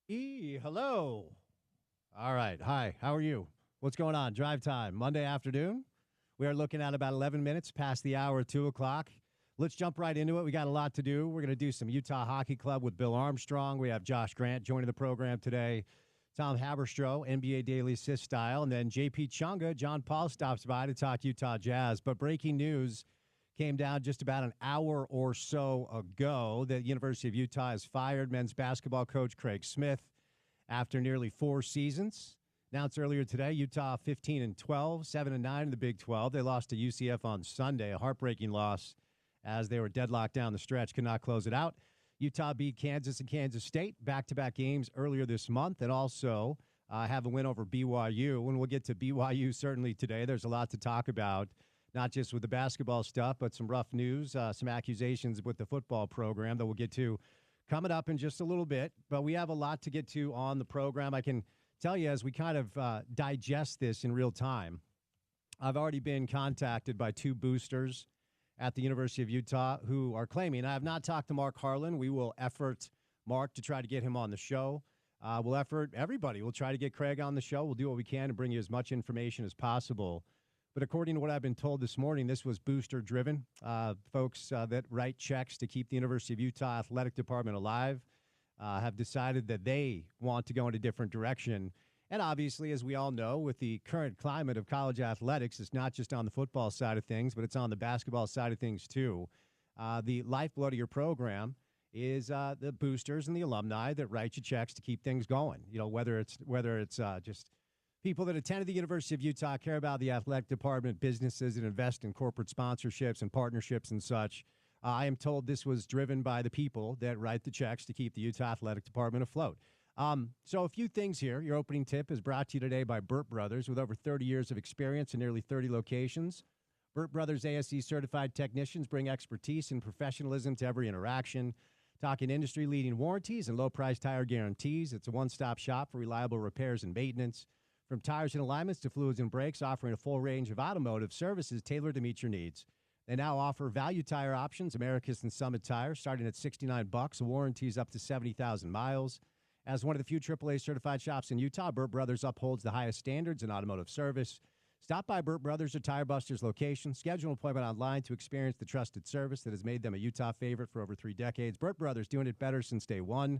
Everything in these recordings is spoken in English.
Hello. All right. Hi. How are you? What's going on? Drive time, Monday afternoon. We are looking at about 11 minutes past the hour of 2 o'clock. Let's jump right into it. We got a lot to do. We're going to do some Utah Hockey Club with Bill Armstrong. We have Josh Grant joining the program today. Tom Haberstroh, NBA Daily Assist style. And then JP Chunga, John Paul stops by to talk Utah Jazz. But breaking news came down just about an hour or so ago. The University of Utah has fired men's basketball coach Craig Smith after nearly 4 seasons. Announced earlier today, Utah 15-12, 7-9 in the Big 12. They lost to UCF on Sunday, a heartbreaking loss as they were deadlocked down the stretch, could not close it out. Utah beat Kansas and Kansas State back-to-back games earlier this month, and also have a win over BYU. And we'll get to BYU certainly today. There's a lot to talk about, not just with the basketball stuff, but some rough news, some accusations with the football program that we'll get to coming up in just a little bit. But we have a lot to get to on the program. I can tell you as we kind of digest this in real time, I've already been contacted by 2 boosters at the University of Utah who are claiming, I have not talked to Mark Harlan. We will effort Mark to try to get him on the show. We'll effort everybody. We'll try to get Craig on the show. We'll do what we can to bring you as much information as possible. But according to what I've been told this morning, this was booster-driven. Folks that write checks to keep the University of Utah Athletic Department alive have decided that they want to go in a different direction. And obviously, as we all know, with the current climate of college athletics, it's not just on the football side of things, but it's on the basketball side of things too. The lifeblood of your program is the boosters and the alumni that write you checks to keep things going. You know, whether it's just people that attended the University of Utah, care about the athletic department, businesses that invest in corporate sponsorships and partnerships and such. I am told this was driven by the people that write the checks to keep the Utah Athletic Department afloat. So a few things here. Your opening tip is brought to you today by Burt Brothers. With over 30 years of experience in nearly 30 locations, Burt Brothers ASE certified technicians bring expertise and professionalism to every interaction. Talking industry-leading warranties and low-price tire guarantees. It's a one-stop shop for reliable repairs and maintenance. From tires and alignments to fluids and brakes, offering a full range of automotive services tailored to meet your needs. They now offer value tire options, Americas and Summit tires, starting at $69, warranties up to 70,000 miles. As one of the few AAA certified shops in Utah, Burt Brothers upholds the highest standards in automotive service. Stop by Burt Brothers or Tire Busters location. Schedule an appointment online to experience the trusted service that has made them a Utah favorite for over 3 decades. Burt Brothers, doing it better since day one.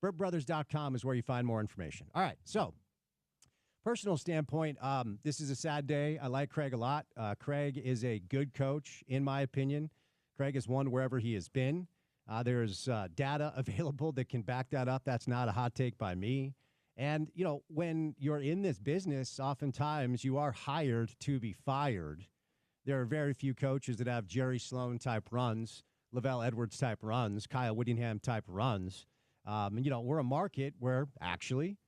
BurtBrothers.com is where you find more information. All right, so personal standpoint, this is a sad day. I like Craig a lot. Craig is a good coach, in my opinion. Craig has won wherever he has been. There's data available that can back that up. That's not a hot take by me. And, you know, when you're in this business, oftentimes you are hired to be fired. There are very few coaches that have Jerry Sloan type runs, Lavelle Edwards type runs, Kyle Whittingham type runs. You know, we're a market where actually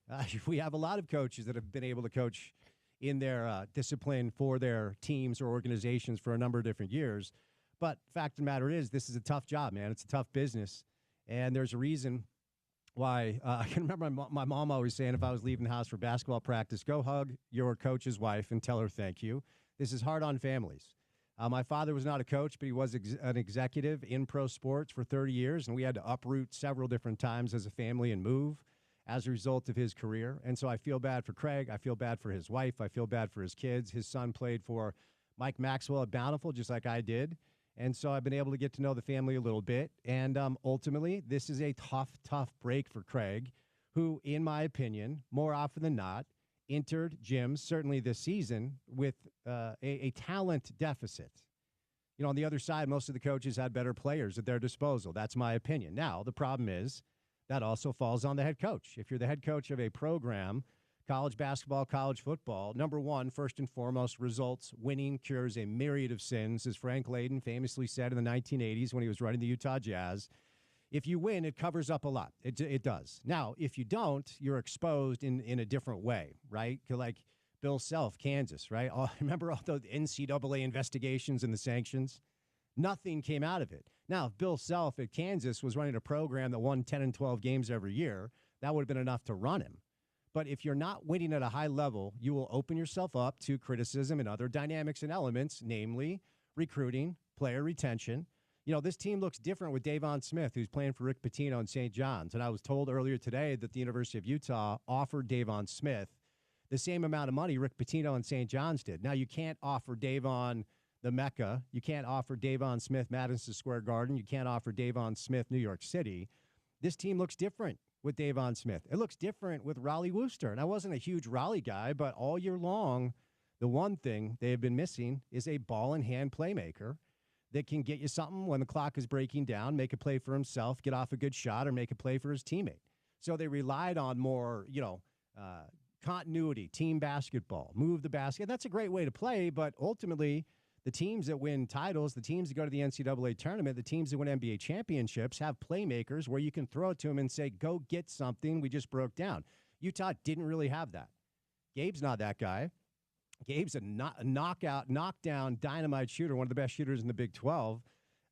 we have a lot of coaches that have been able to coach in their discipline for their teams or organizations for a number of different years. But fact of the matter is, this is a tough job, man. It's a tough business. And there's a reason why I can remember my mom always saying, if I was leaving the house for basketball practice, go hug your coach's wife and tell her thank you. This is hard on families. My father was not a coach, but he was an executive in pro sports for 30 years, and we had to uproot several different times as a family and move as a result of his career. And so I feel bad for Craig. I feel bad for his wife. I feel bad for his kids. His son played for Mike Maxwell at Bountiful, just like I did. And so I've been able to get to know the family a little bit. And ultimately, this is a tough break for Craig, who, in my opinion, more often than not, entered gyms, certainly this season, with a talent deficit. You know, on the other side, most of the coaches had better players at their disposal. That's my opinion. Now, the problem is that also falls on the head coach. If you're the head coach of a program, college basketball, college football, number one, first and foremost, results. Winning cures a myriad of sins, as Frank Layden famously said in the 1980s when he was running the Utah Jazz. If you win, it covers up a lot. It does. Now, if you don't, you're exposed in a different way, right? Like Bill Self, Kansas, right? Remember all the NCAA investigations and the sanctions? Nothing came out of it. Now, if Bill Self at Kansas was running a program that won 10 and 12 games every year, that would have been enough to run him. But if you're not winning at a high level, you will open yourself up to criticism and other dynamics and elements, namely recruiting, player retention. This team looks different with Davon Smith, who's playing for Rick Pitino in St. John's. And I was told earlier today that the University of Utah offered Davon Smith the same amount of money Rick Pitino and St. John's did. Now, you can't offer Davon the Mecca. You can't offer Davon Smith Madison Square Garden. You can't offer Davon Smith New York City. This team looks different with Davon Smith. It looks different with Raleigh Wooster. And I wasn't a huge Raleigh guy, but all year long, the one thing they have been missing is a ball-in-hand playmaker that can get you something when the clock is breaking down, make a play for himself, get off a good shot, or make a play for his teammate. So they relied on more, continuity, team basketball, move the basket. That's a great way to play, but ultimately the teams that win titles, the teams that go to the NCAA tournament, the teams that win NBA championships have playmakers where you can throw it to them and say, go get something we just broke down. Utah didn't really have that. Gabe's not that guy. Gabe's a knockdown, dynamite shooter, one of the best shooters in the Big 12,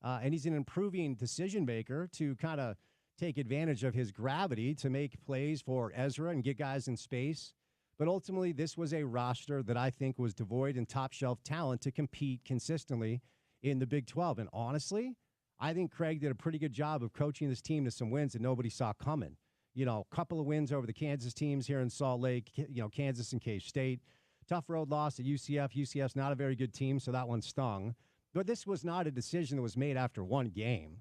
and he's an improving decision maker to kind of take advantage of his gravity to make plays for Ezra and get guys in space. But ultimately, this was a roster that I think was devoid in top-shelf talent to compete consistently in the Big 12. And honestly, I think Craig did a pretty good job of coaching this team to some wins that nobody saw coming. A couple of wins over the Kansas teams here in Salt Lake, Kansas and K-State. Tough road loss at UCF. UCF's not a very good team, so that one stung. But this was not a decision that was made after one game.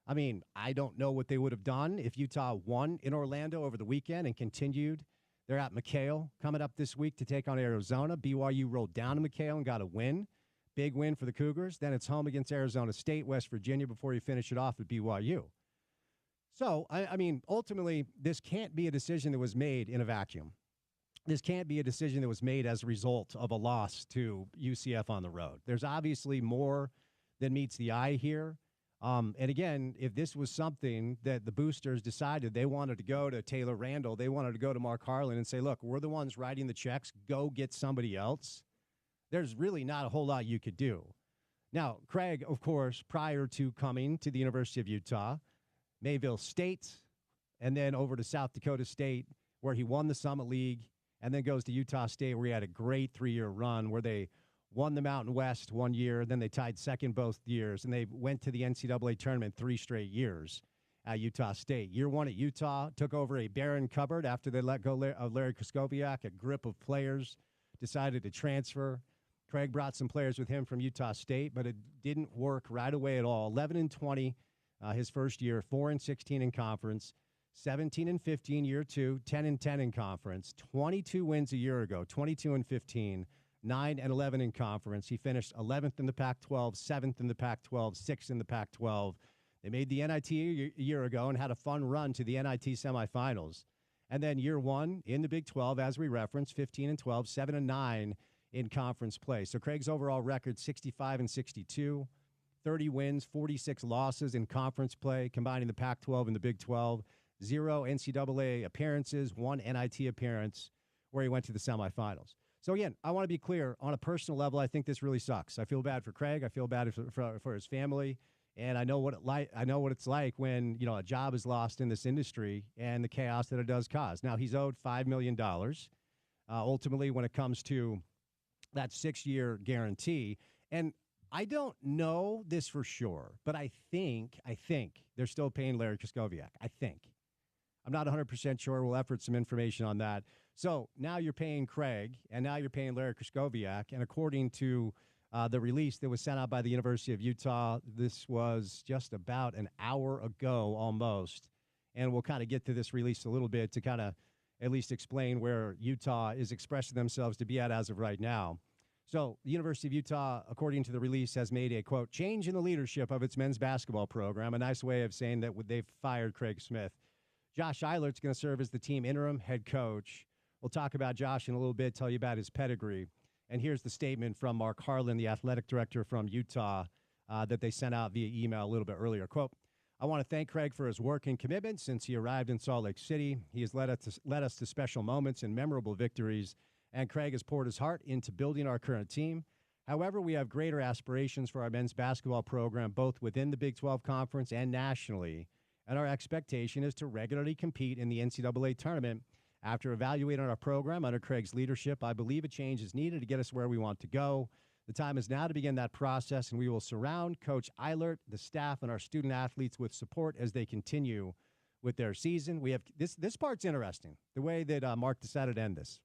I mean, I don't know what they would have done if Utah won in Orlando over the weekend and continued. They're at McHale coming up this week to take on Arizona. BYU rolled down to McHale and got a win. Big win for the Cougars. Then it's home against Arizona State, West Virginia, before you finish it off at BYU. So, I mean, ultimately, this can't be a decision that was made in a vacuum. This can't be a decision that was made as a result of a loss to UCF on the road. There's obviously more than meets the eye here. And again, if this was something that the boosters decided they wanted to go to Taylor Randall, they wanted to go to Mark Harlan and say, look, we're the ones writing the checks, go get somebody else, there's really not a whole lot you could do. Now, Craig, of course, prior to coming to the University of Utah, Mayville State, and then over to South Dakota State, where he won the Summit League, and then goes to Utah State, where he had a great 3-year run where they won the Mountain West one year, then they tied second both years, and they went to the NCAA tournament 3 straight years at Utah State. Year one at Utah, took over a barren cupboard after they let go of Larry Kraskowiak, a grip of players, decided to transfer. Craig brought some players with him from Utah State, but it didn't work right away at all. 11-20 his first year, 4-16 in conference, 17-15 year two, 10-10 in conference, 22 wins a year ago, 22-15. 9-11 in conference. He finished 11th in the Pac-12, 7th in the Pac-12, 6th in the Pac-12. They made the NIT a year ago and had a fun run to the NIT semifinals. And then year one in the Big 12, as we referenced, 15-12, 7-9 in conference play. So Craig's overall record, 65-62, 30 wins, 46 losses in conference play, combining the Pac-12 and the Big 12. 0 NCAA appearances, 1 NIT appearance, where he went to the semifinals. So, again, I want to be clear. On a personal level, I think this really sucks. I feel bad for Craig. I feel bad for his family. And I know what it's like when, a job is lost in this industry and the chaos that it does cause. Now, he's owed $5 million. Ultimately, when it comes to that 6-year guarantee. And I don't know this for sure, but I think they're still paying Larry Kraskowiak. I think. I'm not 100% sure. We'll effort some information on that. So now you're paying Craig, and now you're paying Larry Kraskowiak. And according to the release that was sent out by the University of Utah, this was just about an hour ago almost. And we'll kind of get to this release a little bit to kind of at least explain where Utah is expressing themselves to be at as of right now. So the University of Utah, according to the release, has made a, quote, change in the leadership of its men's basketball program, a nice way of saying that they've fired Craig Smith. Josh Eilert's going to serve as the team interim head coach. We'll talk about Josh in a little bit, tell you about his pedigree. And here's the statement from Mark Harlan, the athletic director from Utah, that they sent out via email a little bit earlier. Quote, I want to thank Craig for his work and commitment since he arrived in Salt Lake City. He has led us to special moments and memorable victories, and Craig has poured his heart into building our current team. However, we have greater aspirations for our men's basketball program, both within the Big 12 Conference and nationally, and our expectation is to regularly compete in the NCAA tournament. After evaluating our program under Craig's leadership, I believe a change is needed to get us where we want to go. The time is now to begin that process, and we will surround Coach Eilert, the staff, and our student athletes with support as they continue with their season. We have this part's interesting, the way that Mark decided to end this.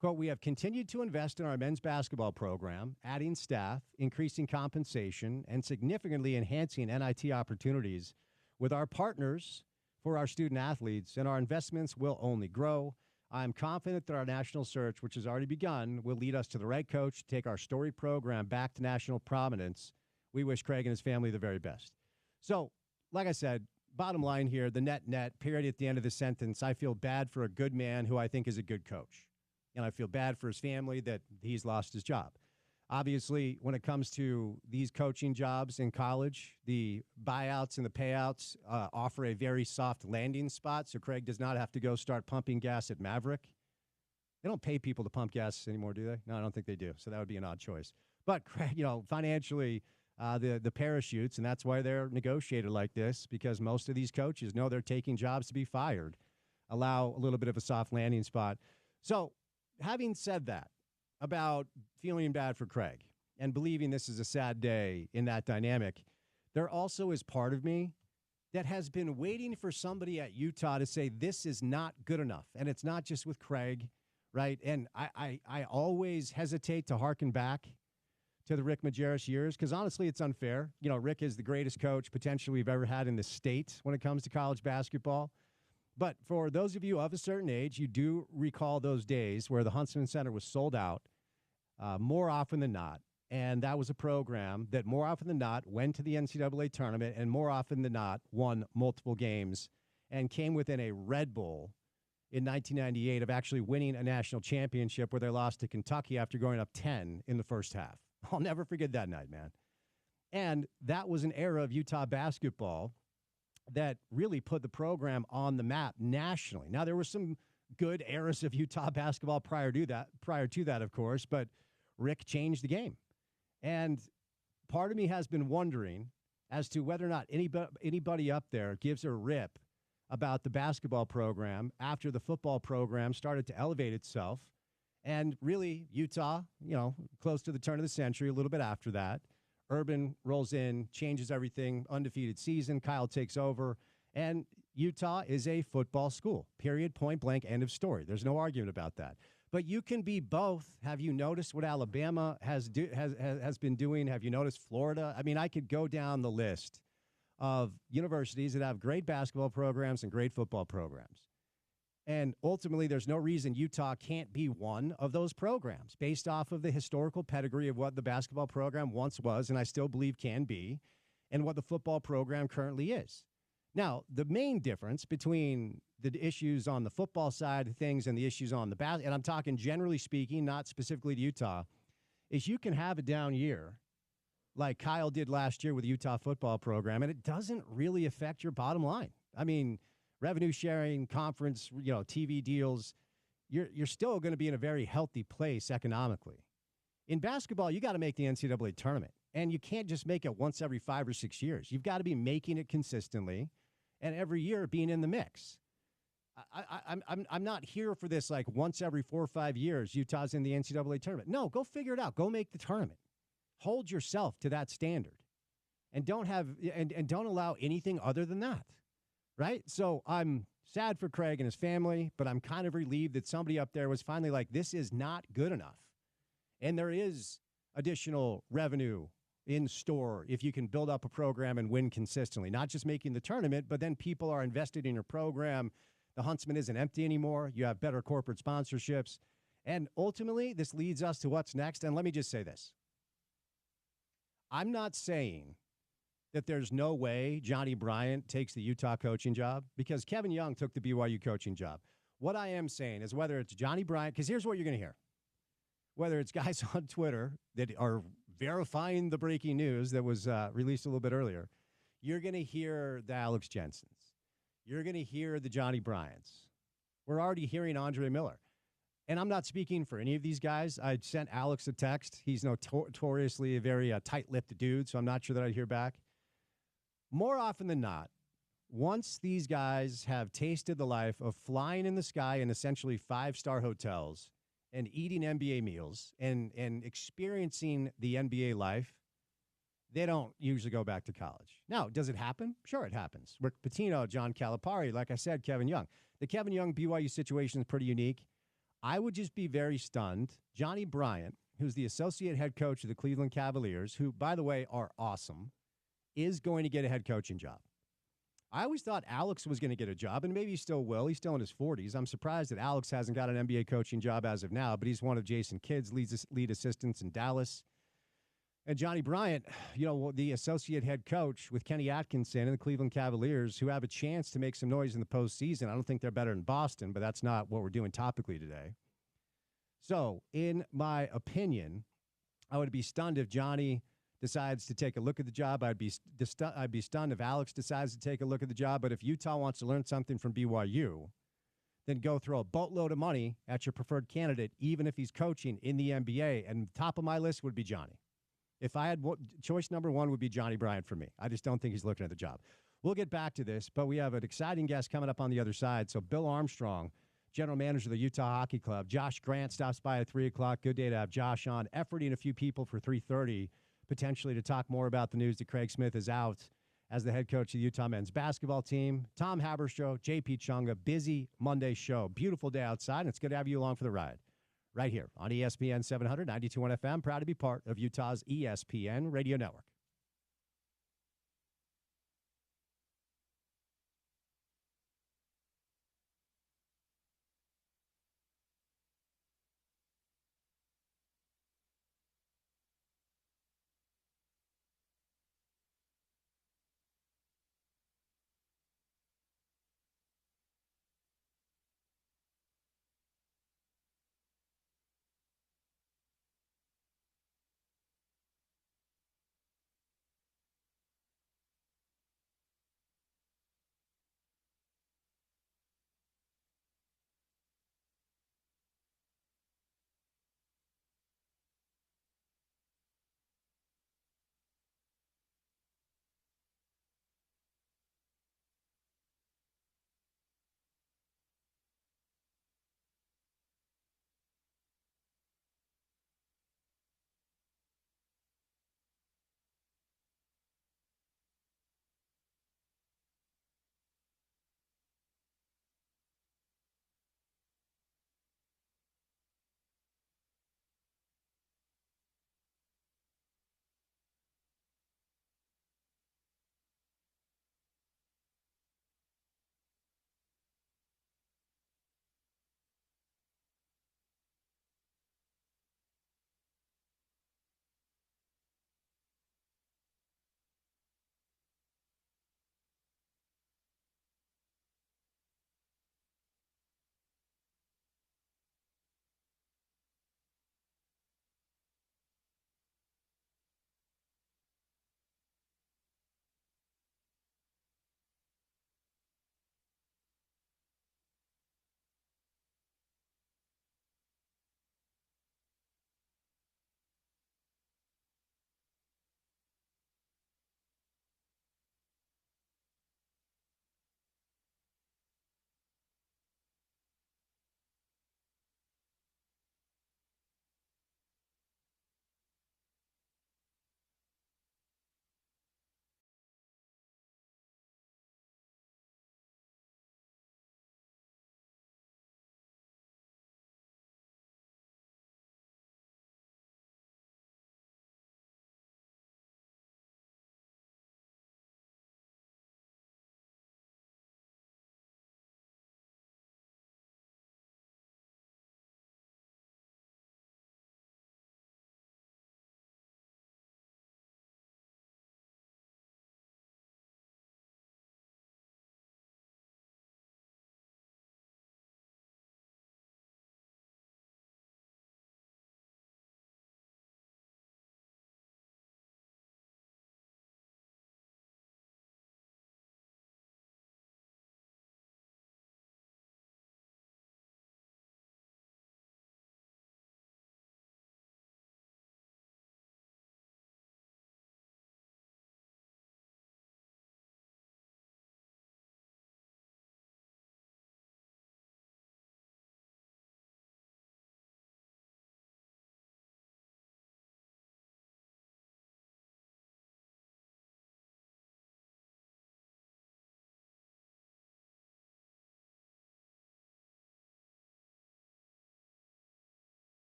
Quote, we have continued to invest in our men's basketball program, adding staff, increasing compensation, and significantly enhancing NIT opportunities with our partners for our student athletes, and our investments will only grow. I'm confident that our national search, which has already begun, will lead us to the right coach to take our storied program back to national prominence. We wish Craig and his family the very best. So, like I said, bottom line here, the net, period at the end of the sentence, I feel bad for a good man who I think is a good coach. And I feel bad for his family that he's lost his job. Obviously, when it comes to these coaching jobs in college, the buyouts and the payouts offer a very soft landing spot, so Craig does not have to go start pumping gas at Maverick. They don't pay people to pump gas anymore, do they? No, I don't think they do, so that would be an odd choice. But, Craig, financially, the parachutes, and that's why they're negotiated like this, because most of these coaches know they're taking jobs to be fired, allow a little bit of a soft landing spot. So, having said that, about feeling bad for Craig and believing this is a sad day in that dynamic, there also is part of me that has been waiting for somebody at Utah to say this is not good enough. And it's not just with Craig, right? And I always hesitate to hearken back to the Rick Majerus years because, honestly, it's unfair. Rick is the greatest coach potentially we've ever had in the state when it comes to college basketball. But for those of you of a certain age, you do recall those days where the Huntsman Center was sold out more often than not. And that was a program that more often than not went to the NCAA tournament and more often than not won multiple games and came within a Red Bull in 1998 of actually winning a national championship where they lost to Kentucky after going up 10 in the first half. I'll never forget that night, man. And that was an era of Utah basketball that really put the program on the map nationally. Now, there were some good eras of Utah basketball prior to that, of course, but Rick changed the game. And part of me has been wondering as to whether or not anybody up there gives a rip about the basketball program after the football program started to elevate itself. And really, Utah, close to the turn of the century, a little bit after that, Urban rolls in, changes everything, undefeated season, Kyle takes over, and Utah is a football school, period, point blank, end of story. There's no argument about that. But you can be both. Have you noticed what Alabama has been doing? Have you noticed Florida? I mean, I could go down the list of universities that have great basketball programs and great football programs. And ultimately, there's no reason Utah can't be one of those programs based off of the historical pedigree of what the basketball program once was, and I still believe can be, and what the football program currently is. Now, the main difference between the issues on the football side of things and the issues on the basketball, and I'm talking generally speaking, not specifically to Utah, is you can have a down year like Kyle did last year with the Utah football program, and it doesn't really affect your bottom line. I mean, revenue sharing, conference, TV deals, you're still going to be in a very healthy place economically. In basketball, you got to make the NCAA tournament, and you can't just make it once every 5 or 6 years. You've got to be making it consistently, and every year being in the mix. I'm not here for this like once every 4 or 5 years Utah's in the NCAA tournament. No, go figure it out. Go make the tournament. Hold yourself to that standard, and don't allow anything other than that. Right? So I'm sad for Craig and his family, but I'm kind of relieved that somebody up there was finally like, this is not good enough. And there is additional revenue in store if you can build up a program and win consistently, not just making the tournament, but then people are invested in your program. The Huntsman isn't empty anymore. You have better corporate sponsorships. And ultimately, this leads us to what's next. And let me just say this. I'm not saying that there's no way Johnny Bryant takes the Utah coaching job because Kevin Young took the BYU coaching job. What I am saying is whether it's Johnny Bryant, because here's what you're going to hear. Whether it's guys on Twitter that are verifying the breaking news that was released a little bit earlier, you're going to hear the Alex Jensens. You're going to hear the Johnny Bryants. We're already hearing Andre Miller. And I'm not speaking for any of these guys. I sent Alex a text. He's notoriously a very tight-lipped dude, so I'm not sure that I'd hear back. More often than not, once these guys have tasted the life of flying in the sky in essentially 5-star hotels and eating NBA meals and experiencing the NBA life, they don't usually go back to college. Now, does it happen? Sure, it happens. Rick Pitino, John Calipari, like I said, Kevin Young. The Kevin Young BYU situation is pretty unique. I would just be very stunned. Johnny Bryant, who's the associate head coach of the Cleveland Cavaliers, who, by the way, are awesome, is going to get a head coaching job. I always thought Alex was going to get a job, and maybe he still will. He's still in his 40s. I'm surprised that Alex hasn't got an NBA coaching job as of now, but he's one of Jason Kidd's lead assistants in Dallas. And Johnny Bryant, the associate head coach with Kenny Atkinson and the Cleveland Cavaliers, who have a chance to make some noise in the postseason. I don't think they're better than Boston, but that's not what we're doing topically today. So, in my opinion, I would be stunned if Johnny decides to take a look at the job. I'd be stunned if Alex decides to take a look at the job. But if Utah wants to learn something from BYU, then go throw a boatload of money at your preferred candidate, even if he's coaching in the NBA. And top of my list would be Johnny. If I had choice number one would be Johnny Bryant for me. I just don't think he's looking at the job. We'll get back to this, but we have an exciting guest coming up on the other side. So Bill Armstrong, general manager of the Utah Hockey Club. Josh Grant stops by at 3 o'clock. Good day to have Josh on. Efforting a few people for 3:30, potentially to talk more about the news that Craig Smith is out as the head coach of the Utah men's basketball team. Tom Haberstroh, JP Chunga, busy Monday show. Beautiful day outside, and it's good to have you along for the ride. Right here on ESPN 700, 92.1 FM. Proud to be part of Utah's ESPN radio network.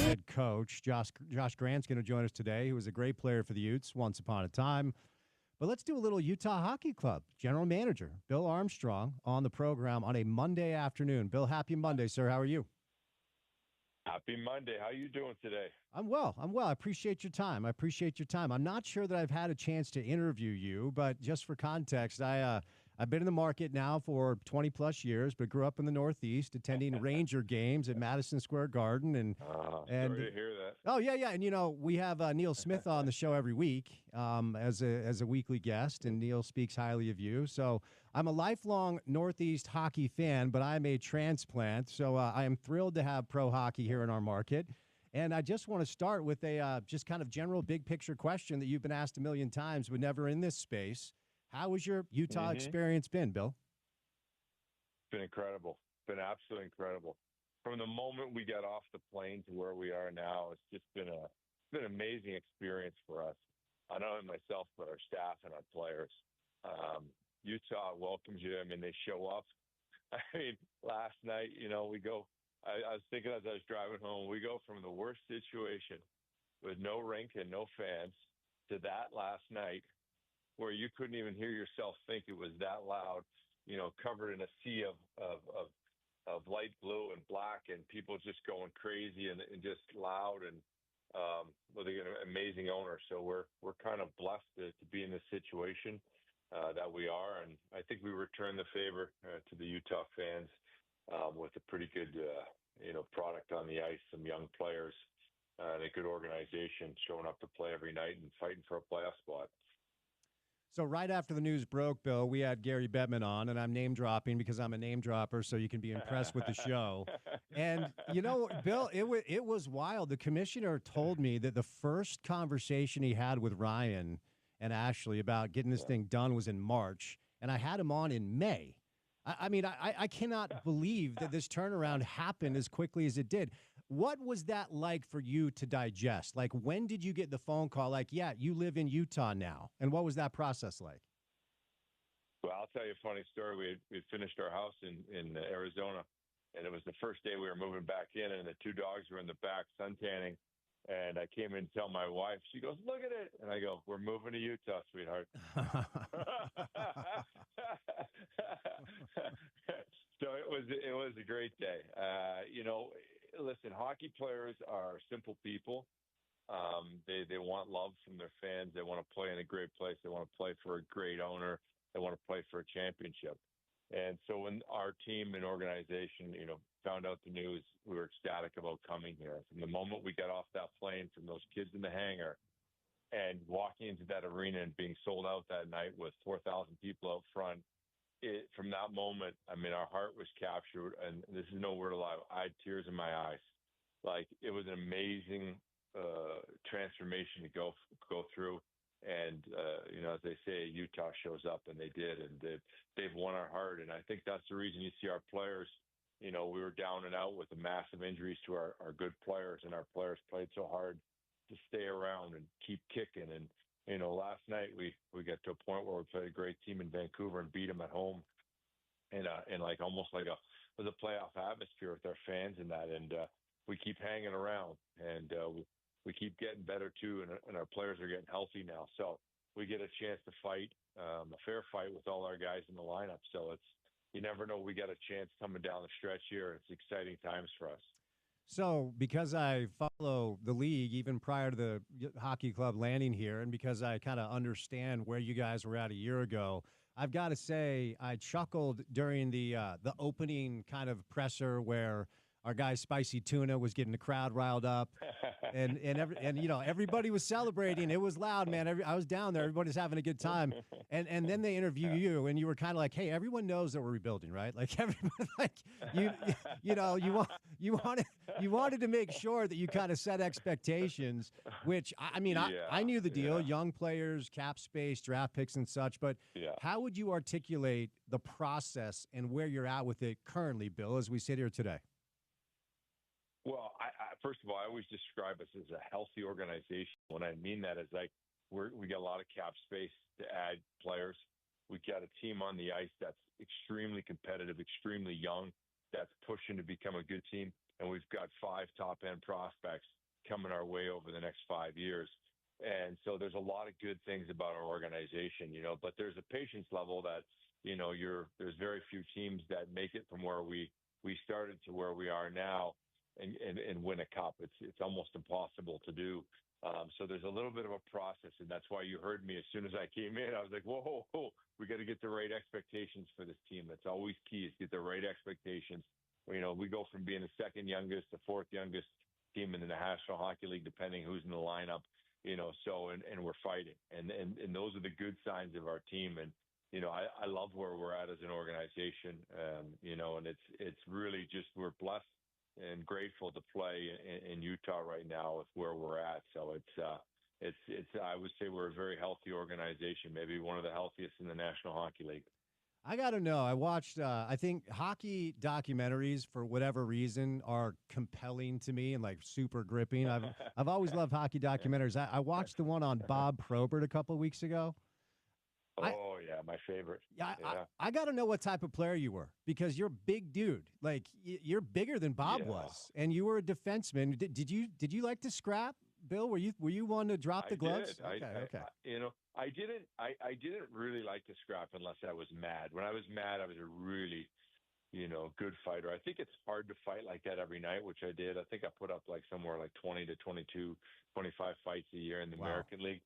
head coach. Josh Grant's going to join us today, who was a great player for the Utes once upon a time. But let's do a little Utah Hockey Club. General Manager Bill Armstrong on the program on a Monday afternoon. Bill, happy Monday, sir. How are you? Happy Monday. How you doing today? I'm well. I appreciate your time. I'm not sure that I've had a chance to interview you, but just for context, I've been in the market now for 20 plus years, but grew up in the Northeast, attending Ranger games at Madison Square Garden, and sorry to hear that. Oh yeah, and we have Neil Smith on the show every week as a weekly guest, and Neil speaks highly of you. So I'm a lifelong Northeast hockey fan, but I'm a transplant, so I am thrilled to have pro hockey here in our market. And I just want to start with a just kind of general big picture question that you've been asked a million times, but never in this space. How has your Utah experience been, Bill? It's been incredible. It's been absolutely incredible. From the moment we got off the plane to where we are now, it's just been an amazing experience for us. Not only myself, but our staff and our players. Utah welcomes you. I mean, they show up. I mean, last night, we go. I was thinking as I was driving home, we go from the worst situation with no rink and no fans to that last night where you couldn't even hear yourself think. It was that loud, covered in a sea of light blue and black, and people just going crazy and just loud, and with an amazing owner. So we're kind of blessed to be in this situation that we are, and I think we return the favor to the Utah fans with a pretty good product on the ice, some young players, and a good organization showing up to play every night and fighting for a playoff spot. So right after the news broke, Bill, we had Gary Bettman on, and I'm name dropping because I'm a name dropper, so you can be impressed with the show. And, Bill, it was wild. The commissioner told me that the first conversation he had with Ryan and Ashley about getting this thing done was in March, and I had him on in May. I cannot believe that this turnaround happened as quickly as it did. What was that like for you to digest? Like, when did you get the phone call? Like, yeah, you live in Utah now. And what was that process like? Well, I'll tell you a funny story. We finished our house in Arizona, and it was the first day we were moving back in, and the two dogs were in the back sun tanning. And I came in to tell my wife. She goes, "Look at it." And I go, "We're moving to Utah, sweetheart." So it was a great day. Listen, hockey players are simple people. They want love from their fans. They want to play in a great place. They want to play for a great owner. They want to play for a championship. And so when our team and organization, found out the news, we were ecstatic about coming here. From the moment we got off that plane, from those kids in the hangar, and walking into that arena and being sold out that night with 4,000 people out front, from that moment, our heart was captured, and this is no word of lie. I had tears in my eyes. Like, it was an amazing transformation to go through. And, as they say, Utah shows up, and they did, and they've won our heart. And I think that's the reason you see our players, we were down and out with the massive injuries to our good players, and our players played so hard to stay around and keep kicking. And, last night we got to a point where we played a great team in Vancouver and beat them at home, and like almost like it was a playoff atmosphere with our fans in that. And we keep hanging around, and we keep getting better too, and our players are getting healthy now. So we get a chance to fight a fair fight with all our guys in the lineup. So you never know. We got a chance coming down the stretch here. It's exciting times for us. So because I follow the league even prior to the hockey club landing here, and because I kind of understand where you guys were at a year ago, I've got to say I chuckled during the opening kind of presser where our guy Spicy Tuna was getting the crowd riled up, and everybody was celebrating. It was loud, man. I was down there. Everybody's having a good time. And then they interview you, and you were kind of like, "Hey, everyone knows that we're rebuilding, right? Like everybody, like you wanted to make sure that you kind of set expectations. Which I knew the deal: young players, cap space, draft picks, and such. But how would you articulate the process and where you're at with it currently, Bill, as we sit here today? Well, first of all, I always describe us as a healthy organization. What I mean that is like we got a lot of cap space to add players. We got a team on the ice that's extremely competitive, extremely young, that's pushing to become a good team. and we've got 5 top-end prospects coming our way over the next 5 years. And so there's a lot of good things about our organization, but there's a patience level that, there's very few teams that make it from where we started to where we are now and win a cup. It's almost impossible to do. So there's a little bit of a process, and that's why you heard me as soon as I came in. I was like, whoa, we got to get the right expectations for this team. That's always key, is get the right expectations. We go from being the second youngest to fourth youngest team in the National Hockey League, depending who's in the lineup, and we're fighting. And those are the good signs of our team. And, I love where we're at as an organization, and it's really just, we're blessed and grateful to play in Utah right now with where we're at. So it's I would say we're a very healthy organization, maybe one of the healthiest in the National Hockey League. I got to know. I watched, I think hockey documentaries, for whatever reason, are compelling to me and like super gripping. I've always loved hockey documentaries. I watched the one on Bob Probert a couple of weeks ago. Yeah, my favorite. Yeah, I got to know what type of player you were, because you're a big dude. Like, you're bigger than Bob was, and you were a defenseman. Did you like to scrap, Bill? Were you one to drop the gloves? Okay. I didn't really like to scrap unless I was mad. When I was mad, I was a really, good fighter. I think it's hard to fight like that every night, which I did. I think I put up like somewhere like 20 to 22, 25 fights a year in the American League.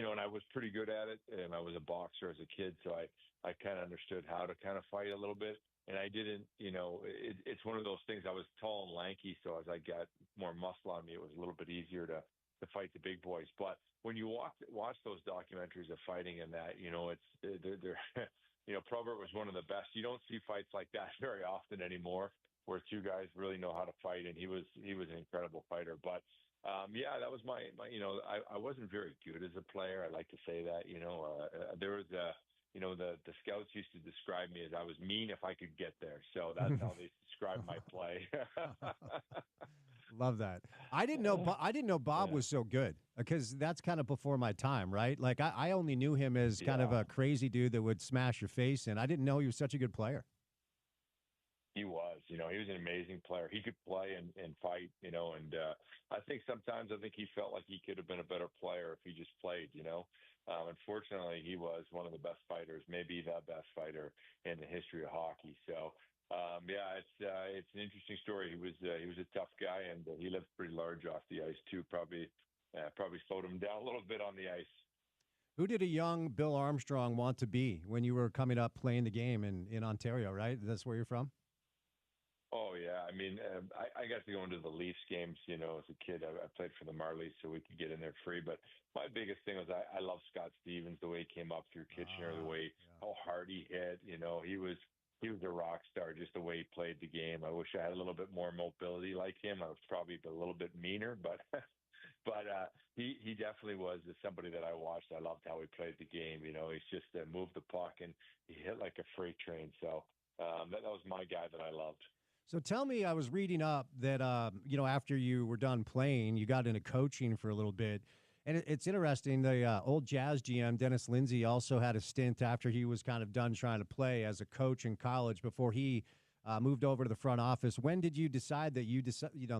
And I was pretty good at it, and I was a boxer as a kid, so I kind of understood how to kind of fight a little bit. And I didn't, it's one of those things. I was tall and lanky, so as I got more muscle on me, it was a little bit easier to fight the big boys. But when you watch those documentaries of fighting and that, they're Probert was one of the best. You don't see fights like that very often anymore, where two guys really know how to fight, and he was an incredible fighter. But that was my I wasn't very good as a player. I like to say that, there was the scouts used to describe me as I was mean if I could get there. So that's how they described my play. Love that. I didn't know Bob was so good, because that's kind of before my time, right? Like I only knew him as kind of a crazy dude that would smash your face in. I didn't know he was such a good player. He was, he was an amazing player. He could play and fight, and I think sometimes he felt like he could have been a better player if he just played, Unfortunately, he was one of the best fighters, maybe the best fighter in the history of hockey. So, it's an interesting story. He was a tough guy, and he lived pretty large off the ice too. Probably slowed him down a little bit on the ice. Who did a young Bill Armstrong want to be when you were coming up playing the game in Ontario, right? That's where you're from? Oh, yeah. I mean, I got to go into the Leafs games, as a kid. I played for the Marlies, so we could get in there free. But my biggest thing was I love Scott Stevens, the way he came up through Kitchener, the way how hard he hit. He was a rock star, just the way he played the game. I wish I had a little bit more mobility like him. I was probably a little bit meaner, but he definitely was somebody that I watched. I loved how he played the game. He's just moved the puck, and he hit like a freight train. So that was my guy that I loved. So tell me, I was reading up that, after you were done playing, you got into coaching for a little bit. And it's interesting. The old Jazz GM, Dennis Lindsay, also had a stint after he was kind of done trying to play as a coach in college before he moved over to the front office. When did you decide that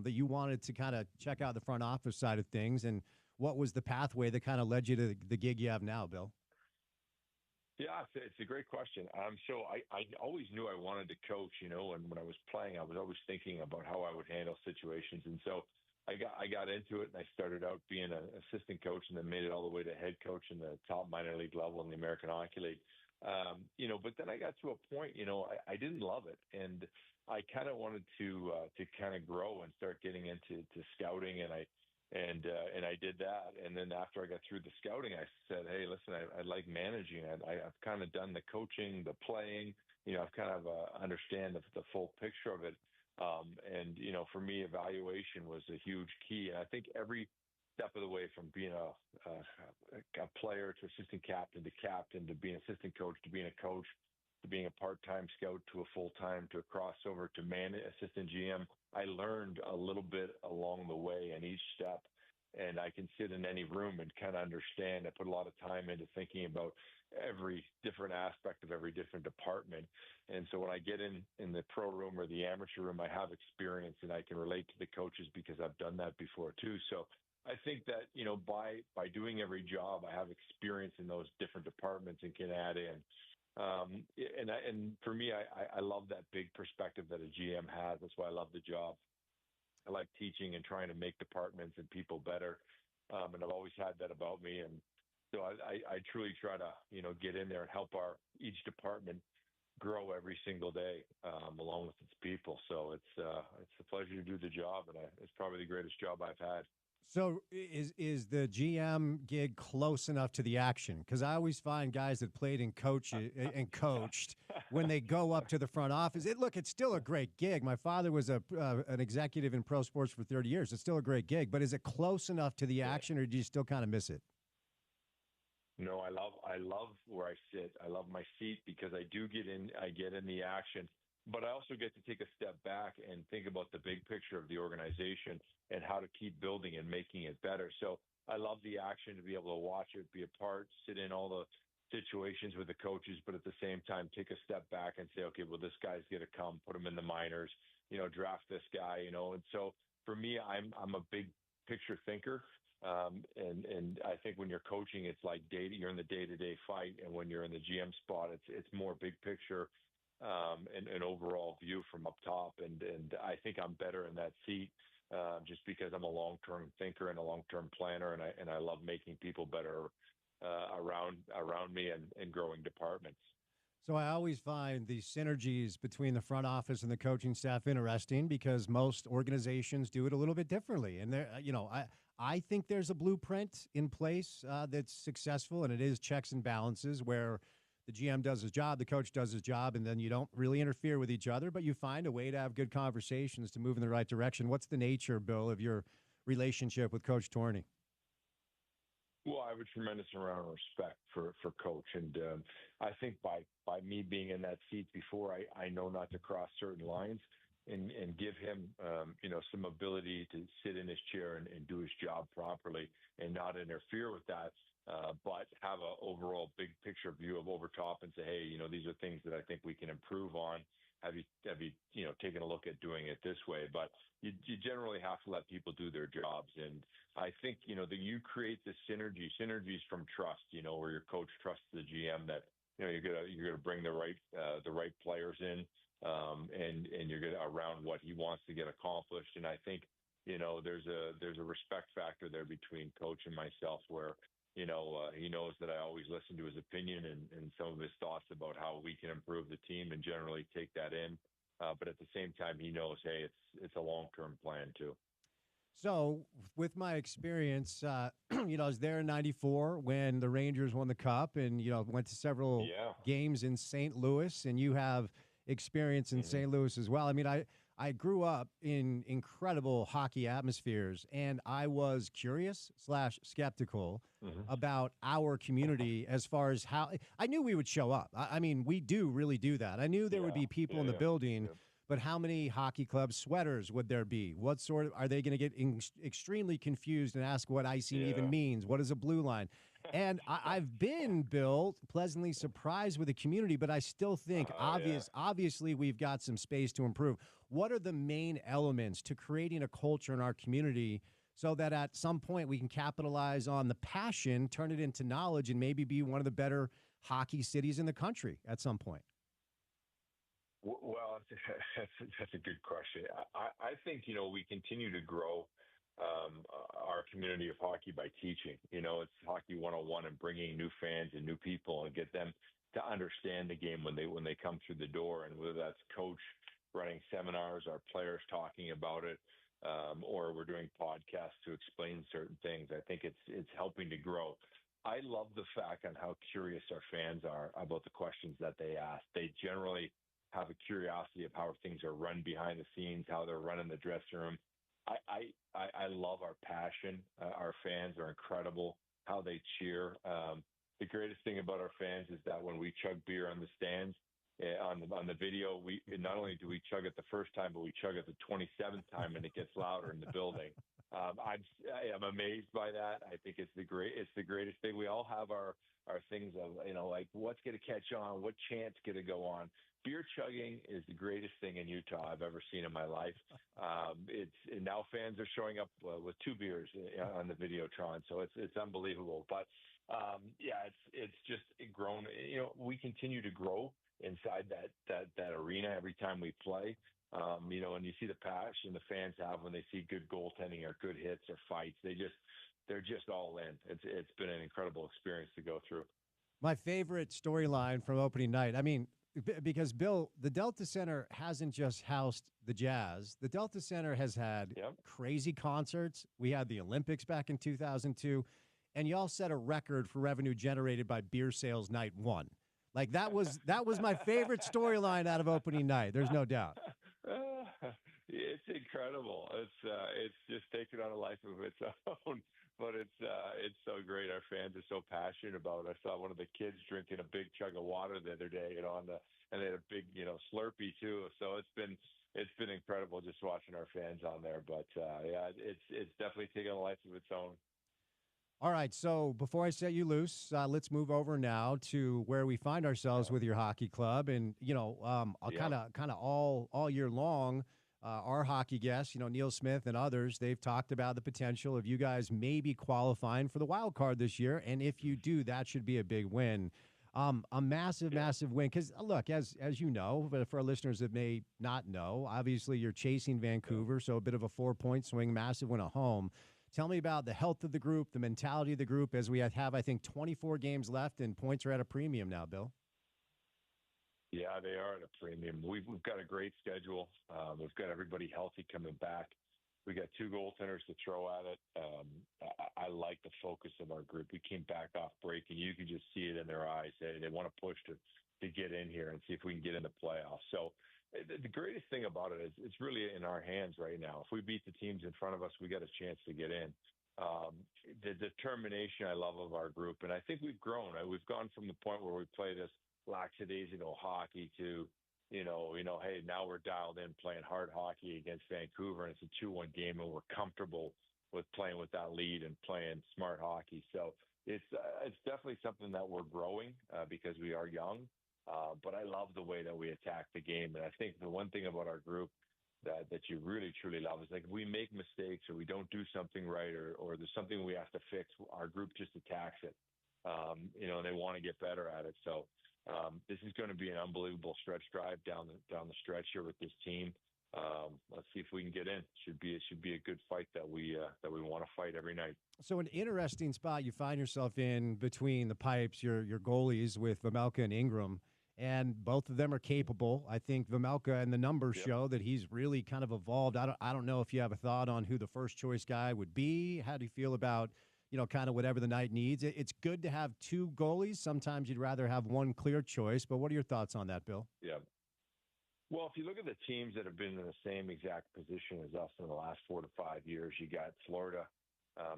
that you wanted to kind of check out the front office side of things? And what was the pathway that kind of led you to the gig you have now, Bill? Yeah, it's a great question. So I always knew I wanted to coach, and when I was playing, I was always thinking about how I would handle situations. And so I got into it, and I started out being an assistant coach, and then made it all the way to head coach in the top minor league level in the American Hockey League. But then I got to a point, I didn't love it, and I kind of wanted to kind of grow and start getting into scouting, and I did that. And then after I got through the scouting, I said, hey, listen, I like managing. I've kind of done the coaching, the playing, I've kind of understand the full picture of it. For me, evaluation was a huge key. And I think every step of the way, from being a player to assistant captain to being assistant coach to being a coach to being a part-time scout to a full-time to a crossover to assistant GM, I learned a little bit along the way in each step. and I can sit in any room and kind of understand. I put a lot of time into thinking about every different aspect of every different department. And so when I get in the pro room or the amateur room, I have experience and I can relate to the coaches because I've done that before too. So I think that, by doing every job, I have experience in those different departments and can add in. And for me, I love that big perspective that a GM has. That's why I love the job. I like teaching and trying to make departments and people better. And I've always had that about me. And so I truly try to, get in there and help each department grow every single day, along with its people. So it's a pleasure to do the job, and it's probably the greatest job I've had. So is the GM gig close enough to the action? Because I always find guys that played and coached when they go up to the front office. It's still a great gig. My father was an executive in pro sports for 30 years. It's still a great gig, but is it close enough to the action, or do you still kind of miss it? No, I love where I sit. I love my seat because I get in the action, but I also get to take a step back and think about the big picture of the organization and how to keep building and making it better. So I love the action, to be able to watch it, be a part, sit in all the situations with the coaches, but at the same time, take a step back and say, okay, well, this guy's going to come, put him in the minors, draft this guy, and so for me, I'm a big picture thinker. And I think when you're coaching, it's like you're in the day-to-day fight. And when you're in the GM spot, it's more big picture, and an overall view from up top. And I think I'm better in that seat, just because I'm a long-term thinker and a long-term planner. And I love making people better, around me and growing departments. So I always find the synergies between the front office and the coaching staff interesting, because most organizations do it a little bit differently. And I think there's a blueprint in place that's successful, and it is checks and balances where the GM does his job, the coach does his job, and then you don't really interfere with each other, but you find a way to have good conversations to move in the right direction. What's the nature, Bill, of your relationship with Coach Torney? Well, I have a tremendous amount of respect for Coach, and I think by me being in that seat before, I know not to cross certain lines, and give him some ability to sit in his chair and do his job properly and not interfere with that, but have an overall big picture view of over top and say, hey, these are things that I think we can improve on. Have you taken a look at doing it this way? But you generally have to let people do their jobs. And I think, that you create the synergies from trust, where your coach trusts the GM that, you're going to bring the right players in, and you're going to around what he wants to get accomplished. And I think, there's a respect factor there between coach and myself where, he knows that I always listen to his opinion and some of his thoughts about how we can improve the team, and generally take that in. But at the same time, he knows, hey, it's a long-term plan too. So with my experience, I was there in '94 when the Rangers won the Cup, and, went to several games in St. Louis, and you have experience in St. Louis as well. I mean, I grew up in incredible hockey atmospheres, and I was curious / skeptical about our community as far as how I knew we would show up. I mean, we do really do that. I knew there would be people in the building, but how many hockey club sweaters would there be? What sort of, are they going to get extremely confused and ask what icing even means? What is a blue line? And I've been, Bill, pleasantly surprised with the community, but I still think obviously we've got some space to improve. What are the main elements to creating a culture in our community so that at some point we can capitalize on the passion, turn it into knowledge, and maybe be one of the better hockey cities in the country at some point? Well, that's a good question. I think, we continue to grow our community of hockey by teaching. It's Hockey 101 and bringing new fans and new people and get them to understand the game when they come through the door. And whether that's coach running seminars, our players talking about it, or we're doing podcasts to explain certain things, I think it's helping to grow. I love the fact on how curious our fans are about the questions that they ask. They generally have a curiosity of how things are run behind the scenes, how they're run in the dressing room. I love our passion. Our fans are incredible, how they cheer. The greatest thing about our fans is that when we chug beer on the stands, on the video, we not only do we chug it the first time, but we chug it the 27th time, and it gets louder in the building. I'm amazed by that. I think it's the greatest thing. We all have our things of, like what's going to catch on, what chant's going to go on. Beer chugging is the greatest thing in Utah I've ever seen in my life. And now fans are showing up with 2 beers on the Videotron, so it's unbelievable. But yeah, it's just grown. We continue to grow inside that arena every time we play. And you see the passion the fans have when they see good goaltending or good hits or fights. They're just all in. It's been an incredible experience to go through. My favorite storyline from opening night. I mean, because Bill, the Delta Center hasn't just housed the Jazz. The Delta Center has had crazy concerts. We had the Olympics back in 2002, and y'all set a record for revenue generated by beer sales night 1. Like that was my favorite storyline out of opening night. There's no doubt. It's incredible. It's just taken on a life of its own. But it's so great. Our fans are so passionate about it. I saw one of the kids drinking a big chug of water the other day, and they had a big, Slurpee too. So it's been incredible just watching our fans on there. But yeah, it's definitely taken a life of its own. All right, so before I set you loose, let's move over now to where we find ourselves with your hockey club, and kind of all year long. Our hockey guests, Neil Smith and others, they've talked about the potential of you guys maybe qualifying for the wild card this year. And if you do, that should be a big win. A massive win. Because, look, as you know, but for our listeners that may not know, obviously you're chasing Vancouver, so a bit of a 4-point swing, massive win at home. Tell me about the health of the group, the mentality of the group, as we have, I think, 24 games left, and points are at a premium now, Bill. Yeah, they are at a premium. We've got a great schedule. We've got everybody healthy coming back. We got 2 goaltenders to throw at it. I like the focus of our group. We came back off break, and you can just see it in their eyes. They want to push to get in here and see if we can get in the playoffs. So the greatest thing about it is it's really in our hands right now. If we beat the teams in front of us, we got a chance to get in. The determination I love of our group, and I think we've grown. We've gone from the point where we play this lackadaisical hockey to, hey, now we're dialed in playing hard hockey against Vancouver, and it's a 2-1 game, and we're comfortable with playing with that lead and playing smart hockey. So it's definitely something that we're growing because we are young. But I love the way that we attack the game. And I think the one thing about our group that you really, truly love is, like, if we make mistakes or we don't do something right or there's something we have to fix, our group just attacks it, and they want to get better at it. So this is going to be an unbelievable stretch drive down the stretch here with this team. Let's see if we can get in. It should be a good fight that we want to fight every night. So an interesting spot you find yourself in between the pipes, your goalies with Vejmelka and Ingram, and both of them are capable. I think Vejmelka and the numbers show that he's really kind of evolved. I don't know if you have a thought on who the first choice guy would be. How do you feel about, kind of whatever the night needs? It's good to have 2 goalies. Sometimes you'd rather have one clear choice, but what are your thoughts on that, Bill? Yeah. Well, if you look at the teams that have been in the same exact position as us in the last 4 to 5 years, you got Florida,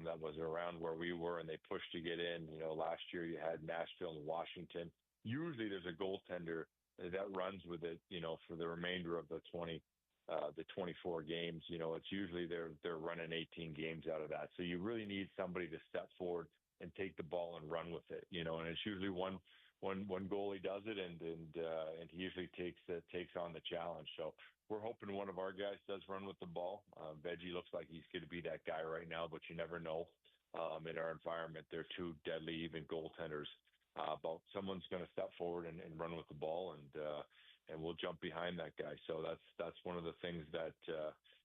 that was around where we were, and they pushed to get in. Last year you had Nashville and Washington. Usually there's a goaltender that runs with it, for the remainder of the 24 games. It's usually they're running 18 games out of that. So you really need somebody to step forward and take the ball and run with it, and it's usually one goalie does it, and he usually takes on the challenge. So we're hoping one of our guys does run with the ball. Veggie looks like he's going to be that guy right now, but you never know. In our environment, they're 2 deadly even goaltenders. But someone's going to step forward and run with the ball, and we'll jump behind that guy. So that's one of the things that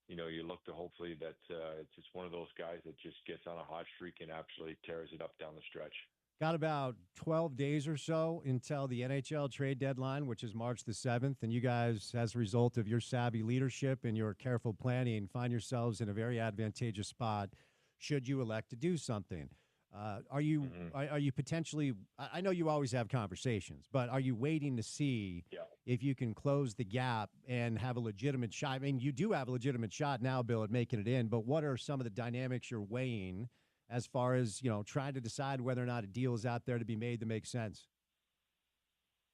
you look to, hopefully that it's just one of those guys that just gets on a hot streak and absolutely tears it up down the stretch. Got about 12 days or so until the NHL trade deadline, which is March the 7th. And you guys, as a result of your savvy leadership and your careful planning, find yourselves in a very advantageous spot should you elect to do something. Are you potentially, I know you always have conversations, but are you waiting to see if you can close the gap and have a legitimate shot? I mean, you do have a legitimate shot now, Bill, at making it in, but what are some of the dynamics you're weighing as far as, trying to decide whether or not a deal is out there to be made that makes sense?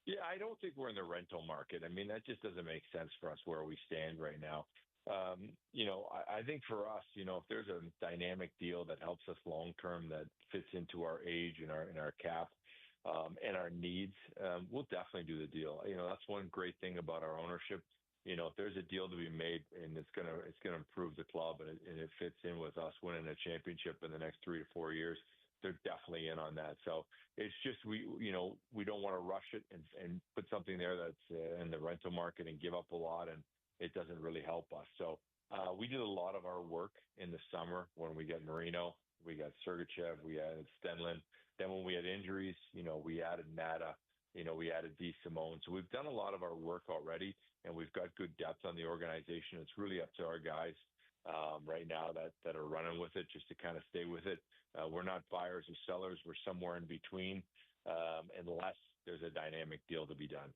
Yeah, I don't think we're in the rental market. I mean, that just doesn't make sense for us where we stand right now. I think for us, if there's a dynamic deal that helps us long term that fits into our age and our cap and our needs, we'll definitely do the deal. That's one great thing about our ownership. If there's a deal to be made and it's gonna improve the club and it fits in with us winning a championship in the next 3 to 4 years, they're definitely in on that. So it's just we don't want to rush it and put something there that's in the rental market and give up a lot, and it doesn't really help us. So we did a lot of our work in the summer when we got Marino, we got Sergachev, we added Stenlin. Then when we had injuries, we added Mata, we added D Simone. So we've done a lot of our work already, and we've got good depth on the organization. It's really up to our guys right now that are running with it, just to kind of stay with it. We're not buyers or sellers. We're somewhere in between, unless there's a dynamic deal to be done.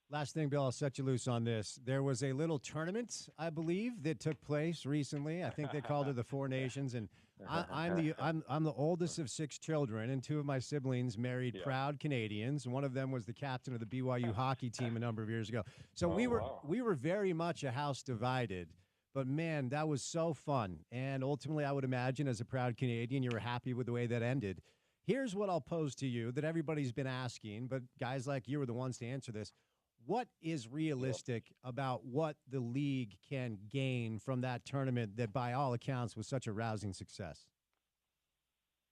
Last thing, Bill, I'll set you loose on this. There was a little tournament, I believe, that took place recently. I think they called it the Four Nations, and I'm the oldest of 6 children, and 2 of my siblings married proud Canadians. One of them was the captain of the BYU hockey team a number of years ago. So we were very much a house divided. But man, that was so fun. And ultimately, I would imagine as a proud Canadian, you were happy with the way that ended. Here's what I'll pose to you that everybody's been asking, but guys like you are the ones to answer this. What is realistic about what the league can gain from that tournament that, by all accounts, was such a rousing success?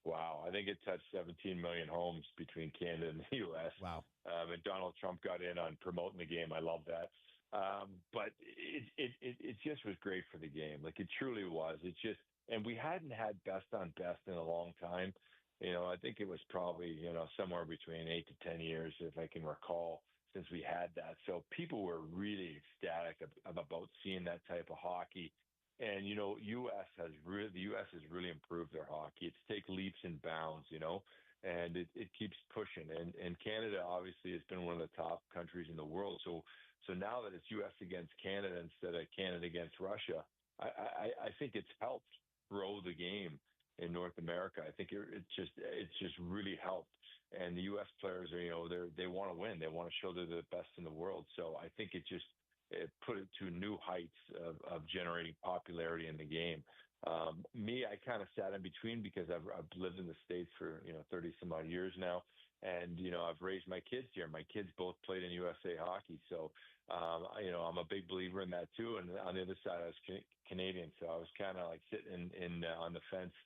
Wow. I think it touched 17 million homes between Canada and the U.S. Wow. And Donald Trump got in on promoting the game. I love that. But it just was great for the game. Like, it truly was. And we hadn't had best on best in a long time. I think it was probably, somewhere between 8 to 10 years, if I can recall, since we had that. So people were really ecstatic about seeing that type of hockey. And, the U.S. has really improved their hockey. It's take leaps and bounds, and it keeps pushing. And Canada obviously has been one of the top countries in the world. So now that it's U.S. against Canada instead of Canada against Russia, I think it's helped grow the game in North America. I think it's just really helped. And the U.S. players they want to win. They want to show they're the best in the world. So I think it put it to new heights of generating popularity in the game. I kind of sat in between because I've lived in the States for 30 some odd years now, and I've raised my kids here. My kids both played in USA hockey, so I'm a big believer in that too. And on the other side, I was Canadian, so I was kind of like sitting in on the fence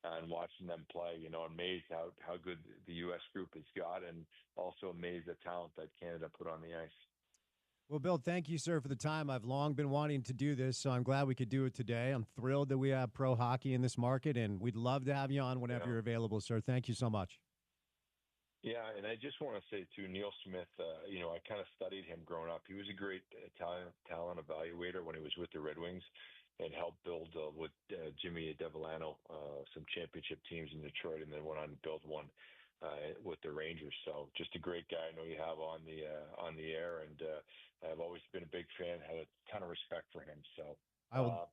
and watching them play. Amazed how good the U.S. group has got, and also amazed the talent that Canada put on the ice. Well, Bill, thank you, sir, for the time. I've long been wanting to do this, so I'm glad we could do it today. I'm thrilled that we have pro hockey in this market, and we'd love to have you on whenever you're available, sir. Thank you so much. Yeah, and I just want to say, too, Neil Smith, I kind of studied him growing up. He was a great talent evaluator when he was with the Red Wings and helped build with Jimmy Devellano some championship teams in Detroit, and then went on to build one with the Rangers. So just a great guy. I know you have on the air, and I've always been a big fan, had a ton of respect for him. So,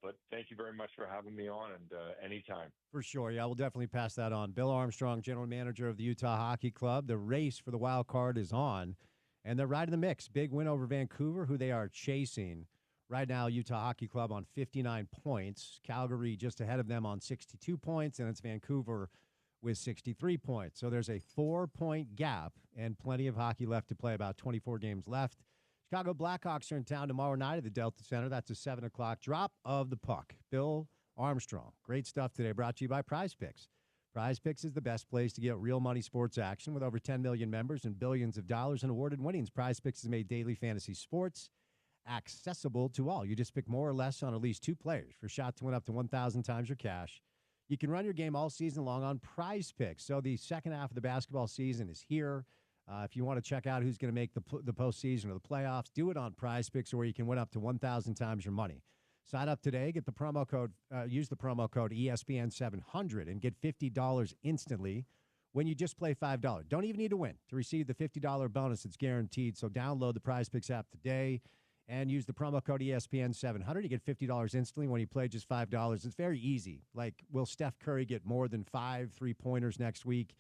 but thank you very much for having me on, and anytime. For sure. Yeah, we'll definitely pass that on. Bill Armstrong, general manager of the Utah Hockey Club. The race for the wild card is on, and they're right in the mix. Big win over Vancouver, who they are chasing. Right now, Utah Hockey Club on 59 points. Calgary just ahead of them on 62 points, and it's Vancouver with 63 points. So there's a 4-point gap and plenty of hockey left to play, about 24 games left. Chicago Blackhawks are in town tomorrow night at the Delta Center. That's a 7 o'clock drop of the puck. Bill Armstrong. Great stuff today, brought to you by Prize Picks. Prize Picks is the best place to get real money sports action. With over 10 million members and billions of dollars in awarded winnings, Prize Picks has made daily fantasy sports accessible to all. You just pick more or less on at least 2 players for a shot to win up to 1,000 times your cash. You can run your game all season long on Prize Picks. So the second half of the basketball season is here. If you want to check out who's going to make the postseason or the playoffs, do it on Prize Picks, where you can win up to 1,000 times your money. Sign up today. Get the promo code. Use the promo code ESPN700 and get $50 instantly when you just play $5. Don't even need to win to receive the $50 bonus. It's guaranteed. So download the Prize Picks app today and use the promo code ESPN700. You get $50 instantly when you play just $5. It's very easy. Like, will Steph Curry get more than 5 3-pointers next week?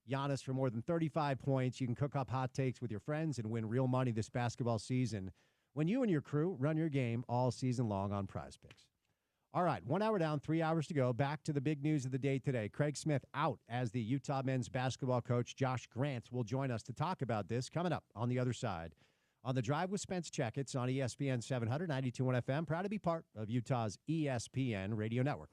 Giannis for more than 35 points. You can cook up hot takes with your friends and win real money this basketball season when you and your crew run your game all season long on Prize Picks. All right, 1 hour down, 3 hours to go. Back to the big news of the day today. Craig Smith out as the Utah men's basketball coach. Josh Grant will join us to talk about this coming up on the other side. On the Drive with Spence Checketts on ESPN 700, 92.1 FM. Proud to be part of Utah's ESPN radio network.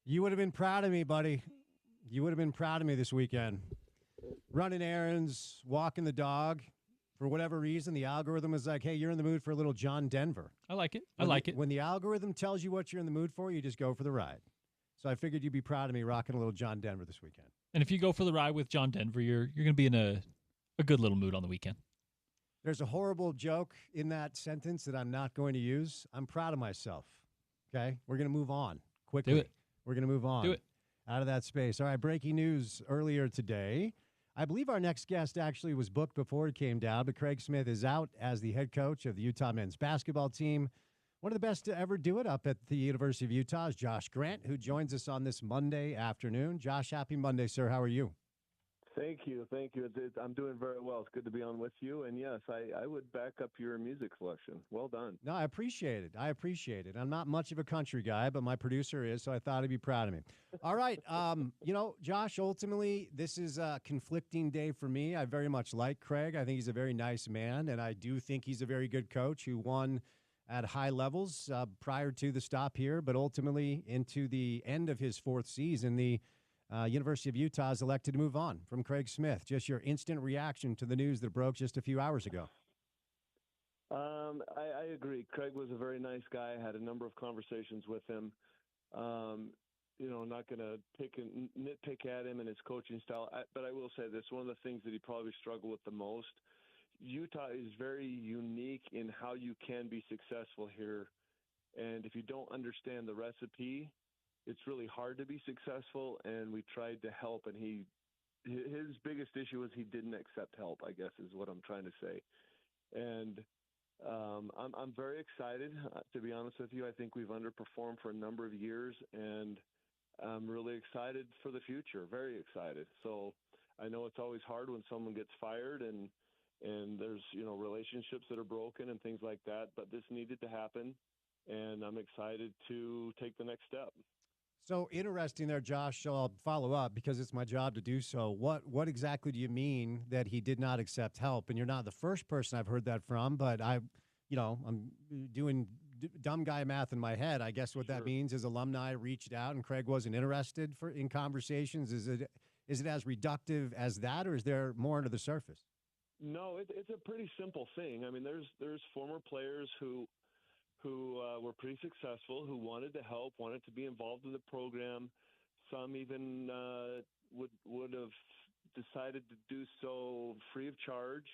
You would have been proud of me, buddy. You would have been proud of me this weekend. Running errands, walking the dog. For whatever reason, the algorithm was like, hey, you're in the mood for a little John Denver. I like it. I like it. When the algorithm tells you what you're in the mood for, you just go for the ride. So I figured you'd be proud of me rocking a little John Denver this weekend. And if you go for the ride with John Denver, you're going to be in a good little mood on the weekend. There's a horrible joke in that sentence that I'm not going to use. I'm proud of myself. Okay? We're going to move on quickly. Do it. We're going to move on. Do it. Out of that space. All right, breaking news earlier today. I believe our next guest actually was booked before it came down, but Craig Smith is out as the head coach of the Utah men's basketball team. One of the best to ever do it up at the University of Utah is Josh Grant, who joins us on this Monday afternoon. Josh, happy Monday, sir. How are you? Thank you. I'm doing very well. It's good to be on with you. And yes, I would back up your music selection. Well done. No, I appreciate it. I'm not much of a country guy, but my producer is, so I thought he'd be proud of me. All right. Josh, ultimately, this is a conflicting day for me. I very much like Craig. I think he's a very nice man, and I do think he's a very good coach who won at high levels prior to the stop here, but ultimately into the end of his fourth season, the University of Utah is elected to move on from Craig Smith. Just your instant reaction to the news that broke just a few hours ago. I agree. Craig was a very nice guy. I had a number of conversations with him. Not going to nitpick at him and his coaching style, but I will say this. One of the things that he probably struggled with the most, Utah is very unique in how you can be successful here. And if you don't understand the recipe, it's really hard to be successful, and we tried to help, and his biggest issue was he didn't accept help, I guess is what I'm trying to say. And I'm very excited, to be honest with you. I think we've underperformed for a number of years, and I'm really excited for the future, very excited. So I know it's always hard when someone gets fired and there's, relationships that are broken and things like that, but this needed to happen, and I'm excited to take the next step. So interesting there, Josh. So I'll follow up because it's my job to do so. What exactly do you mean that he did not accept help? And you're not the first person I've heard that from, but I'm doing dumb guy math in my head. I guess what that means is alumni reached out and Craig wasn't interested in conversations. Is it as reductive as that, or is there more under the surface? No, it's a pretty simple thing. I mean, there's former players who were pretty successful, who wanted to help, wanted to be involved in the program. Some even would have decided to do so free of charge,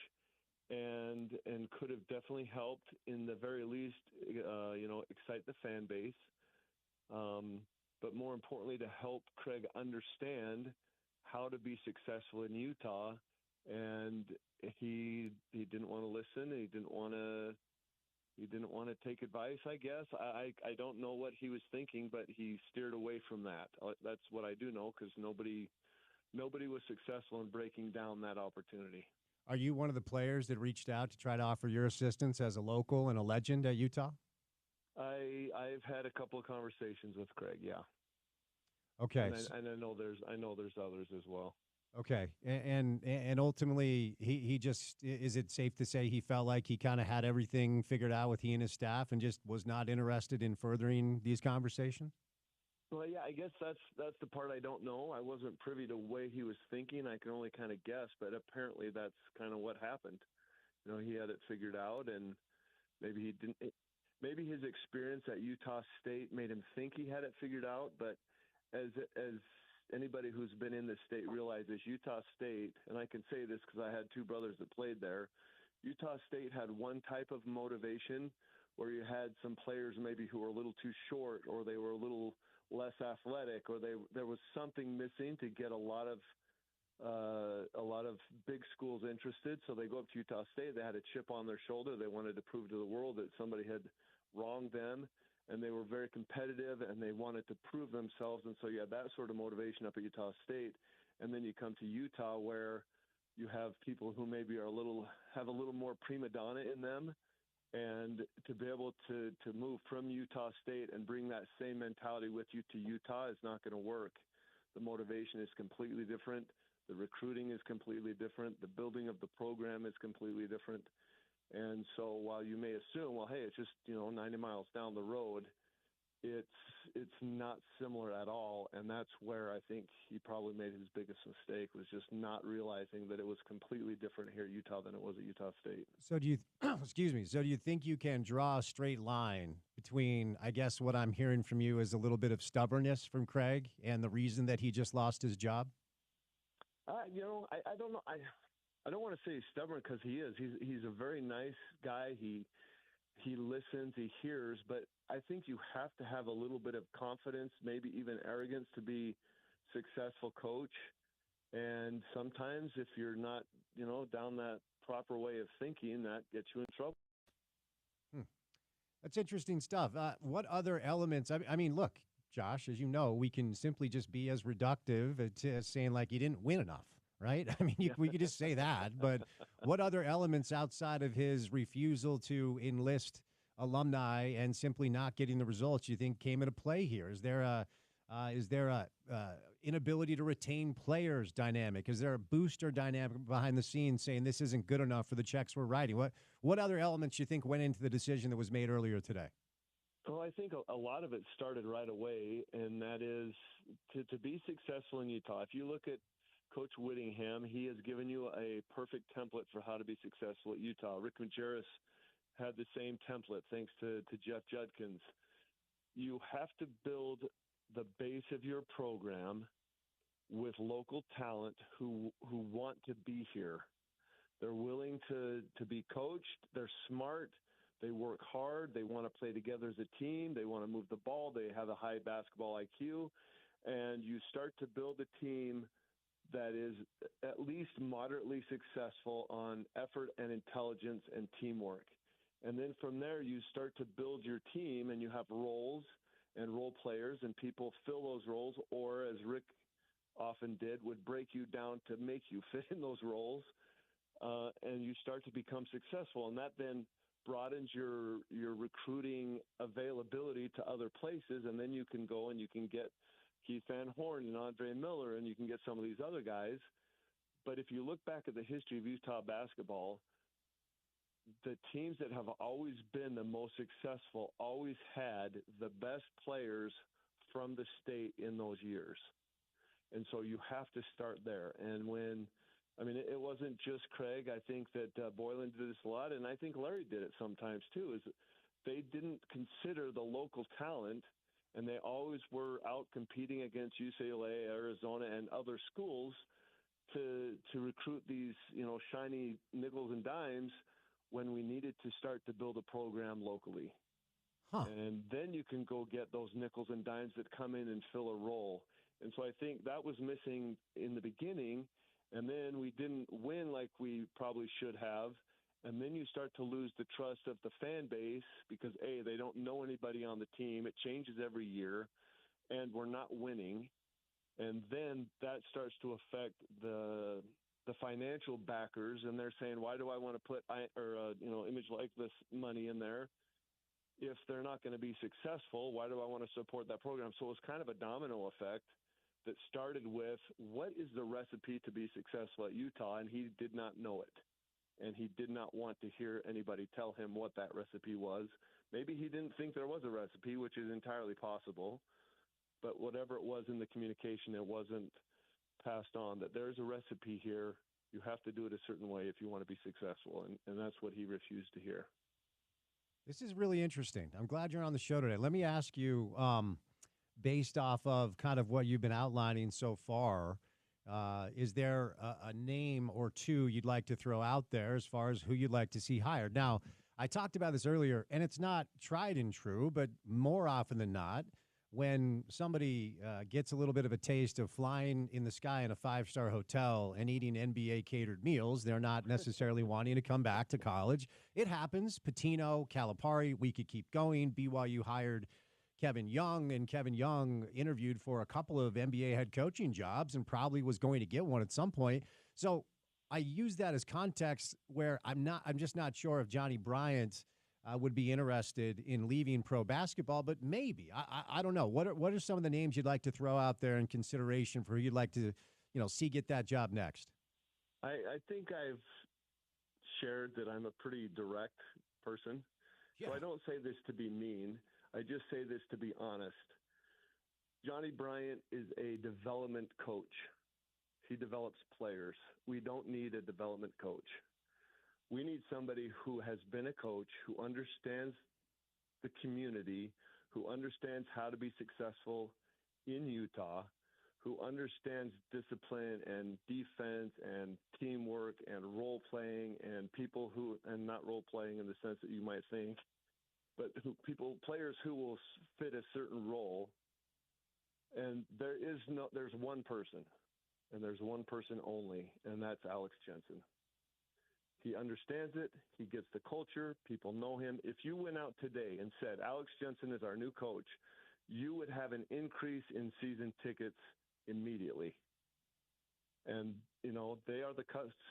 and could have definitely helped in the very least, excite the fan base. But more importantly, to help Craig understand how to be successful in Utah, and he didn't want to listen. He didn't want to take advice, I guess. I don't know what he was thinking, but he steered away from that. That's what I do know, because nobody was successful in breaking down that opportunity. Are you one of the players that reached out to try to offer your assistance as a local and a legend at Utah? I've had a couple of conversations with Craig, yeah. Okay. And I know there's others as well. Okay. And ultimately, he just, is it safe to say he felt like he kind of had everything figured out with he and his staff and just was not interested in furthering these conversations? Well, yeah, I guess that's the part I don't know. I wasn't privy to the way he was thinking. I can only kind of guess, but apparently that's kind of what happened. He had it figured out, and maybe he didn't. Maybe his experience at Utah State made him think he had it figured out, but as anybody who's been in the state realizes, Utah State, and I can say this because I had two brothers that played there, Utah State had one type of motivation where you had some players maybe who were a little too short, or they were a little less athletic, or there was something missing to get a lot of big schools interested. So they go up to Utah State. They had a chip on their shoulder. They wanted to prove to the world that somebody had wronged them, and they were very competitive, and they wanted to prove themselves. And so you had that sort of motivation up at Utah State. And then you come to Utah, where you have people who maybe have a little more prima donna in them, and to be able to move from Utah State and bring that same mentality with you to Utah is not going to work. The motivation is completely different. The recruiting is completely different. The building of the program is completely different. And so while you may assume, well, hey, it's just 90 miles down the road, it's not similar at all, and that's where I think he probably made his biggest mistake, was just not realizing that it was completely different here at Utah than it was at Utah State. So do you, excuse me, so do you think you can draw a straight line between, I guess what I'm hearing from you is a little bit of stubbornness from Craig and the reason that he just lost his job? I don't know. I don't want to say he's stubborn, because he is. He's a very nice guy. He listens, he hears, but I think you have to have a little bit of confidence, maybe even arrogance, to be successful coach. And sometimes if you're not, down that proper way of thinking, that gets you in trouble. That's interesting stuff. What other elements? I mean, look, Josh, as you know, we can simply just be as reductive to saying like you didn't win enough, right? I mean, we could just say that. But what other elements outside of his refusal to enlist alumni and simply not getting the results you think came into play here? Is there a inability to retain players dynamic? Is there a booster dynamic behind the scenes saying this isn't good enough for the checks we're writing? What other elements you think went into the decision that was made earlier today? Well, I think a lot of it started right away, and that is to be successful in Utah. If you look at Coach Whittingham, he has given you a perfect template for how to be successful at Utah. Rick Majerus had the same template, thanks to Jeff Judkins. You have to build the base of your program with local talent who want to be here. They're willing to be coached. They're smart. They work hard. They want to play together as a team. They want to move the ball. They have a high basketball IQ. And you start to build a team that is at least moderately successful on effort and intelligence and teamwork. And then from there, you start to build your team, and you have roles and role players, and people fill those roles, or as Rick often did, would break you down to make you fit in those roles, and you start to become successful. And that then broadens your recruiting availability to other places, and then you can go and you can get Keith Van Horn and Andre Miller, and you can get some of these other guys. But if you look back at the history of Utah basketball, the teams that have always been the most successful always had the best players from the state in those years. And so you have to start there. And it wasn't just Craig. I think that Boylan did this a lot, and I think Larry did it sometimes too, is they didn't consider the local talent, and they always were out competing against UCLA, Arizona, and other schools to recruit these, shiny nickels and dimes when we needed to start to build a program locally. And then you can go get those nickels and dimes that come in and fill a role. And so I think that was missing in the beginning, and then we didn't win like we probably should have. And then you start to lose the trust of the fan base because, A, they don't know anybody on the team. It changes every year, and we're not winning. And then that starts to affect the financial backers, and they're saying, why do I want to put image likeness money in there if they're not going to be successful? Why do I want to support that program? So it was kind of a domino effect that started with, what is the recipe to be successful at Utah? And he did not know it, and he did not want to hear anybody tell him what that recipe was. Maybe he didn't think there was a recipe, which is entirely possible, but whatever it was in the communication, it wasn't passed on, that there's a recipe here. You have to do it a certain way if you want to be successful, and that's what he refused to hear. This is really interesting. I'm glad you're on the show today. Let me ask you, based off of kind of what you've been outlining so far, is there a name or two you'd like to throw out there as far as who you'd like to see hired? Now, I talked about this earlier, and it's not tried and true, but more often than not, when somebody gets a little bit of a taste of flying in the sky in a five-star hotel and eating NBA-catered meals, they're not necessarily wanting to come back to college. It happens. Pitino, Calipari, we could keep going. BYU hired Kevin Young, and Kevin Young interviewed for a couple of NBA head coaching jobs and probably was going to get one at some point. So I use that as context where I'm just not sure if Johnny Bryant would be interested in leaving pro basketball, but maybe. I don't know. What are some of the names you'd like to throw out there in consideration for who you'd like to, see get that job next? I think I've shared that I'm a pretty direct person. Yeah. So I don't say this to be mean. I just say this to be honest. Johnny Bryant is a development coach. He develops players. We don't need a development coach. We need somebody who has been a coach, who understands the community, who understands how to be successful in Utah, who understands discipline and defense and teamwork and role playing and people who, and not role playing in the sense that you might think, but players who will fit a certain role. And there's one person, and there's one person only, and that's Alex Jensen. He understands it. He gets the culture. People know him. If you went out today and said, Alex Jensen is our new coach, you would have an increase in season tickets immediately. And, they are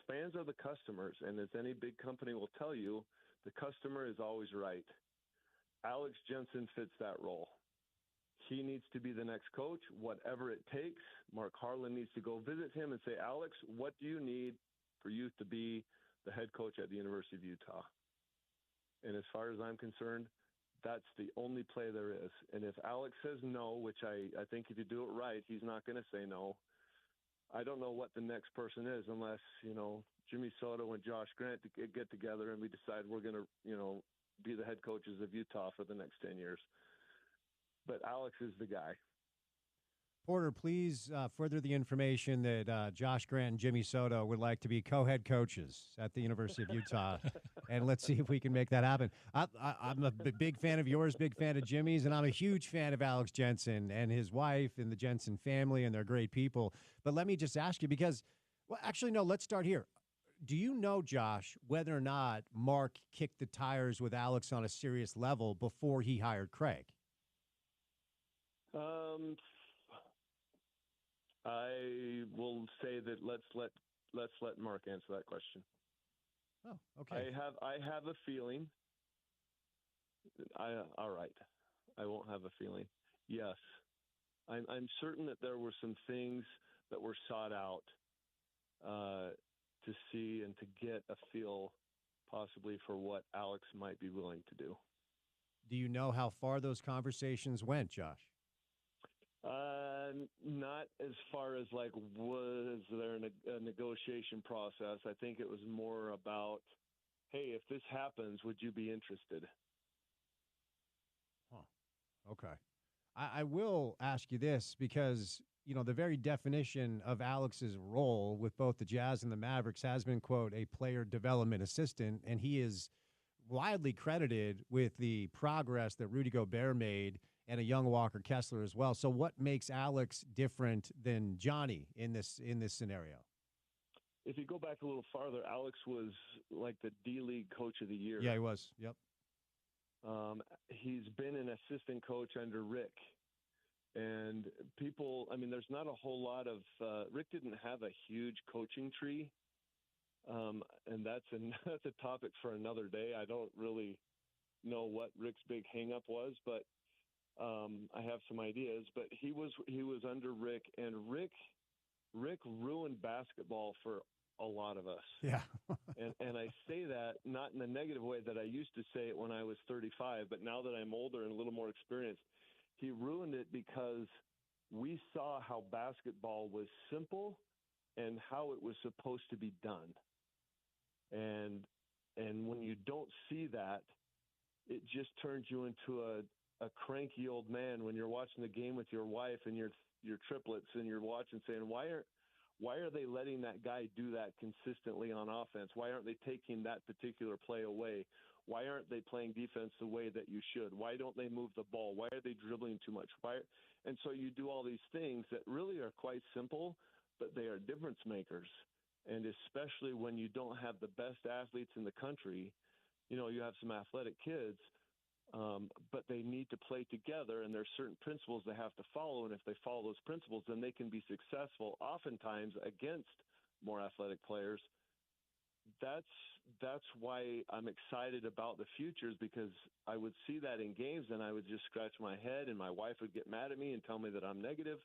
fans are the customers. And as any big company will tell you, the customer is always right. Alex Jensen fits that role. He needs to be the next coach, whatever it takes. Mark Harlan needs to go visit him and say, Alex, what do you need for you to be the head coach at the University of Utah? And as far as I'm concerned, that's the only play there is. And if Alex says no, which I think if you do it right, he's not going to say no. I don't know what the next person is unless, Jimmy Soto and Josh Grant get together and we decide we're going to, be the head coaches of Utah for the next 10 years. But Alex is the guy. Porter, please further the information that Josh Grant and Jimmy Soto would like to be co-head coaches at the University of Utah, and let's see if we can make that happen. I'm a big fan of yours, big fan of Jimmy's, and I'm a huge fan of Alex Jensen and his wife and the Jensen family, and they're great people. But let me just ask you because, no, let's start here. Do you know, Josh, whether or not Mark kicked the tires with Alex on a serious level before he hired Craig? I will say that let's let Mark answer that question. Oh, okay. I have a feeling. All right. I won't have a feeling. Yes, I'm certain that there were some things that were sought out to see and to get a feel, possibly for what Alex might be willing to do. Do you know how far those conversations went, Josh? Not as far as was there a negotiation process. I think it was more about, hey, if this happens, would you be interested? Huh. Okay. I will ask you this because, the very definition of Alex's role with both the Jazz and the Mavericks has been, quote, a player development assistant, and he is widely credited with the progress that Rudy Gobert made and a young Walker Kessler as well. So what makes Alex different than Johnny in this scenario? If you go back a little farther, Alex was like the D-League Coach of the Year. Yeah, he was. Yep. He's been an assistant coach under Rick. And people, there's not a whole lot of Rick didn't have a huge coaching tree. And that's a topic for another day. I don't really know what Rick's big hang-up was, but I have some ideas. But he was under Rick, and Rick ruined basketball for a lot of us. Yeah. and I say that not in the negative way that I used to say it when I was 35, but now that I'm older and a little more experienced, he ruined it because we saw how basketball was simple and how it was supposed to be done. And when you don't see that, it just turns you into a cranky old man when you're watching the game with your wife and your triplets, and you're watching saying, why are they letting that guy do that consistently on offense? Why aren't they taking that particular play away? Why aren't they playing defense the way that you should? Why don't they move the ball? Why are they dribbling too much? And so you do all these things that really are quite simple, but they are difference makers. And especially when you don't have the best athletes in the country, you have some athletic kids, but they need to play together, and there's certain principles they have to follow. And if they follow those principles, then they can be successful, oftentimes against more athletic players. That's why I'm excited about the futures, because I would see that in games and I would just scratch my head, and my wife would get mad at me and tell me that I'm negative.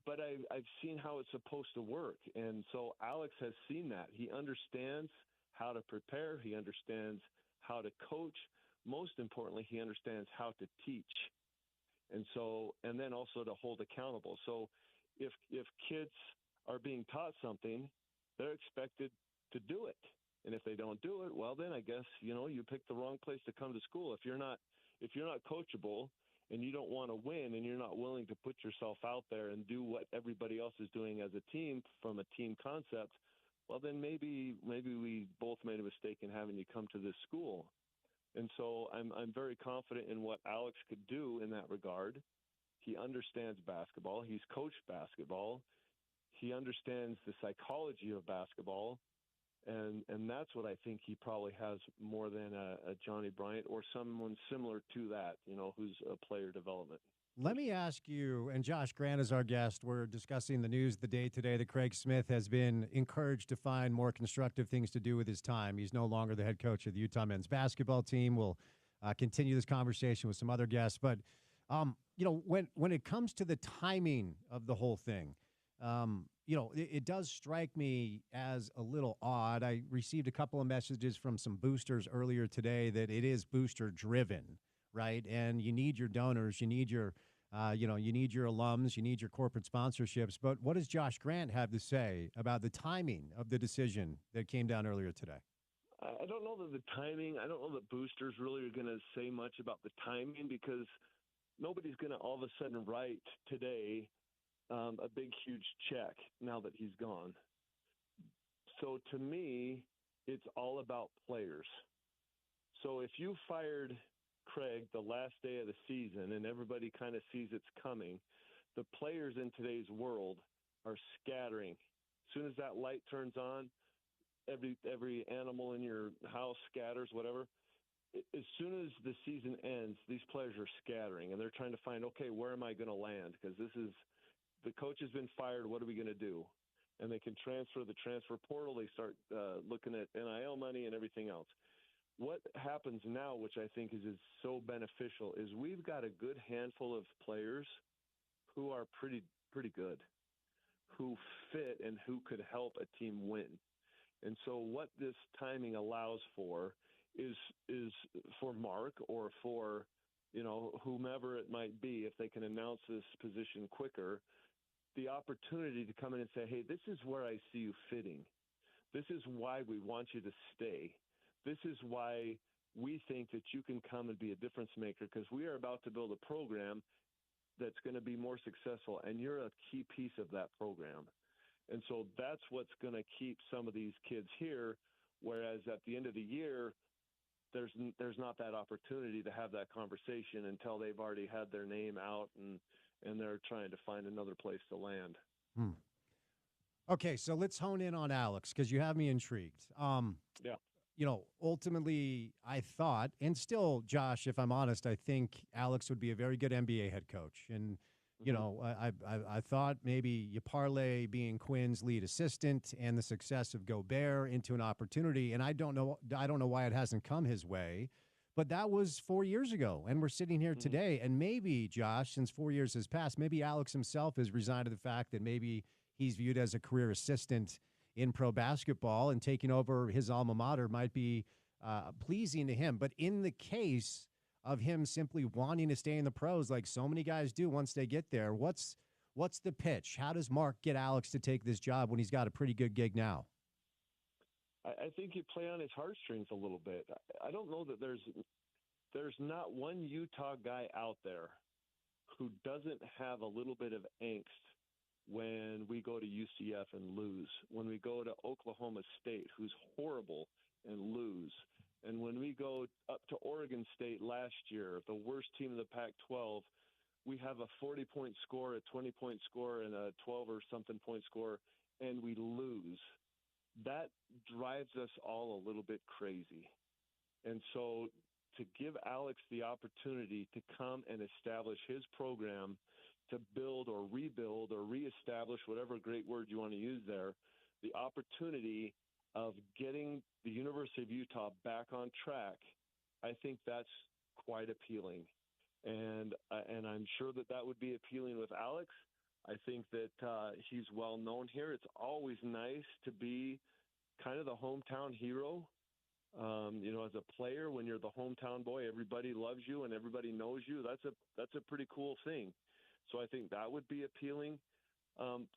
But I've seen how it's supposed to work. And so Alex has seen that. He understands how to prepare. He understands how to coach. most importantly, he understands how to teach. And then also to hold accountable. So if kids are being taught something, they're expected to do it. And if they don't do it, well, then I guess, you picked the wrong place to come to school. If you're not coachable and you don't want to win and you're not willing to put yourself out there and do what everybody else is doing as a team from a team concept, well, then maybe we both made a mistake in having you come to this school. And so I'm very confident in what Alex could do in that regard. He understands basketball. He's coached basketball. He understands the psychology of basketball. And that's what I think he probably has more than a Johnny Bryant or someone similar to that, who's a player development. Let me ask you, and Josh Grant is our guest. We're discussing the news of the day today that Craig Smith has been encouraged to find more constructive things to do with his time. He's no longer the head coach of the Utah men's basketball team. We'll continue this conversation with some other guests. But, when it comes to the timing of the whole thing, it does strike me as a little odd. I received a couple of messages from some boosters earlier today that it is booster driven, right? And you need your donors, you need your, you need your alums, you need your corporate sponsorships. But what does Josh Grant have to say about the timing of the decision that came down earlier today? I don't know that the timing, I don't know that boosters really are going to say much about the timing because nobody's going to all of a sudden write today a big, huge check now that he's gone. So to me, it's all about players. So if you fired Craig the last day of the season and everybody kind of sees it's coming, the players in today's world are scattering. As soon as that light turns on, every animal in your house scatters, whatever. As soon as the season ends, these players are scattering, and they're trying to find, okay, where am I going to land? Because the coach has been fired. What are we going to do? And they can transfer the transfer portal. They start looking at NIL money and everything else. What happens now, which I think is so beneficial, is we've got a good handful of players who are pretty good, who fit and who could help a team win. And so what this timing allows for is for Mark or for, whomever it might be, if they can announce this position quicker, the opportunity to come in and say, hey, this is where I see you fitting. This is why we want you to stay. This is why we think that you can come and be a difference maker because we are about to build a program that's going to be more successful, and you're a key piece of that program. And so that's what's going to keep some of these kids here, whereas at the end of the year, there's not that opportunity to have that conversation until they've already had their name out and they're trying to find another place to land. Okay, so let's hone in on Alex because you have me intrigued. Yeah. Ultimately, I thought, and still, Josh, if I'm honest, I think Alex would be a very good NBA head coach. And, I thought maybe you parlay being Quinn's lead assistant and the success of Gobert into an opportunity. And I don't know why it hasn't come his way. But that was 4 years ago, and we're sitting here today. And maybe, Josh, since 4 years has passed, maybe Alex himself has resigned to the fact that maybe he's viewed as a career assistant in pro basketball, and taking over his alma mater might be pleasing to him. But in the case of him simply wanting to stay in the pros like so many guys do once they get there, what's the pitch? How does Mark get Alex to take this job when he's got a pretty good gig now? I think you play on his heartstrings a little bit. I don't know that there's not one Utah guy out there who doesn't have a little bit of angst when we go to UCF and lose, when we go to Oklahoma State, who's horrible, and lose, and when we go up to Oregon State last year, the worst team in the Pac-12, we have a 40-point score, a 20-point score, and a 12 or something point score, and we lose. That drives us all a little bit crazy. And so to give Alex the opportunity to come and establish his program to build or rebuild or reestablish, whatever great word you want to use there, the opportunity of getting the University of Utah back on track, I think that's quite appealing. And I'm sure that would be appealing with Alex. I think that he's well known here. It's always nice to be kind of the hometown hero As a player, when you're the hometown boy, everybody loves you and everybody knows you. That's a pretty cool thing. So I think that would be appealing.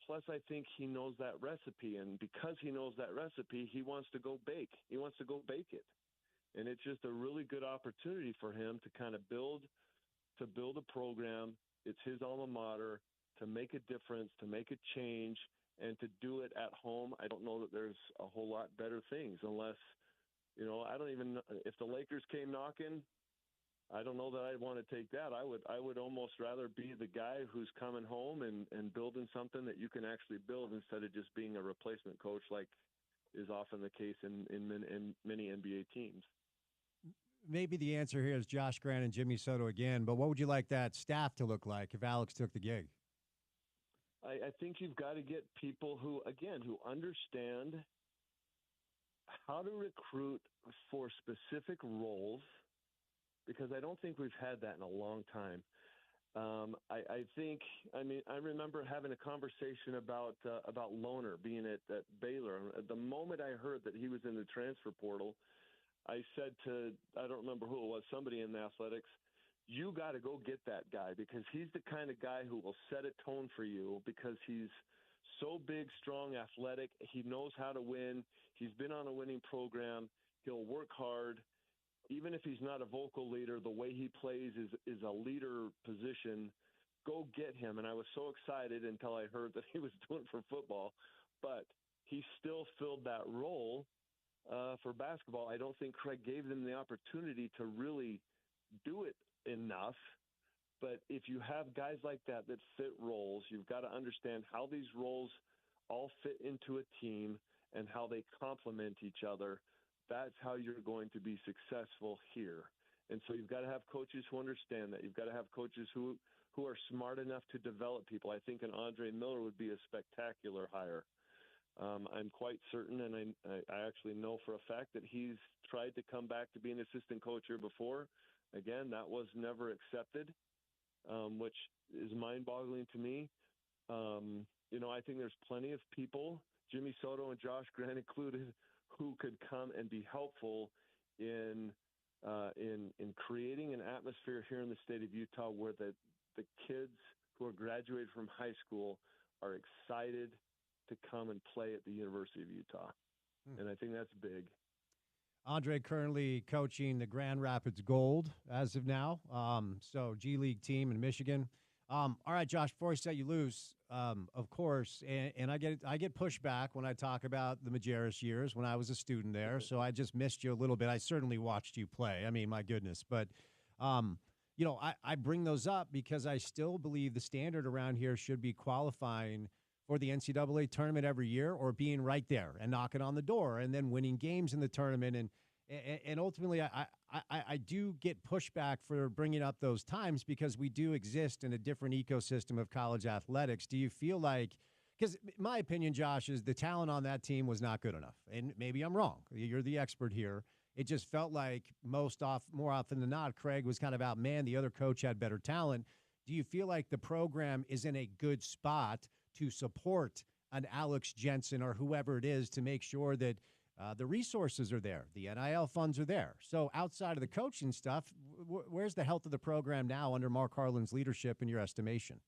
Plus, I think he knows that recipe, and because he knows that recipe, he wants to go bake. He wants to go bake it, and it's just a really good opportunity for him to kind of build a program. It's his alma mater, to make a difference, to make a change, and to do it at home. I don't know that there's a whole lot better things, unless, I don't even know if the Lakers came knocking. I don't know that I'd want to take that. I would almost rather be the guy who's coming home and building something that you can actually build, instead of just being a replacement coach, like is often the case in many NBA teams. Maybe the answer here is Josh Grant and Jimmy Soto again, but what would you like that staff to look like if Alex took the gig? I think you've got to get people who understand how to recruit for specific roles, because I don't think we've had that in a long time. I remember having a conversation about Lohner being at Baylor. The moment I heard that he was in the transfer portal, I said to, I don't remember who it was, somebody in the athletics, you got to go get that guy, because he's the kind of guy who will set a tone for you, because he's so big, strong, athletic. He knows how to win. He's been on a winning program. He'll work hard. Even if he's not a vocal leader, the way he plays is a leader position. Go get him. And I was so excited until I heard that he was doing it for football. But he still filled that role for basketball. I don't think Craig gave them the opportunity to really do it enough. But if you have guys like that fit roles, you've got to understand how these roles all fit into a team and how they complement each other. That's how you're going to be successful here. And so you've got to have coaches who understand that. You've got to have coaches who are smart enough to develop people. I think an Andre Miller would be a spectacular hire. I'm quite certain, and I actually know for a fact that he's tried to come back to be an assistant coach here before. Again, that was never accepted, which is mind-boggling to me. I think there's plenty of people, Jimmy Soto and Josh Grant included, who could come and be helpful in creating an atmosphere here in the state of Utah where the kids who are graduated from high school are excited to come and play at the University of Utah. And I think that's big. Andre currently coaching the Grand Rapids Gold as of now, so G League team in Michigan. All right, Josh, before I set you loose, of course, and I get pushback when I talk about the Majerus years when I was a student there, so I just missed you a little bit. I certainly watched you play. I mean, my goodness. But, I bring those up because I still believe the standard around here should be qualifying for the NCAA tournament every year, or being right there and knocking on the door and then winning games in the tournament. And ultimately, I do get pushback for bringing up those times, because we do exist in a different ecosystem of college athletics. Do you feel like, because my opinion, Josh, is the talent on that team was not good enough. And maybe I'm wrong. You're the expert here. It just felt like more often than not, Craig was kind of outmanned. The other coach had better talent. Do you feel like the program is in a good spot to support an Alex Jensen or whoever it is, to make sure that the resources are there, the NIL funds are there? So outside of the coaching stuff, where's the health of the program now under Mark Harlan's leadership in your estimation?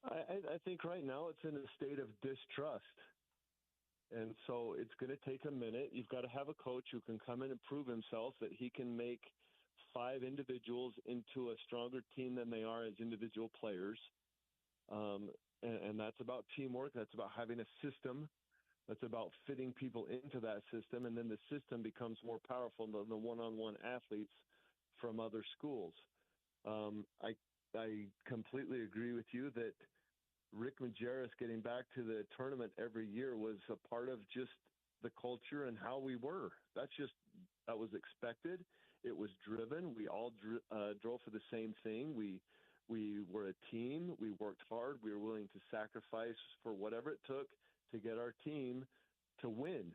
I think right now it's in a state of distrust. And so it's going to take a minute. You've got to have a coach who can come in and prove himself that he can make 5 individuals into a stronger team than they are as individual players. And that's about teamwork. That's about having a system. That's about fitting people into that system. And then the system becomes more powerful than the one-on-one athletes from other schools. I completely agree with you that Rick Majerus getting back to the tournament every year was a part of just the culture and how we were. That was expected. It was driven. We all drove for the same thing. We were a team. We worked hard. We were willing to sacrifice for whatever it took to get our team to win.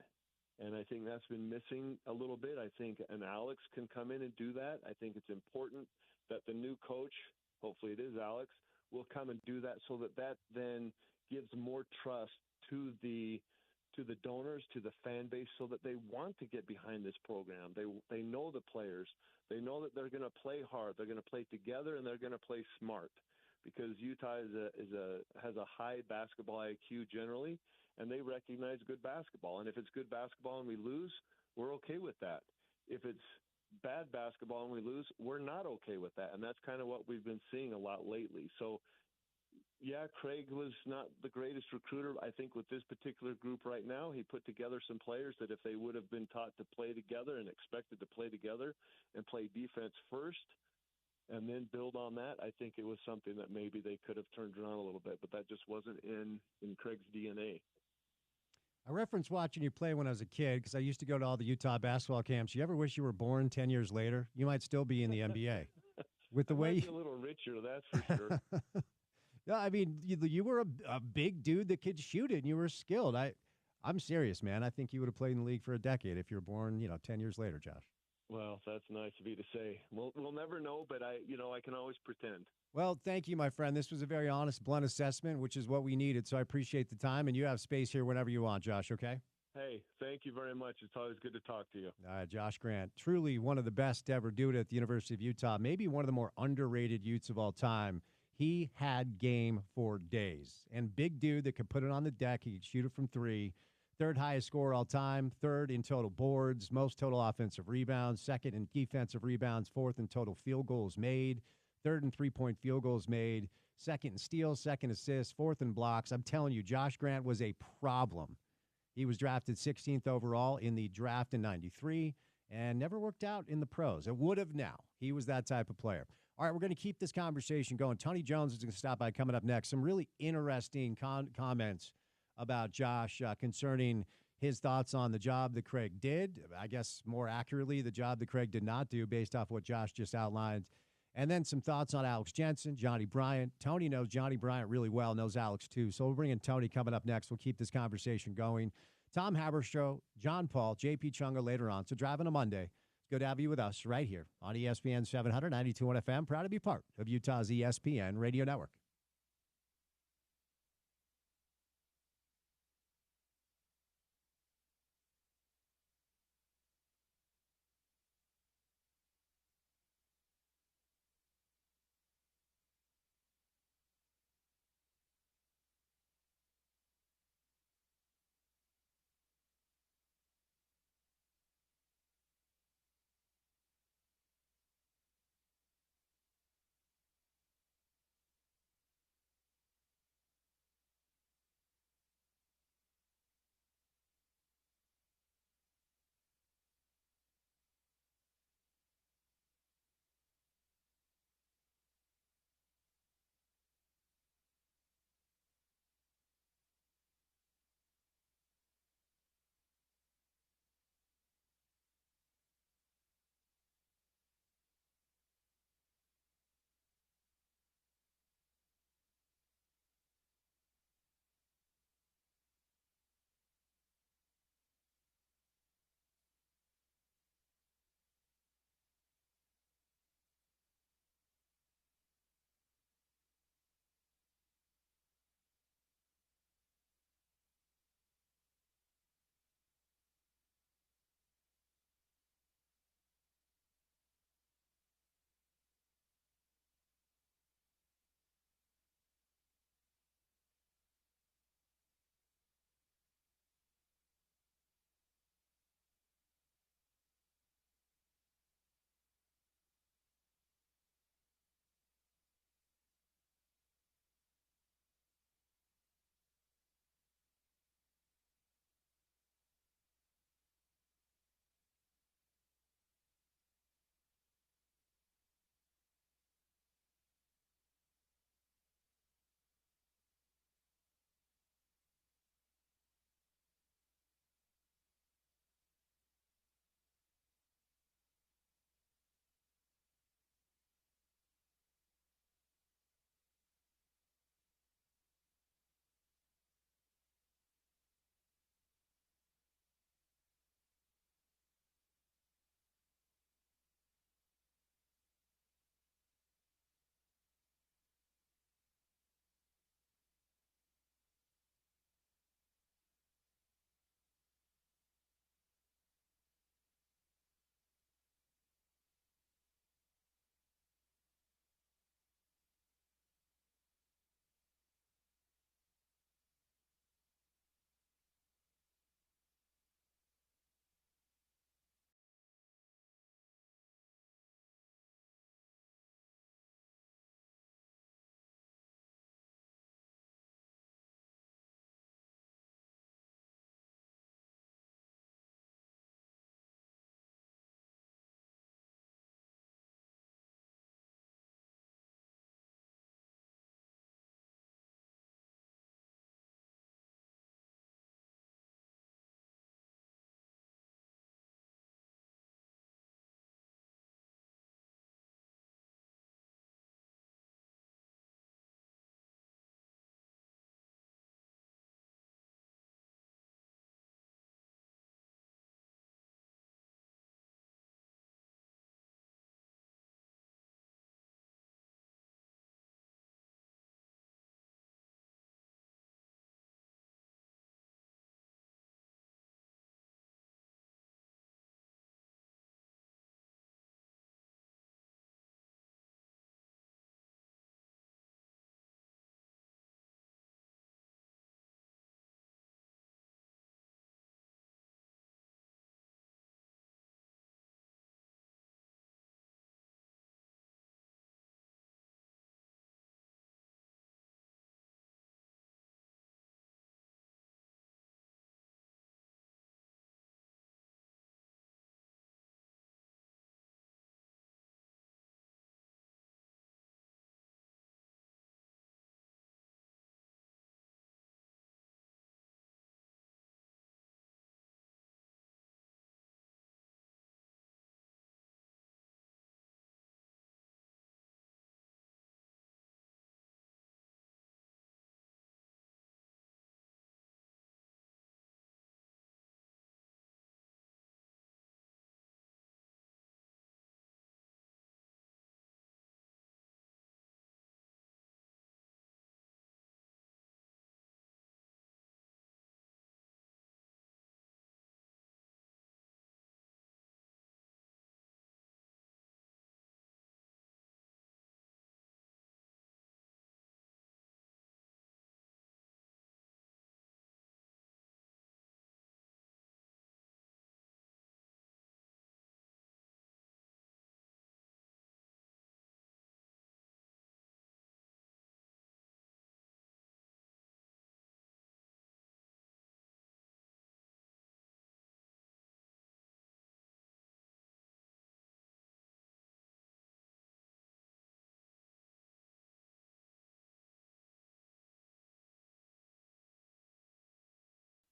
And I think that's been missing a little bit. I think an Alex can come in and do that. I think it's important that the new coach, hopefully it is Alex, will come and do that, so that then gives more trust to the to the donors, to the fan base, so that they want to get behind this program. They know the players. They know that they're going to play hard. They're going to play together, and they're going to play smart, because Utah has a high basketball IQ generally, and they recognize good basketball. And if it's good basketball and we lose, we're okay with that. If it's bad basketball and we lose, we're not okay with that. And that's kind of what we've been seeing a lot lately. So, yeah, Craig was not the greatest recruiter. I think with this particular group right now, he put together some players that if they would have been taught to play together and expected to play together and play defense first and then build on that, I think it was something that maybe they could have turned around a little bit. But that just wasn't in Craig's DNA. I reference watching you play when I was a kid because I used to go to all the Utah basketball camps. You ever wish you were born 10 years later? You might still be in the NBA. With the way might be a little richer, that's for sure. No, I mean, you were a big dude that could shoot it, and you were skilled. I'm serious, man. I think you would have played in the league for a decade if you were born, 10 years later, Josh. Well, that's nice of you to say. We'll never know, but I can always pretend. Well, thank you, my friend. This was a very honest, blunt assessment, which is what we needed. So I appreciate the time, and you have space here whenever you want, Josh, okay? Hey, thank you very much. It's always good to talk to you. Josh Grant, truly one of the best to ever do it at the University of Utah, maybe one of the more underrated Utes of all time. He had game for days, and big dude that could put it on the deck. He could shoot it from three. Third highest scorer all time, third in total boards, most total offensive rebounds, second in defensive rebounds, fourth in total field goals made, third in three-point field goals made, second in steals, second assists, fourth in blocks. I'm telling you, Josh Grant was a problem. He was drafted 16th overall in the draft in 93 and never worked out in the pros. It would have now. He was that type of player. All right, we're going to keep this conversation going. Tony Jones is going to stop by coming up next. Some really interesting comments about Josh concerning his thoughts on the job that Craig did. I guess more accurately, the job that Craig did not do based off what Josh just outlined. And then some thoughts on Alex Jensen, Johnny Bryant. Tony knows Johnny Bryant really well, knows Alex too. So we'll bring in Tony coming up next. We'll keep this conversation going. Tom Haberstroh, John Paul, JP Chunga later on. So driving a Monday. It's good to have you with us right here on ESPN 700, 92.1 FM. Proud to be part of Utah's ESPN radio network.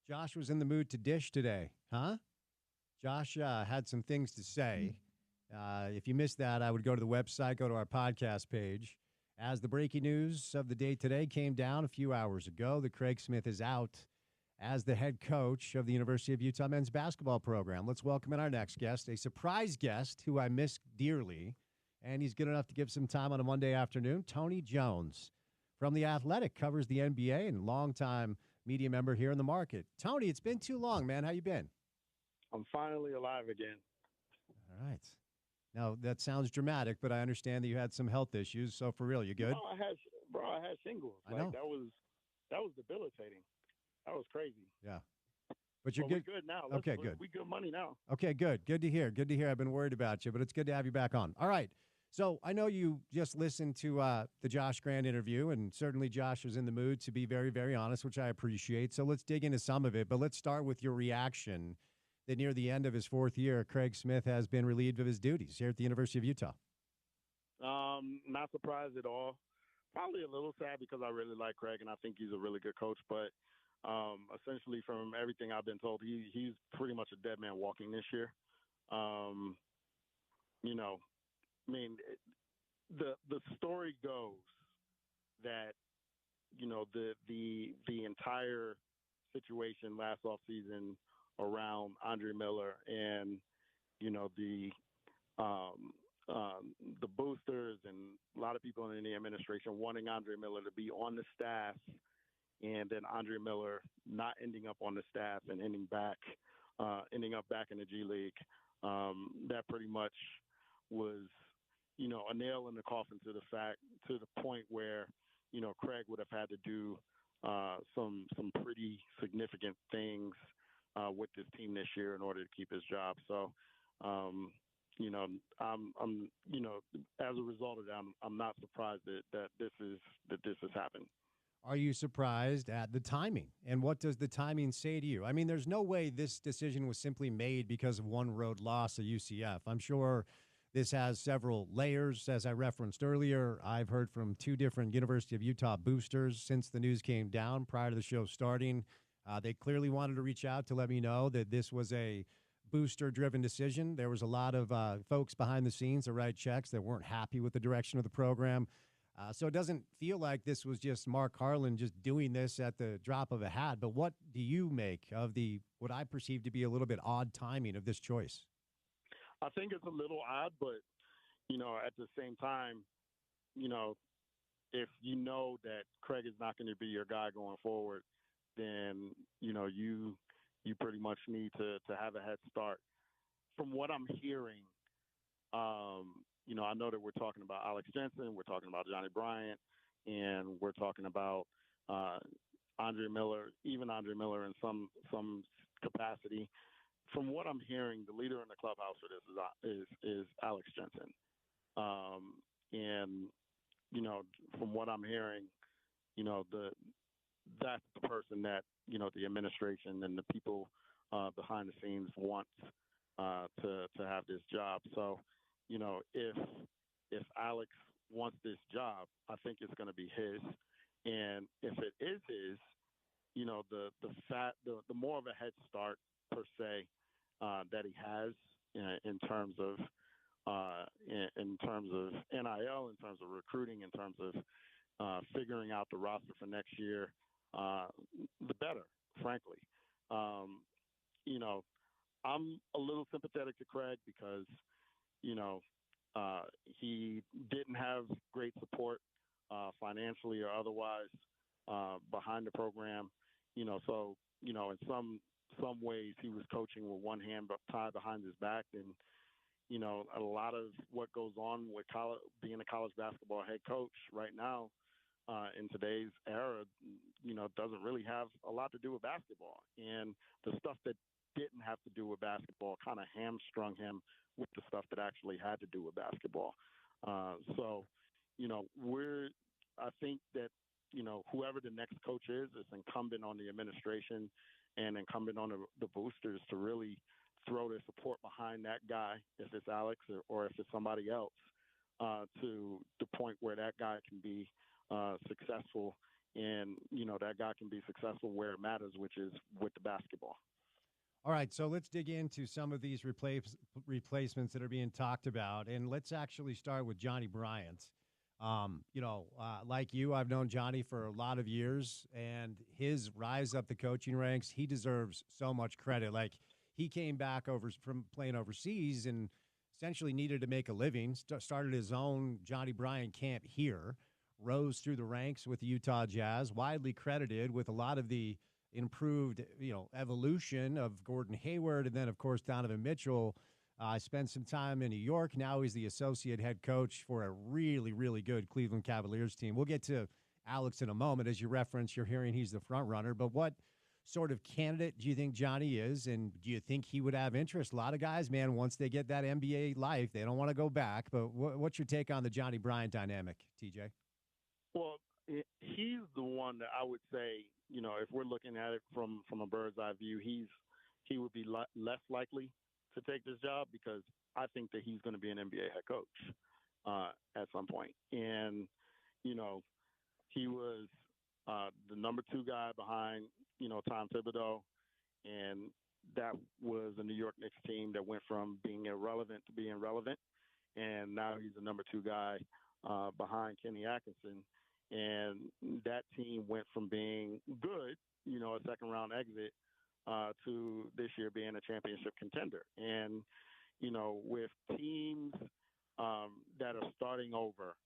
Josh was in the mood to dish today, huh? Josh had some things to say. If you missed that, I would go to the website, go to our podcast page. As the breaking news of the day today came down a few hours ago, that Craig Smith is out as the head coach of the University of Utah men's basketball program. Let's welcome in our next guest, a surprise guest who I miss dearly, and he's good enough to give some time on a Monday afternoon. Tony Jones from The Athletic covers the NBA and longtime media member here in the market. Tony, it's been too long, man. How you been? I'm finally alive again. All right. Now, that sounds dramatic, but I understand that you had some health issues. So, for real, you good? I had shingles. I know. That was debilitating. That was crazy. Yeah. But you're good. good. We're good now. Okay, good. We good money now. Okay, good. Good to hear. Good to hear. I've been worried about you, but it's good to have you back on. All right. So I know you just listened to the Josh Grant interview, and certainly Josh was in the mood to be very, very honest, which I appreciate. So let's dig into some of it. But let's start with your reaction that near the end of his fourth year, Craig Smith has been relieved of his duties here at the University of Utah. Not surprised at all. Probably a little sad because I really like Craig, and I think he's a really good coach. But essentially, from everything I've been told, he's pretty much a dead man walking this year. The story goes that the entire situation last offseason around Andre Miller and the boosters and a lot of people in the administration wanting Andre Miller to be on the staff, and then Andre Miller not ending up on the staff and ending up back in the G League. That pretty much was, a nail in the coffin to the point where, Craig would have had to do some pretty significant things with this team this year in order to keep his job. So, as a result of that, I'm not surprised that this has happened. Are you surprised at the timing? And what does the timing say to you? I mean, there's no way this decision was simply made because of one road loss at UCF. I'm sure this has several layers. As I referenced earlier, I've heard from two different University of Utah boosters since the news came down prior to the show starting. They clearly wanted to reach out to let me know that this was a booster-driven decision. There was a lot of folks behind the scenes that write checks that weren't happy with the direction of the program. So it doesn't feel like this was just Mark Harlan just doing this at the drop of a hat. But what do you make of what I perceive to be a little bit odd timing of this choice? I think it's a little odd, but, at the same time, if you know that Craig is not going to be your guy going forward, then, you pretty much need to have a head start. From what I'm hearing, I know that we're talking about Alex Jensen, we're talking about Johnny Bryant, and we're talking about Andre Miller, even Andre Miller in some capacity. From what I'm hearing, the leader in the clubhouse for this is Alex Jensen. And, from what I'm hearing, that's the person that, the administration and the people behind the scenes want to have this job. So, if Alex wants this job, I think it's going to be his. And if it is his, the more of a head start per se that he has in terms of NIL, in terms of recruiting, in terms of figuring out the roster for next year, the better, frankly. I'm a little sympathetic to Craig because, he didn't have great support financially or otherwise behind the program. So, in some ways he was coaching with one hand tied behind his back. And, a lot of what goes on with being a college basketball head coach right now in today's era, doesn't really have a lot to do with basketball. And the stuff that didn't have to do with basketball kind of hamstrung him with the stuff that actually had to do with basketball. So, I think that, whoever the next coach is, it's incumbent on the administration and incumbent on the boosters to really throw their support behind that guy, if it's Alex or if it's somebody else, to the point where that guy can be successful and that guy can be successful where it matters, which is with the basketball. All right, so let's dig into some of these replacements that are being talked about, and let's actually start with Johnny Bryant. Like you, I've known Johnny for a lot of years, and his rise up the coaching ranks, he deserves so much credit. Like, he came back from playing overseas and essentially needed to make a living, started his own Johnny Bryant camp here, rose through the ranks with the Utah Jazz, widely credited with a lot of the improved, evolution of Gordon Hayward, and then, of course, Donovan Mitchell. Spent some time in New York. Now he's the associate head coach for a really, really good Cleveland Cavaliers team. We'll get to Alex in a moment. As you reference, you're hearing he's the front runner. But what sort of candidate do you think Johnny is, and do you think he would have interest? A lot of guys, man, once they get that NBA life, they don't want to go back. But what's your take on the Johnny Bryant dynamic, TJ? Well, he's the one that I would say, if we're looking at it from a bird's eye view, he would be less likely to take this job, because I think that he's going to be an NBA head coach at some point. And, he was the number 2 guy behind, Tom Thibodeau. And that was a New York Knicks team that went from being irrelevant to being relevant. And now he's the number 2 guy behind Kenny Atkinson. And that team went from being good, a second-round exit, to this year being a championship contender. And, with teams that are starting over,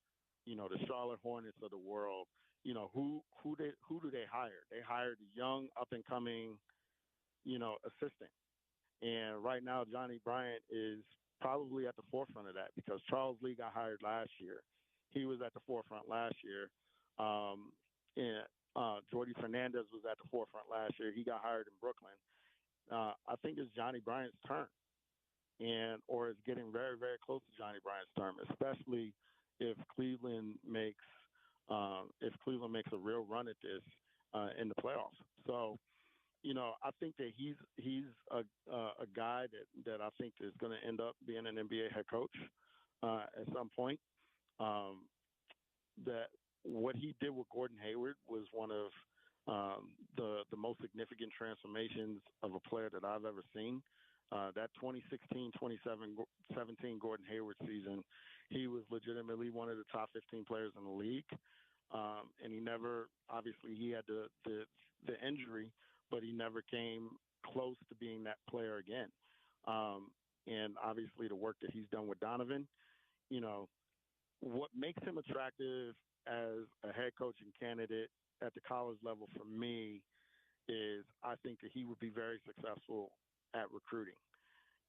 the Charlotte Hornets of the world, who do they hire? They hired a young, up-and-coming, assistant. And right now, Johnny Bryant is probably at the forefront of that, because Charles Lee got hired last year. He was at the forefront last year. Jordy Fernandez was at the forefront last year. He got hired in Brooklyn. I think it's Johnny Bryant's turn, or it's getting very, very close to Johnny Bryant's turn, especially if Cleveland makes a real run at this in the playoffs. So, I think that he's a guy that I think is going to end up being an NBA head coach at some point. That what he did with Gordon Hayward was one of the most significant transformations of a player that I've ever seen. That 2016-2017 Gordon Hayward season, he was legitimately one of the top 15 players in the league. And he never, obviously, he had the injury, but he never came close to being that player again. And obviously, the work that he's done with Donovan, what makes him attractive as a head coaching candidate at the college level for me is I think that he would be very successful at recruiting.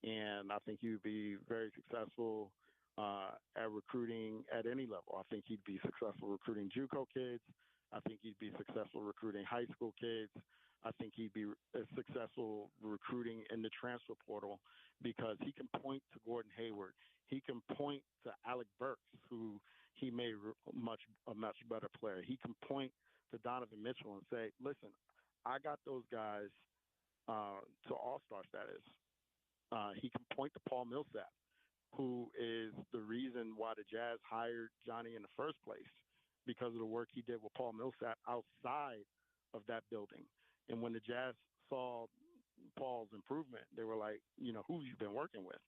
And I think he would be very successful at recruiting at any level. I think he'd be successful recruiting JUCO kids. I think he'd be successful recruiting high school kids. I think he'd be successful recruiting in the transfer portal, because he can point to Gordon Hayward. He can point to Alec Burks, who he made a much better player. He can point to Donovan Mitchell and say, listen, I got those guys to all-star status. He can point to Paul Millsap, who is the reason why the Jazz hired Johnny in the first place, because of the work he did with Paul Millsap outside of that building. And when the Jazz saw Paul's improvement, they were like, who you been working with?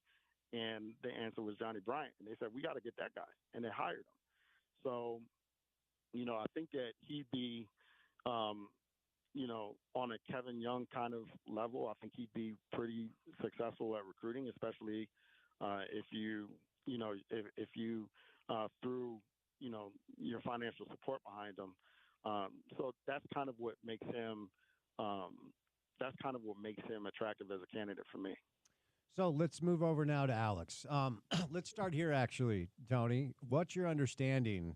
And the answer was Johnny Bryant. And they said, we got to get that guy. And they hired him. So, I think that he'd be, on a Kevin Young kind of level. I think he'd be pretty successful at recruiting, especially if you threw, your financial support behind him. So that's kind of what makes him attractive as a candidate for me. So let's move over now to Alex. Let's start here, actually, Tony. What's your understanding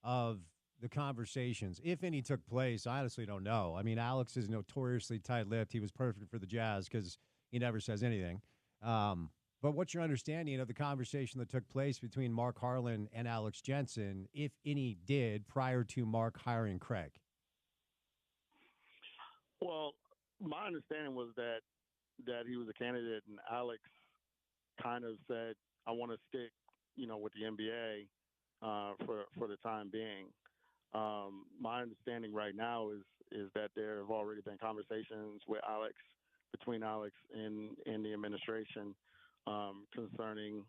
of the conversations, if any, took place? I honestly don't know. I mean, Alex is notoriously tight-lipped. He was perfect for the Jazz because he never says anything. But what's your understanding of the conversation that took place between Mark Harlan and Alex Jensen, if any did, prior to Mark hiring Craig? Well, my understanding was that he was a candidate, and Alex kind of said, I want to stick, with the NBA for the time being. My understanding right now is that there have already been conversations with Alex, between Alex and the administration, concerning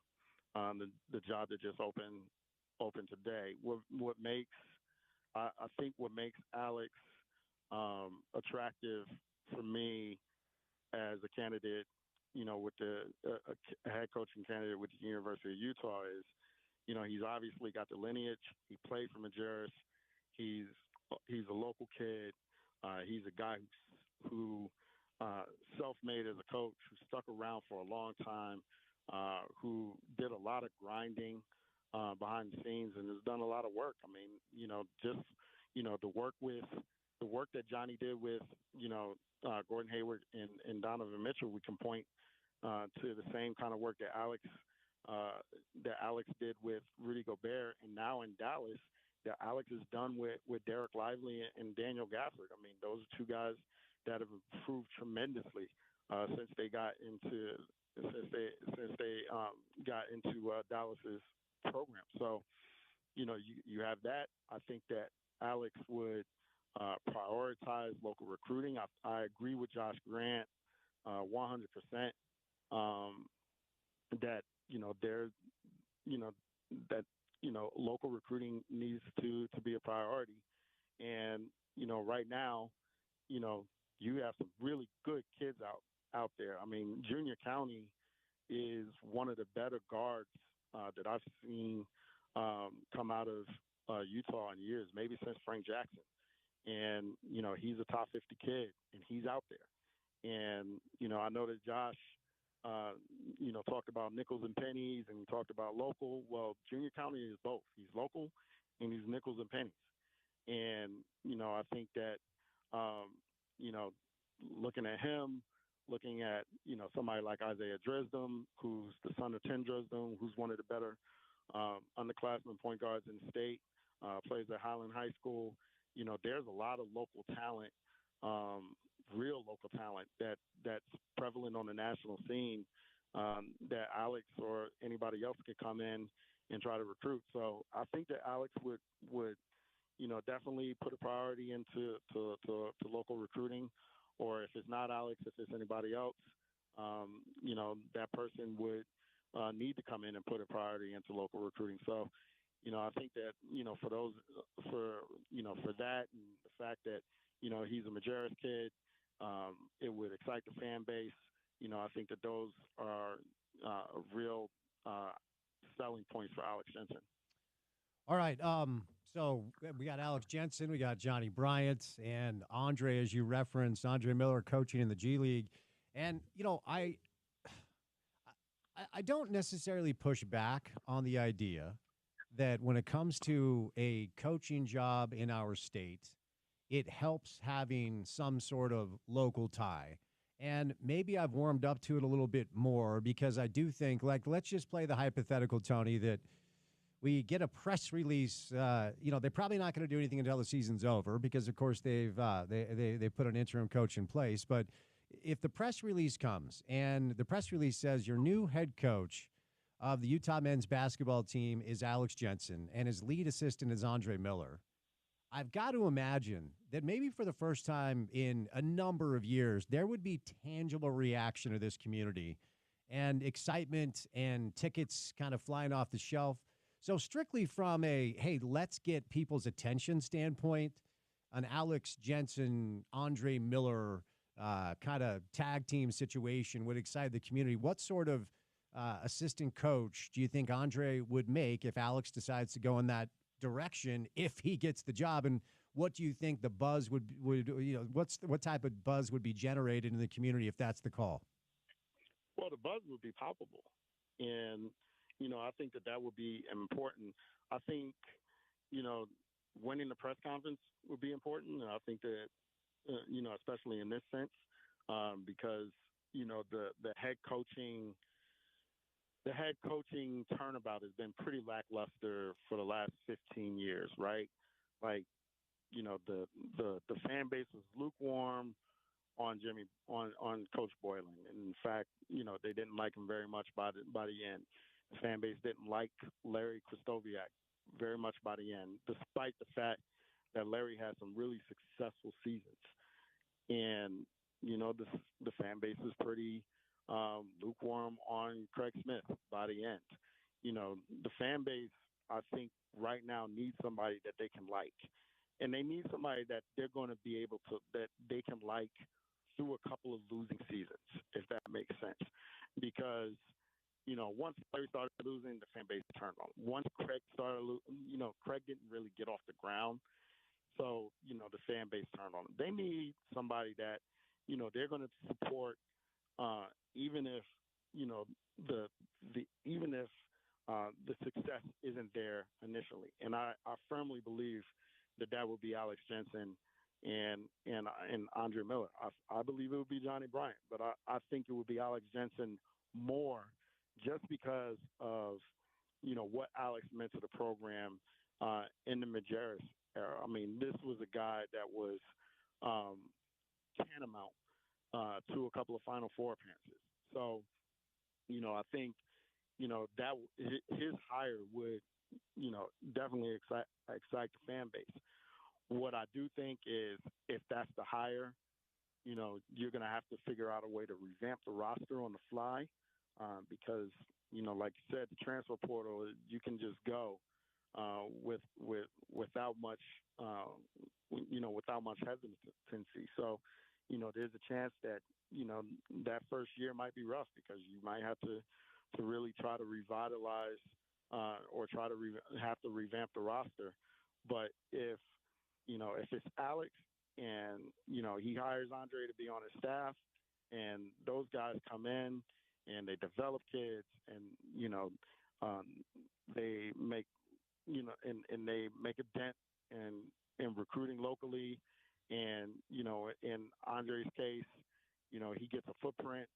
the job that just opened today. What makes I think what makes Alex attractive for me as a candidate, with a head coaching candidate with the University of Utah is, he's obviously got the lineage. He played for Majerus. He's a local kid. He's a guy who self-made as a coach, who stuck around for a long time, who did a lot of grinding behind the scenes and has done a lot of work. I mean, just the work that Johnny did with Gordon Hayward and Donovan Mitchell, we can point to the same kind of work that Alex did with Rudy Gobert, and now in Dallas that Alex has done with Derek Lively and Daniel Gafford. I mean, those are two guys that have improved tremendously since they got into Dallas's program. So, you have that. I think that Alex would prioritize local recruiting. I agree with Josh Grant 100%. That there, that local recruiting needs to be a priority, and right now, you have some really good kids out there. I mean, Junior County is one of the better guards that I've seen come out of Utah in years, maybe since Frank Jackson. And he's a top 50 kid, and he's out there. And I know that Josh talked about nickels and pennies and talked about local. Well, Junior County is both. He's local and he's nickels and pennies. And, I think that, looking at him, looking at, somebody like Isaiah Dresden, who's the son of Tim Dresden, who's one of the better underclassmen point guards in the state, plays at Highland High School. There's a lot of local talent, real local talent that's prevalent on the national scene, that Alex or anybody else could come in and try to recruit. So I think that Alex would definitely put a priority into local recruiting, or if it's not Alex, if it's anybody else, that person would need to come in and put a priority into local recruiting. So, I think that, for that and the fact that, he's a Majerus kid, it would excite the fan base. I think that those are real selling points for Alex Jensen. All right. So we got Alex Jensen, we got Johnny Bryant, and Andre, as you referenced, Andre Miller coaching in the G League. And, I don't necessarily push back on the idea that when it comes to a coaching job in our state, it helps having some sort of local tie. And maybe I've warmed up to it a little bit more because I do think, let's just play the hypothetical, Tony, that we get a press release. They're probably not going to do anything until the season's over because, of course, they put an interim coach in place. But if the press release comes and the press release says your new head coach of the Utah men's basketball team is Alex Jensen and his lead assistant is Andre Miller, I've got to imagine that maybe for the first time in a number of years, there would be tangible reaction to this community and excitement and tickets kind of flying off the shelf. So strictly from a, hey, let's get people's attention standpoint, an Alex Jensen, Andre Miller kind of tag team situation would excite the community. What sort of assistant coach do you think Andre would make if Alex decides to go in that direction if he gets the job? And what do you think the buzz would what type of buzz would be generated in the community if that's the call? Well, the buzz would be palpable. And, I think that would be important. I think, winning the press conference would be important. And I think that, especially in this sense, because, the head coaching turnabout has been pretty lackluster for the last 15 years, right? Like, the fan base was lukewarm on Coach Boylan. And in fact, they didn't like him very much by the end. The fan base didn't like Larry Kristoviak very much by the end, despite the fact that Larry had some really successful seasons, and the fan base is pretty lukewarm on Craig Smith by the end. The fan base, I think, right now needs somebody that they can like, and they need somebody that they're going to be able to that they can like through a couple of losing seasons, if that makes sense. Because once Larry started losing, the fan base turned on him. Once Craig started, Craig didn't really get off the ground, so the fan base turned on him. They need somebody that they're going to support, even if even if the success isn't there initially. And I firmly believe that would be Alex Jensen and Andre Miller. I believe it would be Johnny Bryant, but I think it would be Alex Jensen more, just because of what Alex meant to the program in the Majerus era. I mean, this was a guy that was tantamount to a couple of Final Four appearances. So, I think that his hire would definitely excite the fan base. What I do think is, if that's the hire, you're going to have to figure out a way to revamp the roster on the fly, because like you said, the transfer portal, you can just go without much without much hesitancy. So there's a chance that that first year might be rough, because you might have to really try to revitalize or try to have to revamp the roster. But if it's Alex and he hires Andre to be on his staff, and those guys come in and they develop kids, and they make and they make a dent in recruiting locally, and in Andre's case, he gets a footprint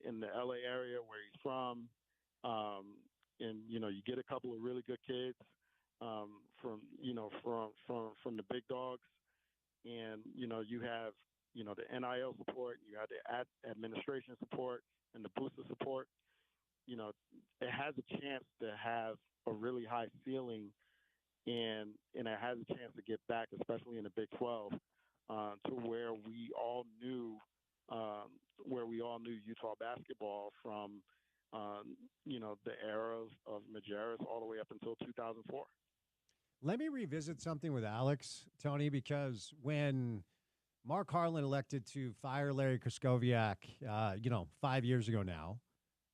in the LA area where he's from, and you get a couple of really good kids from the big dogs, and you have the NIL support, you have the administration support and the booster support. It has a chance to have a really high ceiling, and it has a chance to get back, especially in the Big 12, to where we all knew Utah basketball from the era of Majerus all the way up until 2004. Let me revisit something with Alex, Tony, because when Mark Harlan elected to fire Larry Kraskowiak, 5 years ago now,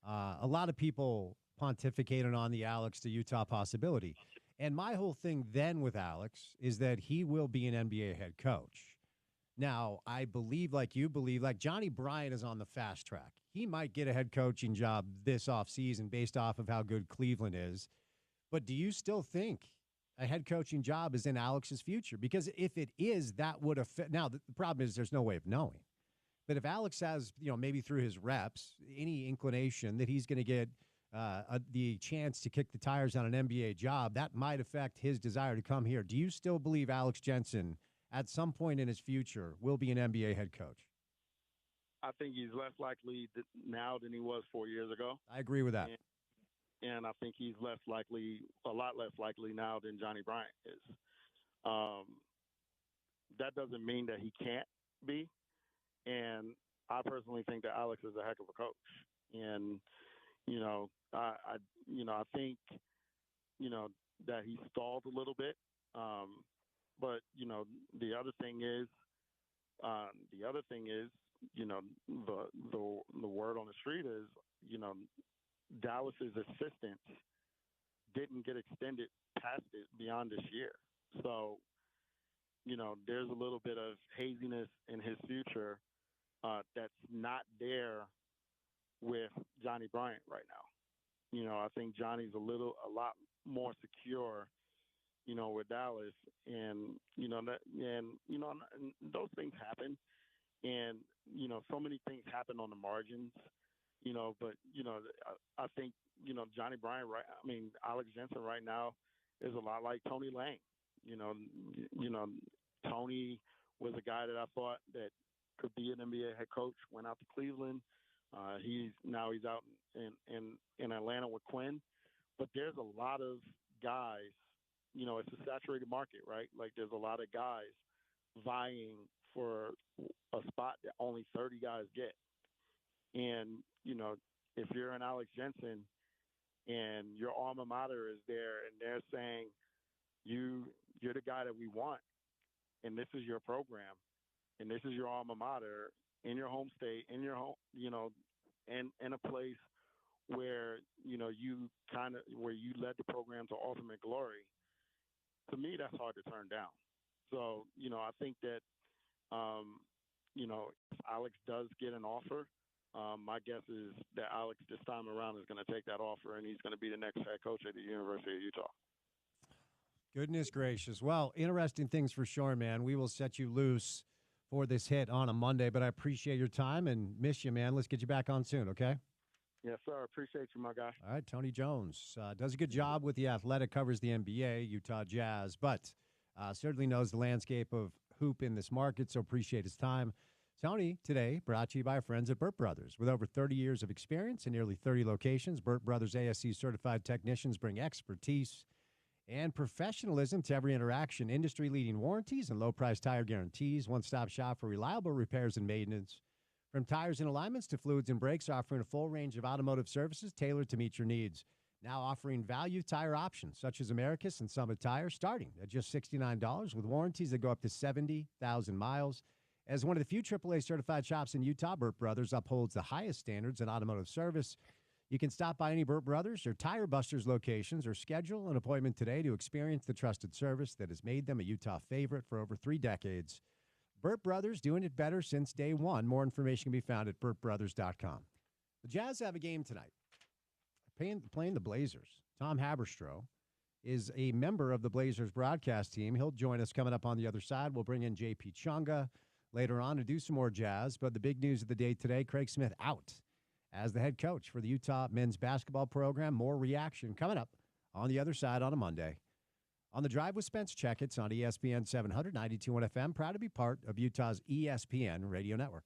a lot of people pontificated on the Alex to Utah possibility. And my whole thing then with Alex is that he will be an NBA head coach. Now, I believe, like you believe, like Johnny Bryant is on the fast track. He might get a head coaching job this offseason based off of how good Cleveland is. But do you still think a head coaching job is in Alex's future? Because if it is, that would affect. Now, the problem is there's no way of knowing. But if Alex has, maybe through his reps, any inclination that he's going to get the chance to kick the tires on an NBA job, that might affect his desire to come here. Do you still believe Alex Jensen, at some point in his future, will be an NBA head coach? I think he's less likely now than he was 4 years ago. I agree with that. And I think he's a lot less likely now than Johnny Bryant is. That doesn't mean that he can't be. And I personally think that Alex is a heck of a coach. And, I think, that he stalled a little bit. But, the other thing is, the word on the street is, Dallas's assistants didn't get extended past it beyond this year. So, there's a little bit of haziness in his future that's not there with Johnny Bryant right now. I think Johnny's a lot more secure, with Dallas, and those things happen, and so many things happen on the margins, but I think Johnny Bryant, Alex Jensen right now is a lot like Tony Lang. Tony was a guy that I thought that could be an NBA head coach. Went out to Cleveland. He's out in Atlanta with Quinn. But there's a lot of guys it's a saturated market, right? Like there's a lot of guys vying for a spot that only 30 guys get. And, if you're an Alex Jensen and your alma mater is there and they're saying you're the guy that we want and this is your program and this is your alma mater in your home state, in your home, and in a place where, where you led the program to ultimate glory, to me, that's hard to turn down. So, I think that, if Alex does get an offer, my guess is that Alex this time around is going to take that offer and he's going to be the next head coach at the University of Utah. Goodness gracious. Well, interesting things for sure, man. We will set you loose for this hit on a Monday, but I appreciate your time and miss you, man. Let's get you back on soon, okay? Yes, sir. Appreciate you, my guy. All right, Tony Jones does a good job with The Athletic, covers the NBA, Utah Jazz, but certainly knows the landscape of hoop in this market, so appreciate his time. Tony, today, brought to you by our friends at Burt Brothers. With over 30 years of experience in nearly 30 locations, Burt Brothers ASC certified technicians bring expertise and professionalism to every interaction. Industry-leading warranties and low-price tire guarantees. One-stop shop for reliable repairs and maintenance. From tires and alignments to fluids and brakes, offering a full range of automotive services tailored to meet your needs. Now offering value tire options such as Americus and Summit tires, starting at just $69 with warranties that go up to 70,000 miles. As one of the few AAA certified shops in Utah, Burt Brothers upholds the highest standards in automotive service. You can stop by any Burt Brothers or Tire Busters locations or schedule an appointment today to experience the trusted service that has made them a Utah favorite for over 3 decades. Burt Brothers, doing it better since day one. More information can be found at burtbrothers.com. The Jazz have a game tonight, playing the Blazers. Tom Haberstroh is a member of the Blazers broadcast team. He'll join us coming up on the other side. We'll bring in JP Chunga later on to do some more Jazz. But the big news of the day today, Craig Smith out as the head coach for the Utah men's basketball program. More reaction coming up on the other side on a Monday. On the Drive with Spence Checketts on ESPN 700, 92.1 FM. Proud to be part of Utah's ESPN radio network.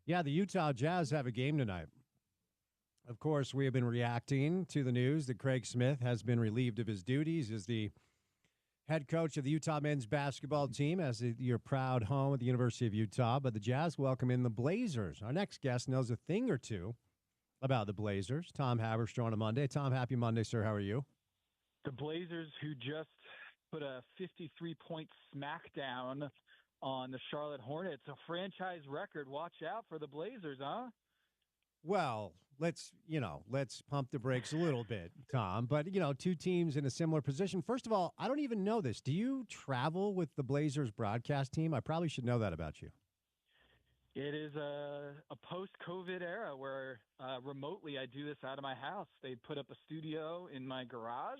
Yeah, the Utah Jazz have a game tonight. Of course, we have been reacting to the news that Craig Smith has been relieved of his duties as the head coach of the Utah men's basketball team, as your proud home at the University of Utah. But the Jazz welcome in the Blazers. Our next guest knows a thing or two about the Blazers. Tom Haberstroh on a Monday. Tom, happy Monday, sir. How are you? The Blazers, who just put a 53-point smackdown on the Charlotte Hornets, a franchise record. Watch out for the Blazers, huh? Well, let's pump the brakes a little bit, Tom. But, two teams in a similar position. First of all, I don't even know this. Do you travel with the Blazers broadcast team? I probably should know that about you. It is a post-COVID era where remotely I do this out of my house. They put up a studio in my garage.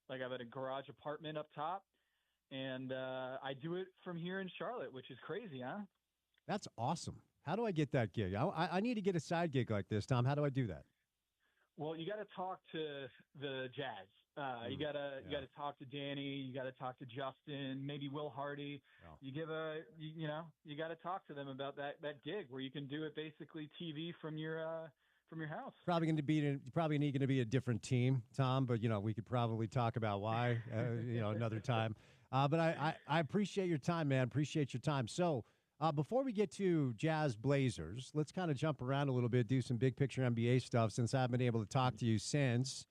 Like I have a garage apartment up top. And I do it from here in Charlotte, which is crazy, huh? That's awesome. How do I get that gig? I need to get a side gig like this, Tom. How do I do that? Well, you got to talk to the Jazz. You got to talk to Danny. You got to talk to Justin. Maybe Will Hardy. Oh. You got to talk to them about that gig where you can do it basically TV from your house. Probably going to be a different team, Tom. But we could probably talk about why another time. But I appreciate your time, man. Appreciate your time. So. Before we get to Jazz Blazers, let's kind of jump around a little bit, do some big picture NBA stuff since I've been able to talk to you since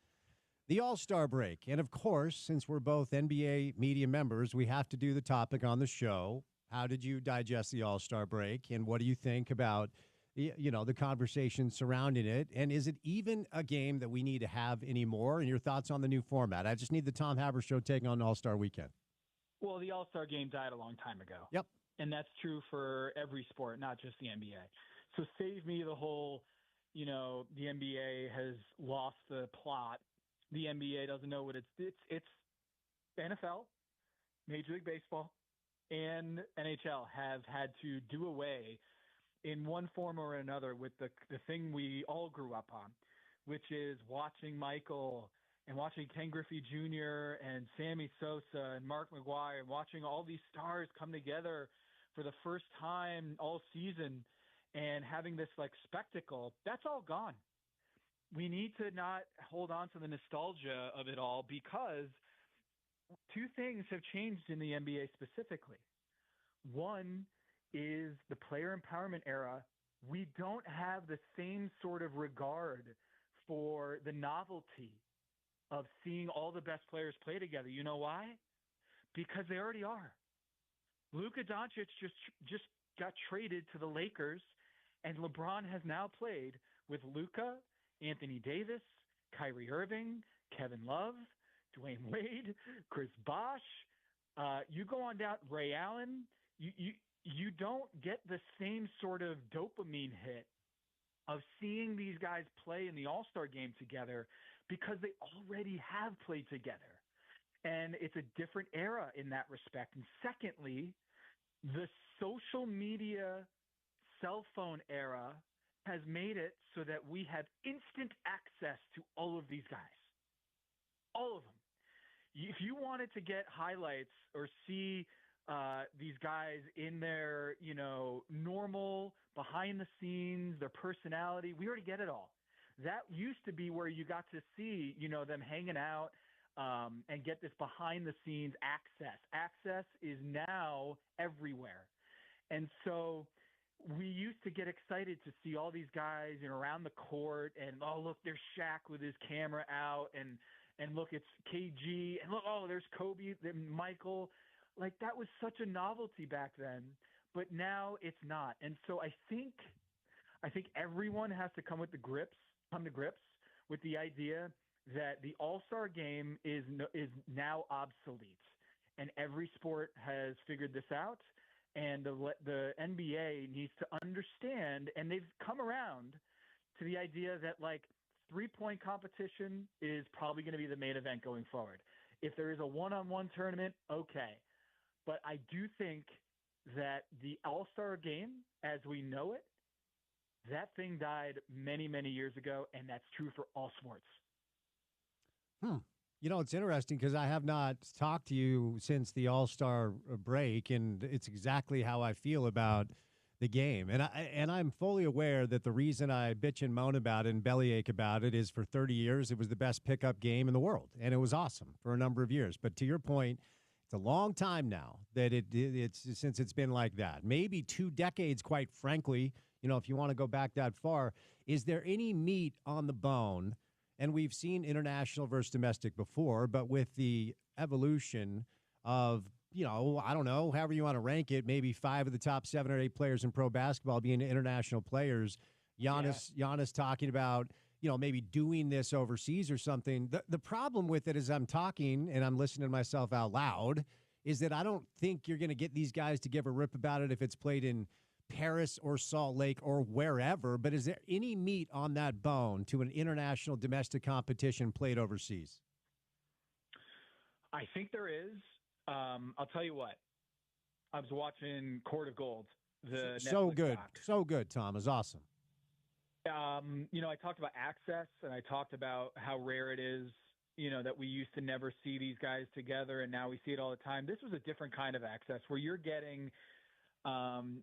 the All-Star break. And, of course, since we're both NBA media members, we have to do the topic on the show. How did you digest the All-Star break, and what do you think about, the conversation surrounding it? And is it even a game that we need to have anymore? And your thoughts on the new format? I just need the Tom Haberstroh take on All-Star weekend. Well, the All-Star game died a long time ago. Yep. And that's true for every sport, not just the NBA. So save me the whole, the NBA has lost the plot. The NBA doesn't know what it's NFL, Major League Baseball, and NHL have had to do away in one form or another with the thing we all grew up on, which is watching Michael and watching Ken Griffey Jr. and Sammy Sosa and Mark McGwire, and watching all these stars come together for the first time all season and having this spectacle. That's all gone. We need to not hold on to the nostalgia of it all, because two things have changed in the NBA specifically. One is the player empowerment era. We don't have the same sort of regard for the novelty of seeing all the best players play together. You know why? Because they already are. Luka Doncic just got traded to the Lakers, and LeBron has now played with Luka, Anthony Davis, Kyrie Irving, Kevin Love, Dwayne Wade, Chris Bosh. You go on down, Ray Allen. You don't get the same sort of dopamine hit of seeing these guys play in the All-Star game together, because they already have played together. And it's a different era in that respect. And secondly, the social media cell phone era has made it so that we have instant access to all of these guys. All of them. If you wanted to get highlights or see these guys in their, normal, behind the scenes, their personality, we already get it all. That used to be where you got to see, them hanging out, and get this behind the scenes access. Access is now everywhere. And so we used to get excited to see all these guys around the court, and, oh, look, there's Shaq with his camera out, and look, it's KG, and look, oh, there's Kobe, then Michael. That was such a novelty back then, but now it's not. And so I think everyone has to come to grips with the idea that the All-Star game is now obsolete, and every sport has figured this out, and the NBA needs to understand, and they've come around to the idea that three-point competition is probably going to be the main event going forward. If there is a one-on-one tournament, okay, but I do think that the All-Star game, as we know it, that thing died many, many years ago, and that's true for all sports. It's interesting because I have not talked to you since the All-Star break, and it's exactly how I feel about the game. And I'm fully aware that the reason I bitch and moan about it and bellyache about it is for 30 years it was the best pickup game in the world, and it was awesome for a number of years. But to your point, it's a long time now that it's since it's been like that. Maybe 2 decades, quite frankly. If you want to go back that far, is there any meat on the bone? And we've seen international versus domestic before, but with the evolution of, I don't know, however you want to rank it, maybe 5 of the top 7 or 8 players in pro basketball being international players. Giannis talking about, maybe doing this overseas or something. The problem with it is I'm talking and I'm listening to myself out loud is that I don't think you're going to get these guys to give a rip about it if it's played in Paris or Salt Lake or wherever. But is there any meat on that bone to an international domestic competition played overseas? I think there is. I'll tell you what. I was watching Court of Gold. So Netflix good. doc. So good, Tom. It's awesome. I talked about access, and I talked about how rare it is, that we used to never see these guys together, and now we see it all the time. This was a different kind of access where you're getting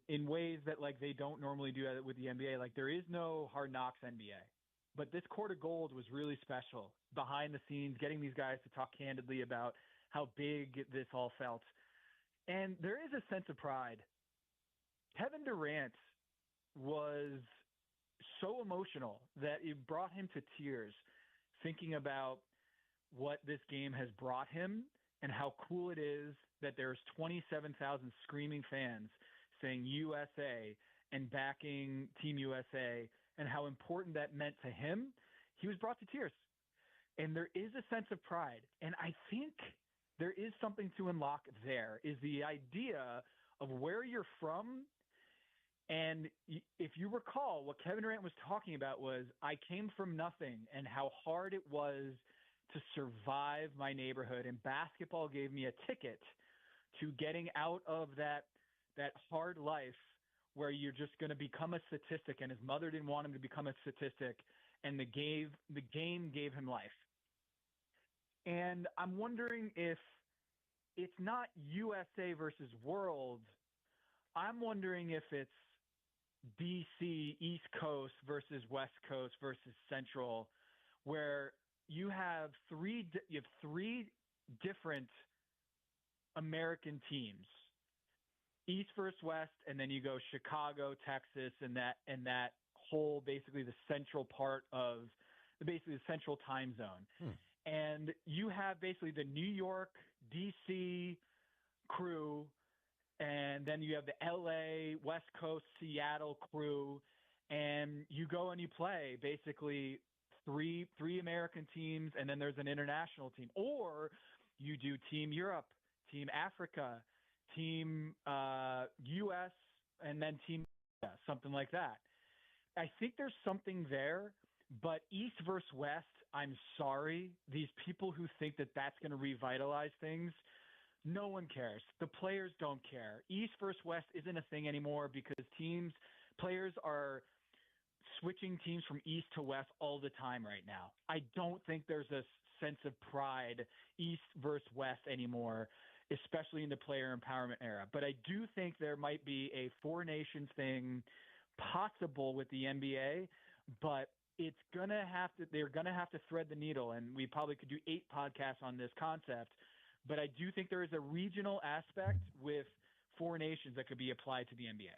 in ways that, they don't normally do with the NBA. There is no Hard Knocks NBA. But this Court of Gold was really special. Behind the scenes, getting these guys to talk candidly about how big this all felt. And there is a sense of pride. Kevin Durant was so emotional that it brought him to tears thinking about what this game has brought him and how cool it is that there's 27,000 screaming fans saying USA and backing Team USA and how important that meant to him. He was brought to tears. And there is a sense of pride. And I think there is something to unlock there, is the idea of where you're from. And if you recall, what Kevin Durant was talking about was, I came from nothing and how hard it was to survive my neighborhood. And basketball gave me a ticket to getting out of that hard life where you're just going to become a statistic. And his mother didn't want him to become a statistic. And the game gave him life. And I'm wondering if it's not USA versus world. I'm wondering if it's DC, East Coast versus West Coast versus Central, where you have three different American teams, East versus West, and then you go Chicago, Texas, and that whole basically the central part of basically the central time zone. And you have basically the New York, DC crew, and then you have the LA, West Coast, Seattle crew, and you go and you play basically three American teams, and then there's an international team. Or you do Team Europe, Team Africa, Team US, and then Team something like that. I think there's something there, but East versus West, I'm sorry. These people who think that that's going to revitalize things, no one cares. The players don't care. East versus West isn't a thing anymore because players are switching teams from East to West all the time right now. I don't think there's a sense of pride East versus West anymore, especially in the player empowerment era. But I do think there might be a four nations thing possible with the NBA, but they're gonna have to thread the needle, and we probably could do 8 podcasts on this concept. But I do think there is a regional aspect with four nations that could be applied to the NBA.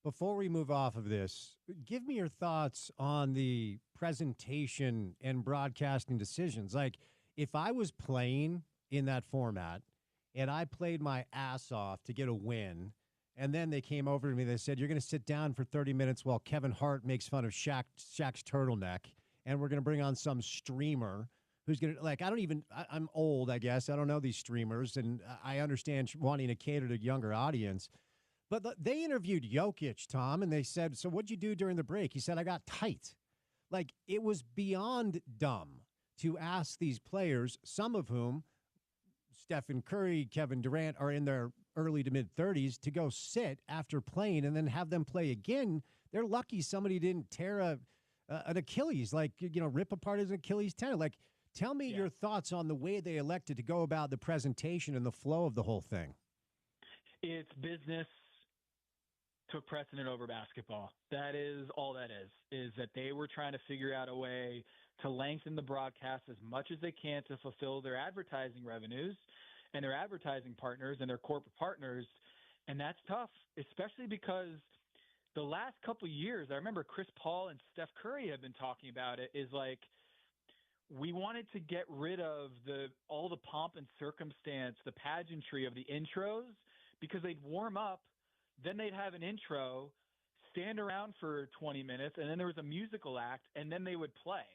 Before we move off of this, give me your thoughts on the presentation and broadcasting decisions. Like, if I was playing in that format and I played my ass off to get a win, and then they came over to me, they said, you're going to sit down for 30 minutes while Kevin Hart makes fun of Shaq's turtleneck, and we're going to bring on some streamer who's going to, I'm old, I guess. I don't know these streamers, and I understand wanting to cater to a younger audience. But they interviewed Jokic, Tom, and they said, so what'd you do during the break? He said, I got tight. Like, it was beyond dumb to ask these players, some of whom, Stephen Curry, Kevin Durant, are in their early to mid-30s, to go sit after playing and then have them play again. They're lucky somebody didn't tear an Achilles, rip apart his Achilles tendon. Like, tell me your thoughts on the way they elected to go about the presentation and the flow of the whole thing. It's business. took precedent over basketball. That is all that is that they were trying to figure out a way to lengthen the broadcast as much as they can to fulfill their advertising revenues and their advertising partners and their corporate partners. And that's tough, especially because the last couple of years, I remember Chris Paul and Steph Curry have been talking about it, is like, we wanted to get rid of all the pomp and circumstance, the pageantry of the intros, because they'd warm up, then they'd have an intro, stand around for 20 minutes, and then there was a musical act, and then they would play.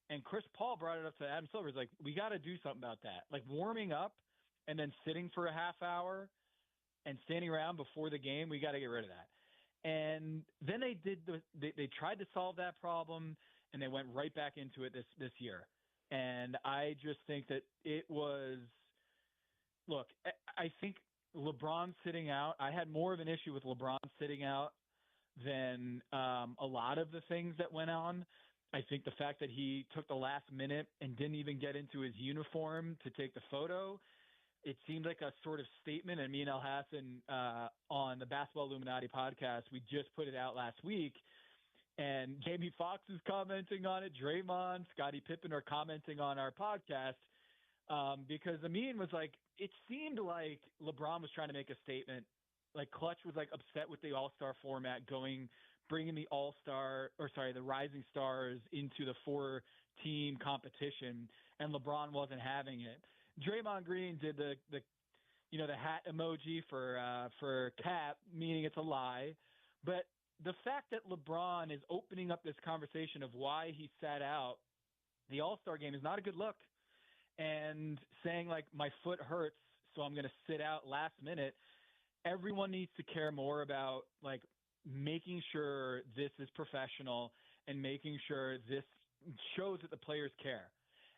And Chris Paul brought it up to Adam Silver. He's like, we got to do something about that. Like warming up and then sitting for a half hour and standing around before the game, we got to get rid of that. And then they tried to solve that problem, and they went right back into it this year. And I just think that it was – look, I think LeBron sitting out – I had more of an issue with LeBron sitting out than a lot of the things that went on. I think the fact that he took the last minute and didn't even get into his uniform to take the photo, it seemed like a sort of statement. And me and El Hassan on the Basketball Illuminati podcast, we just put it out last week. And Jamie Foxx is commenting on it. Draymond, Scottie Pippen are commenting on our podcast because Amin was like, it seemed like LeBron was trying to make a statement. Like Clutch was like upset with the All-Star format bringing the the Rising Stars into the 4-team competition, and LeBron wasn't having it. Draymond Green did the hat emoji for Cap, meaning it's a lie. But the fact that LeBron is opening up this conversation of why he sat out the All-Star game is not a good look, and saying like, my foot hurts, so I'm going to sit out last minute. Everyone needs to care more about like making sure this is professional and making sure this shows that the players care.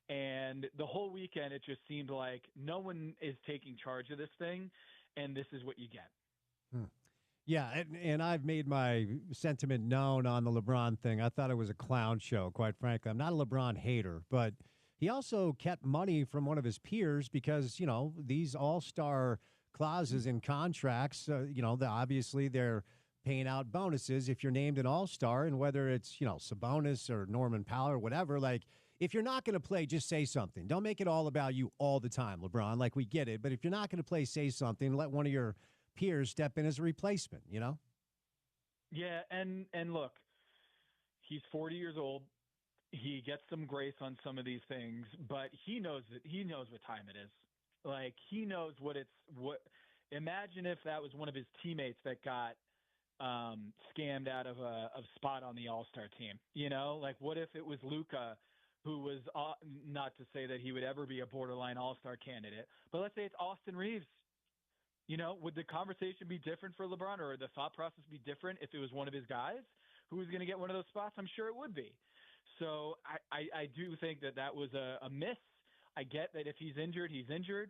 And the whole weekend, it just seemed like no one is taking charge of this thing, and this is what you get. Yeah, and I've made my sentiment known on the LeBron thing. I thought it was a clown show, quite frankly. I'm not a LeBron hater, but he also kept money from one of his peers because, these all-star clauses in contracts, obviously they're paying out bonuses if you're named an all-star, and whether it's, Sabonis or Norman Powell or whatever, like, if you're not going to play, just say something. Don't make it all about you all the time, LeBron. Like, we get it. But if you're not going to play, say something. Let one of your peers step in as a replacement, Yeah, and look, he's 40 years old. He gets some grace on some of these things, but he knows what time it is. Like, he knows what imagine if that was one of his teammates that got scammed out of a spot on the All-Star team. Like, what if it was Luka, who was not to say that he would ever be a borderline All-Star candidate, but let's say it's Austin Reeves. Would the conversation be different for LeBron, or the thought process be different if it was one of his guys who was going to get one of those spots? I'm sure it would be. So I do think that was a miss. I get that if he's injured,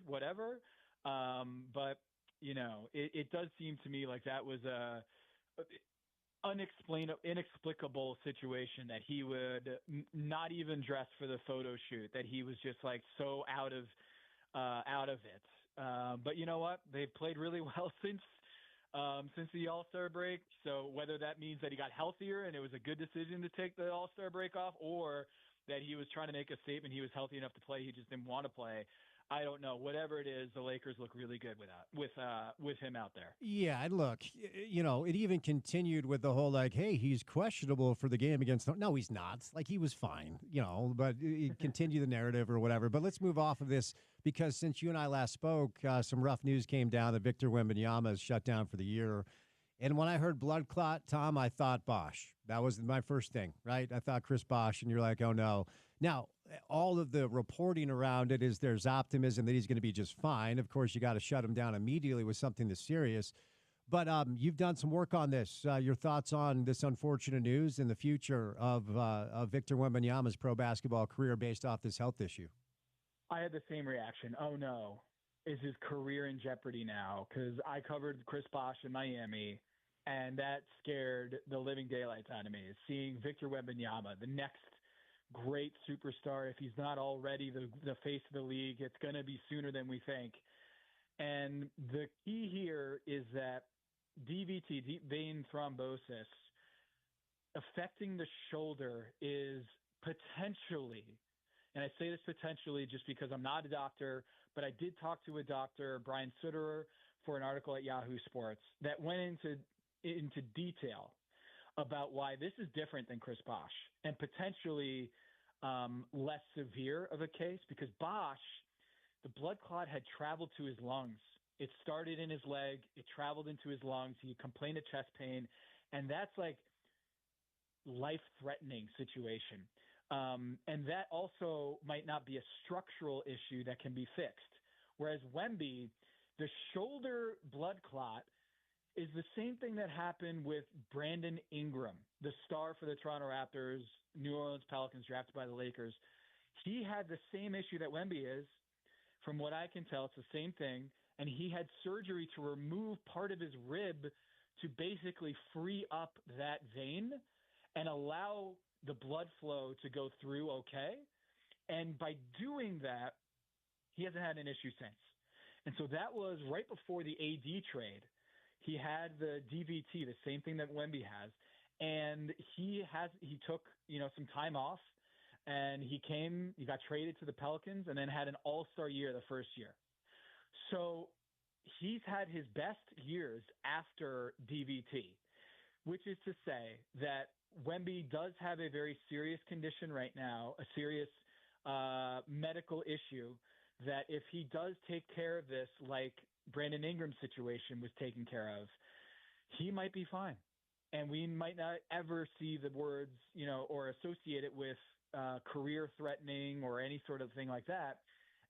whatever. But, it does seem to me like that was a inexplicable situation, that he would not even dress for the photo shoot, that he was just like so out of it. But you know what? They've played really well since the All-Star break. So whether that means that he got healthier and it was a good decision to take the All-Star break off, or that he was trying to make a statement, he was healthy enough to play, he just didn't want to play, I don't know. Whatever it is, the Lakers look really good with him out there. Yeah, and look, it even continued with the whole like, hey, he's questionable for the game against. No, he's not. Like, he was fine, but it continued the narrative or whatever. But let's move off of this, because since you and I last spoke, some rough news came down that Victor Wembanyama is shut down for the year. And when I heard blood clot, Tom, I thought Bosh. That was my first thing, right? I thought Chris Bosh, and you're like, oh no. Now, all of the reporting around it is there's optimism that he's going to be just fine. Of course, you got to shut him down immediately with something this serious. But you've done some work on this. Your thoughts on this unfortunate news and the future of Victor Wembanyama's pro basketball career based off this health issue? I had the same reaction. Oh no, is his career in jeopardy now? Because I covered Chris Bosh in Miami, and that scared the living daylights out of me. Seeing Victor Wembanyama, the next great superstar, if he's not already the face of the league, it's going to be sooner than we think. And the key here is that DVT, deep vein thrombosis, affecting the shoulder is potentially, and I say this potentially just because I'm not a doctor, but I did talk to a doctor, Brian Sutterer, for an article at Yahoo Sports that went into detail about why this is different than Chris Bosh and potentially less severe of a case, because Bosh, the blood clot had traveled to his lungs. It started in his leg. It traveled into his lungs. He complained of chest pain, and that's like life-threatening situation. And that also might not be a structural issue that can be fixed. Whereas Wemby, the shoulder blood clot is the same thing that happened with Brandon Ingram, the star for the Toronto Raptors, New Orleans Pelicans, drafted by the Lakers. He had the same issue that Wemby is. From what I can tell, it's the same thing. And he had surgery to remove part of his rib to basically free up that vein and allow the blood flow to go through okay. And by doing that, he hasn't had an issue since. And so that was right before the AD trade. He had the DVT, the same thing that Wemby has, and he took, some time off, and he got traded to the Pelicans and then had an all-star year the first year. So he's had his best years after DVT, which is to say that Wemby does have a very serious condition right now, a serious medical issue, that if he does take care of this, like Brandon Ingram's situation was taken care of, he might be fine. And we might not ever see the words, or associate it with career threatening or any sort of thing like that.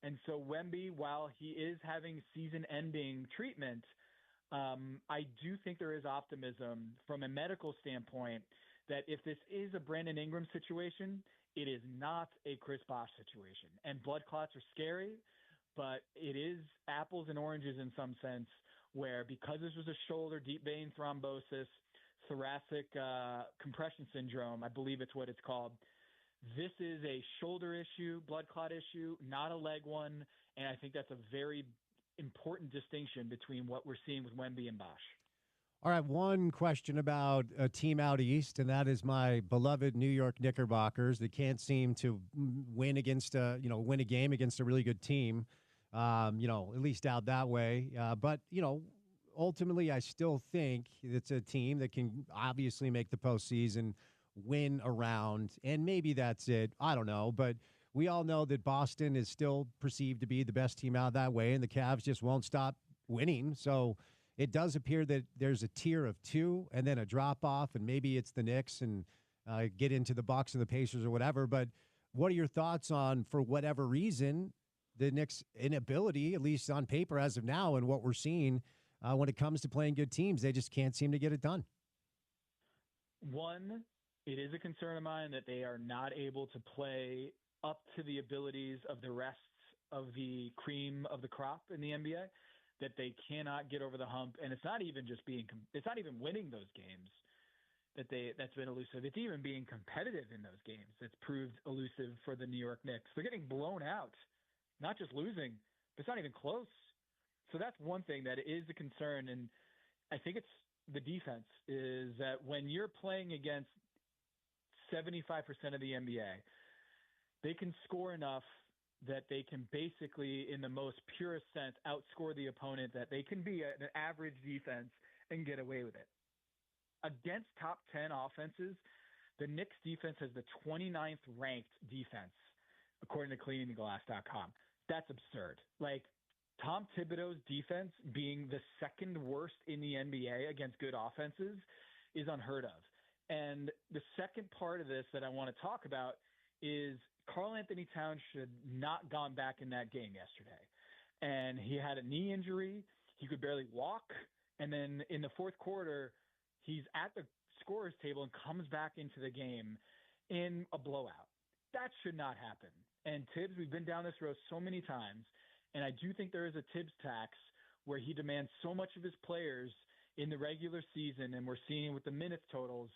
And so Wemby, while he is having season-ending treatment, I do think there is optimism from a medical standpoint that if this is a Brandon Ingram situation, it is not a Chris Bosh situation. And blood clots are scary, but it is apples and oranges in some sense, where because this was a shoulder deep vein thrombosis, thoracic compression syndrome, I believe it's what it's called, this is a shoulder issue, blood clot issue, not a leg one. And I think that's a very important distinction between what we're seeing with Wemby and Bosh. All right, one question about a team out east, and that is my beloved New York Knickerbockers that can't seem to win a game against a really good team. At least out that way. But ultimately, I still think it's a team that can obviously make the postseason, win a round, and maybe that's it. I don't know, but we all know that Boston is still perceived to be the best team out that way, and the Cavs just won't stop winning. So it does appear that there's a tier of two and then a drop-off, and maybe it's the Knicks and get into the Bucks and the Pacers or whatever. But what are your thoughts on, for whatever reason, the Knicks' inability, at least on paper as of now, and what we're seeing when it comes to playing good teams? They just can't seem to get it done. One, it is a concern of mine that they are not able to play up to the abilities of the rest of the cream of the crop in the NBA, that they cannot get over the hump. And it's not even just it's not even winning those games that's been elusive. It's even being competitive in those games that's proved elusive for the New York Knicks. They're getting blown out, not just losing, but it's not even close. So that's one thing that is a concern. And I think it's the defense, is that when you're playing against 75% of the NBA, they can score enough that they can basically, in the most purest sense, outscore the opponent, that they can be an average defense and get away with it. Against top 10 offenses, the Knicks defense has the 29th ranked defense, according to cleaningtheglass.com. That's absurd. Like, Tom Thibodeau's defense being the second worst in the NBA against good offenses is unheard of. And the second part of this that I want to talk about is Karl Anthony Towns should not gone back in that game yesterday. And he had a knee injury. He could barely walk. And then in the fourth quarter, he's at the scorer's table and comes back into the game in a blowout. That should not happen. And Tibbs, we've been down this road so many times, and I do think there is a Tibbs tax where he demands so much of his players in the regular season, and we're seeing it with the minutes totals.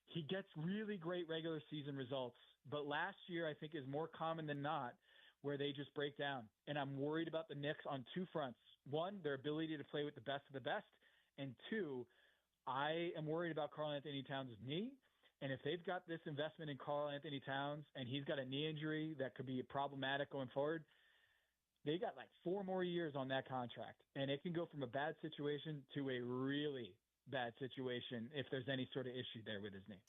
He gets really great regular season results, but last year I think is more common than not where they just break down. And I'm worried about the Knicks on two fronts. One, their ability to play with the best of the best, And two, I am worried about Karl Anthony Towns' knee. And if they've got this investment in Karl Anthony Towns and he's got a knee injury that could be problematic going forward, they got like 4 more years on that contract. And it can go from a bad situation to a really bad situation if there's any sort of issue there with his knee.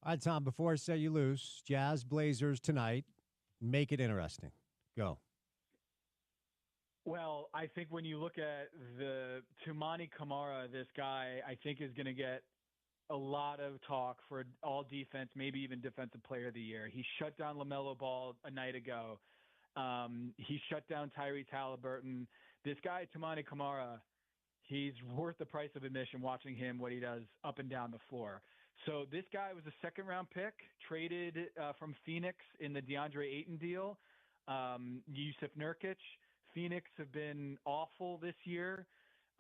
All right, Tom, before I set you loose, Jazz Blazers tonight. Make it interesting. Go. Well, I think when you look at the Toumani Camara, this guy, I think is going to get a lot of talk for all defense, maybe even defensive player of the year. He shut down LaMelo Ball a night ago. He shut down Tyrese Halliburton. This guy, Toumani Camara, he's worth the price of admission watching him, what he does up and down the floor. So this guy was a second-round pick, traded from Phoenix in the DeAndre Ayton deal. Yusuf Nurkic. Phoenix have been awful this year,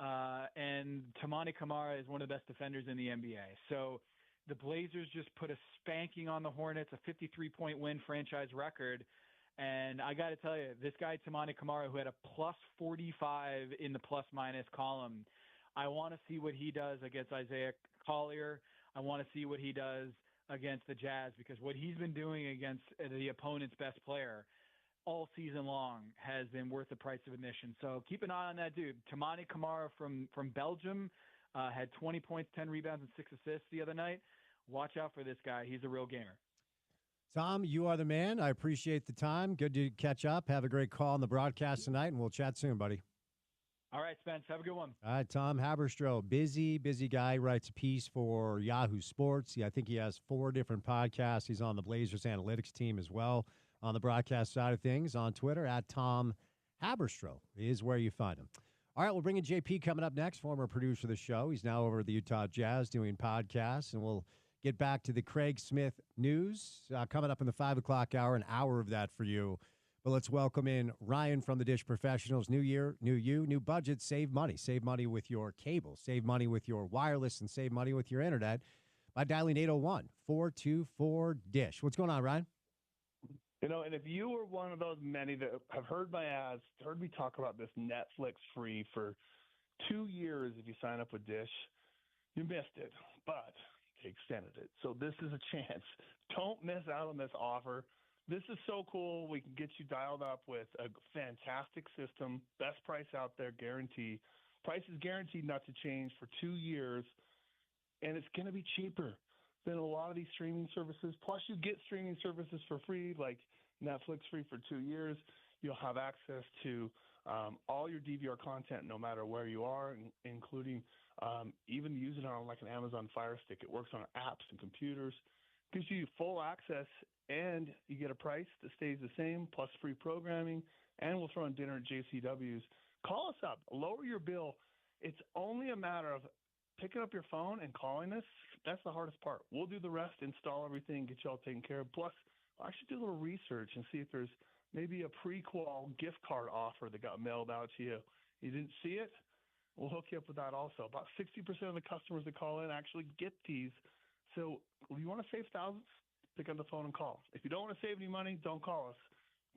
and Toumani Camara is one of the best defenders in the NBA. So the Blazers just put a spanking on the Hornets, a 53-point win franchise record. And I got to tell you, this guy, Toumani Camara, who had a plus 45 in the plus-minus column, I want to see what he does against Isaiah Collier. I want to see what he does against the Jazz, because what he's been doing against the opponent's best player all season long has been worth the price of admission. So keep an eye on that dude. Toumani Camara from Belgium had 20 points, 10 rebounds, and 6 assists the other night. Watch out for this guy. He's a real gamer. Tom, you are the man. I appreciate the time. Good to catch up. Have a great call on the broadcast tonight, and we'll chat soon, buddy. All right, Spence. Have a good one. All right, Tom Haberstroh, busy guy, writes a piece for Yahoo Sports. I think he has 4 different podcasts. He's on the Blazers analytics team as well on the broadcast side of things. On Twitter, at Tom Haberstroh is where you find him. All right, we'll bring in JP coming up next, former producer of the show. He's now over at the Utah Jazz doing podcasts, and we'll get back to the Craig Smith news coming up in the 5 o'clock hour, an hour of that for you. But let's welcome in Ryan from the Dish Professionals. New year, new you, new budget. Save money. Save money with your cable. Save money with your wireless, and save money with your internet by dialing 801-424-DISH. What's going on, Ryan? You know, and if you were one of those many that have heard my ads, heard me talk about this Netflix free for 2 years if you sign up with Dish, you missed it, but they extended it. So this is a chance. Don't miss out on this offer. This is so cool. We can get you dialed up with a fantastic system, best price out there, guarantee. Price is guaranteed not to change for 2 years, and it's going to be cheaper than a lot of these streaming services. Plus, you get streaming services for free, like Netflix free for 2 years. You'll have access to all your DVR content no matter where you are, including even using it on like an Amazon Fire Stick. It works on apps and computers. Gives you full access, and you get a price that stays the same, plus free programming, and we'll throw in dinner at JCW's. Call us up. Lower your bill. It's only a matter of picking up your phone and calling us. That's the hardest part. We'll do the rest, install everything, get you all taken care of. Plus, I'll actually do a little research and see if there's maybe a pre-qual gift card offer that got mailed out to you. You didn't see it? We'll hook you up with that also. About 60% of the customers that call in actually get these. So if you want to save thousands, pick up the phone and call. If you don't want to save any money, don't call us.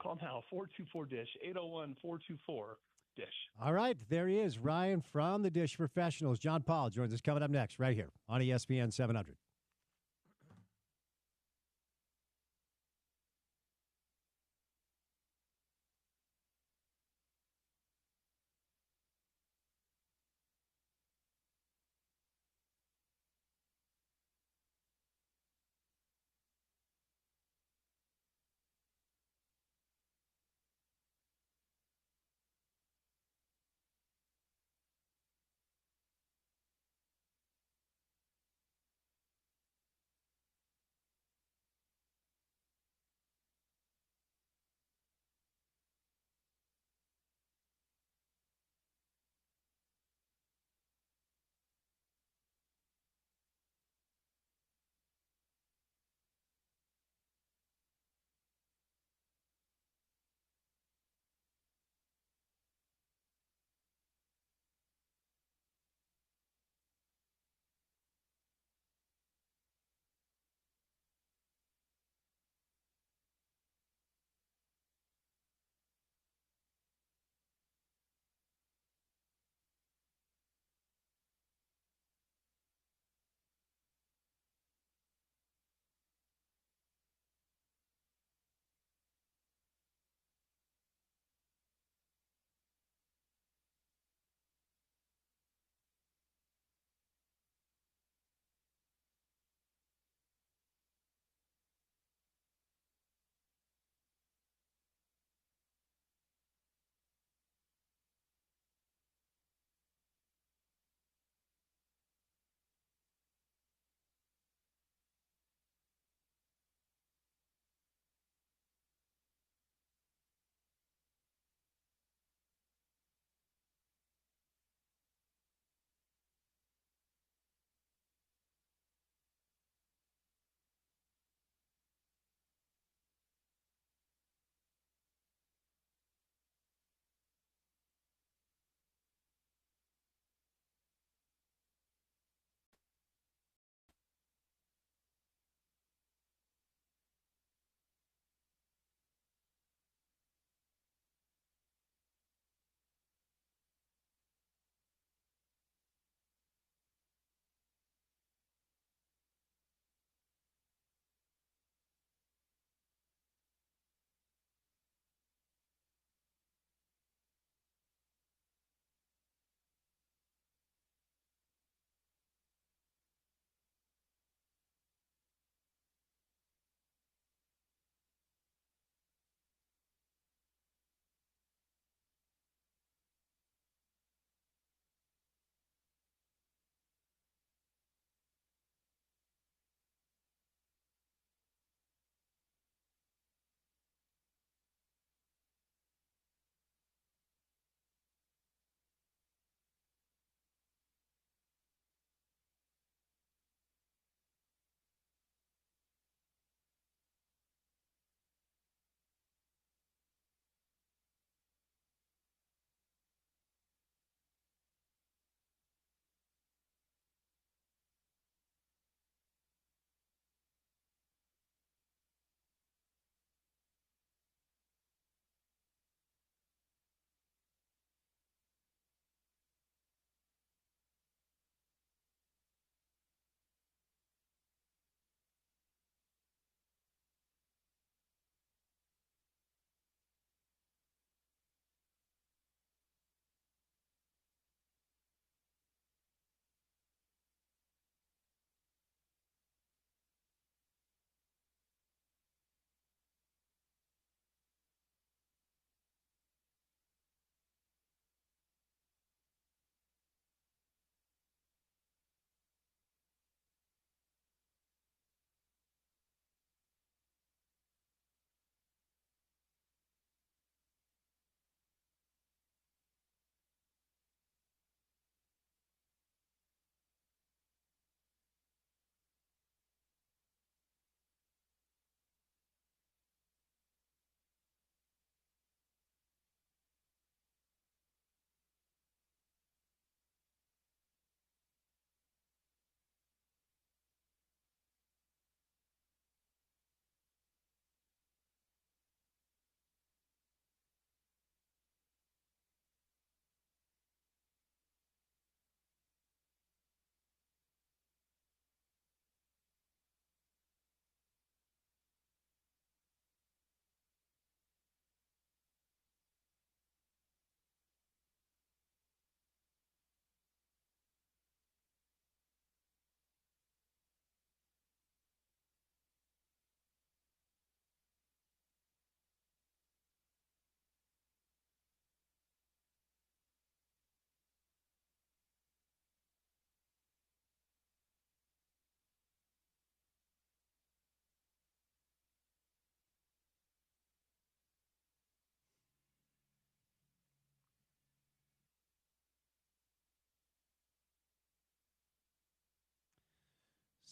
Call now, 424-DISH, 801-424-DISH. All right, there he is, Ryan from the Dish Professionals. John Paul joins us coming up next right here on ESPN 700.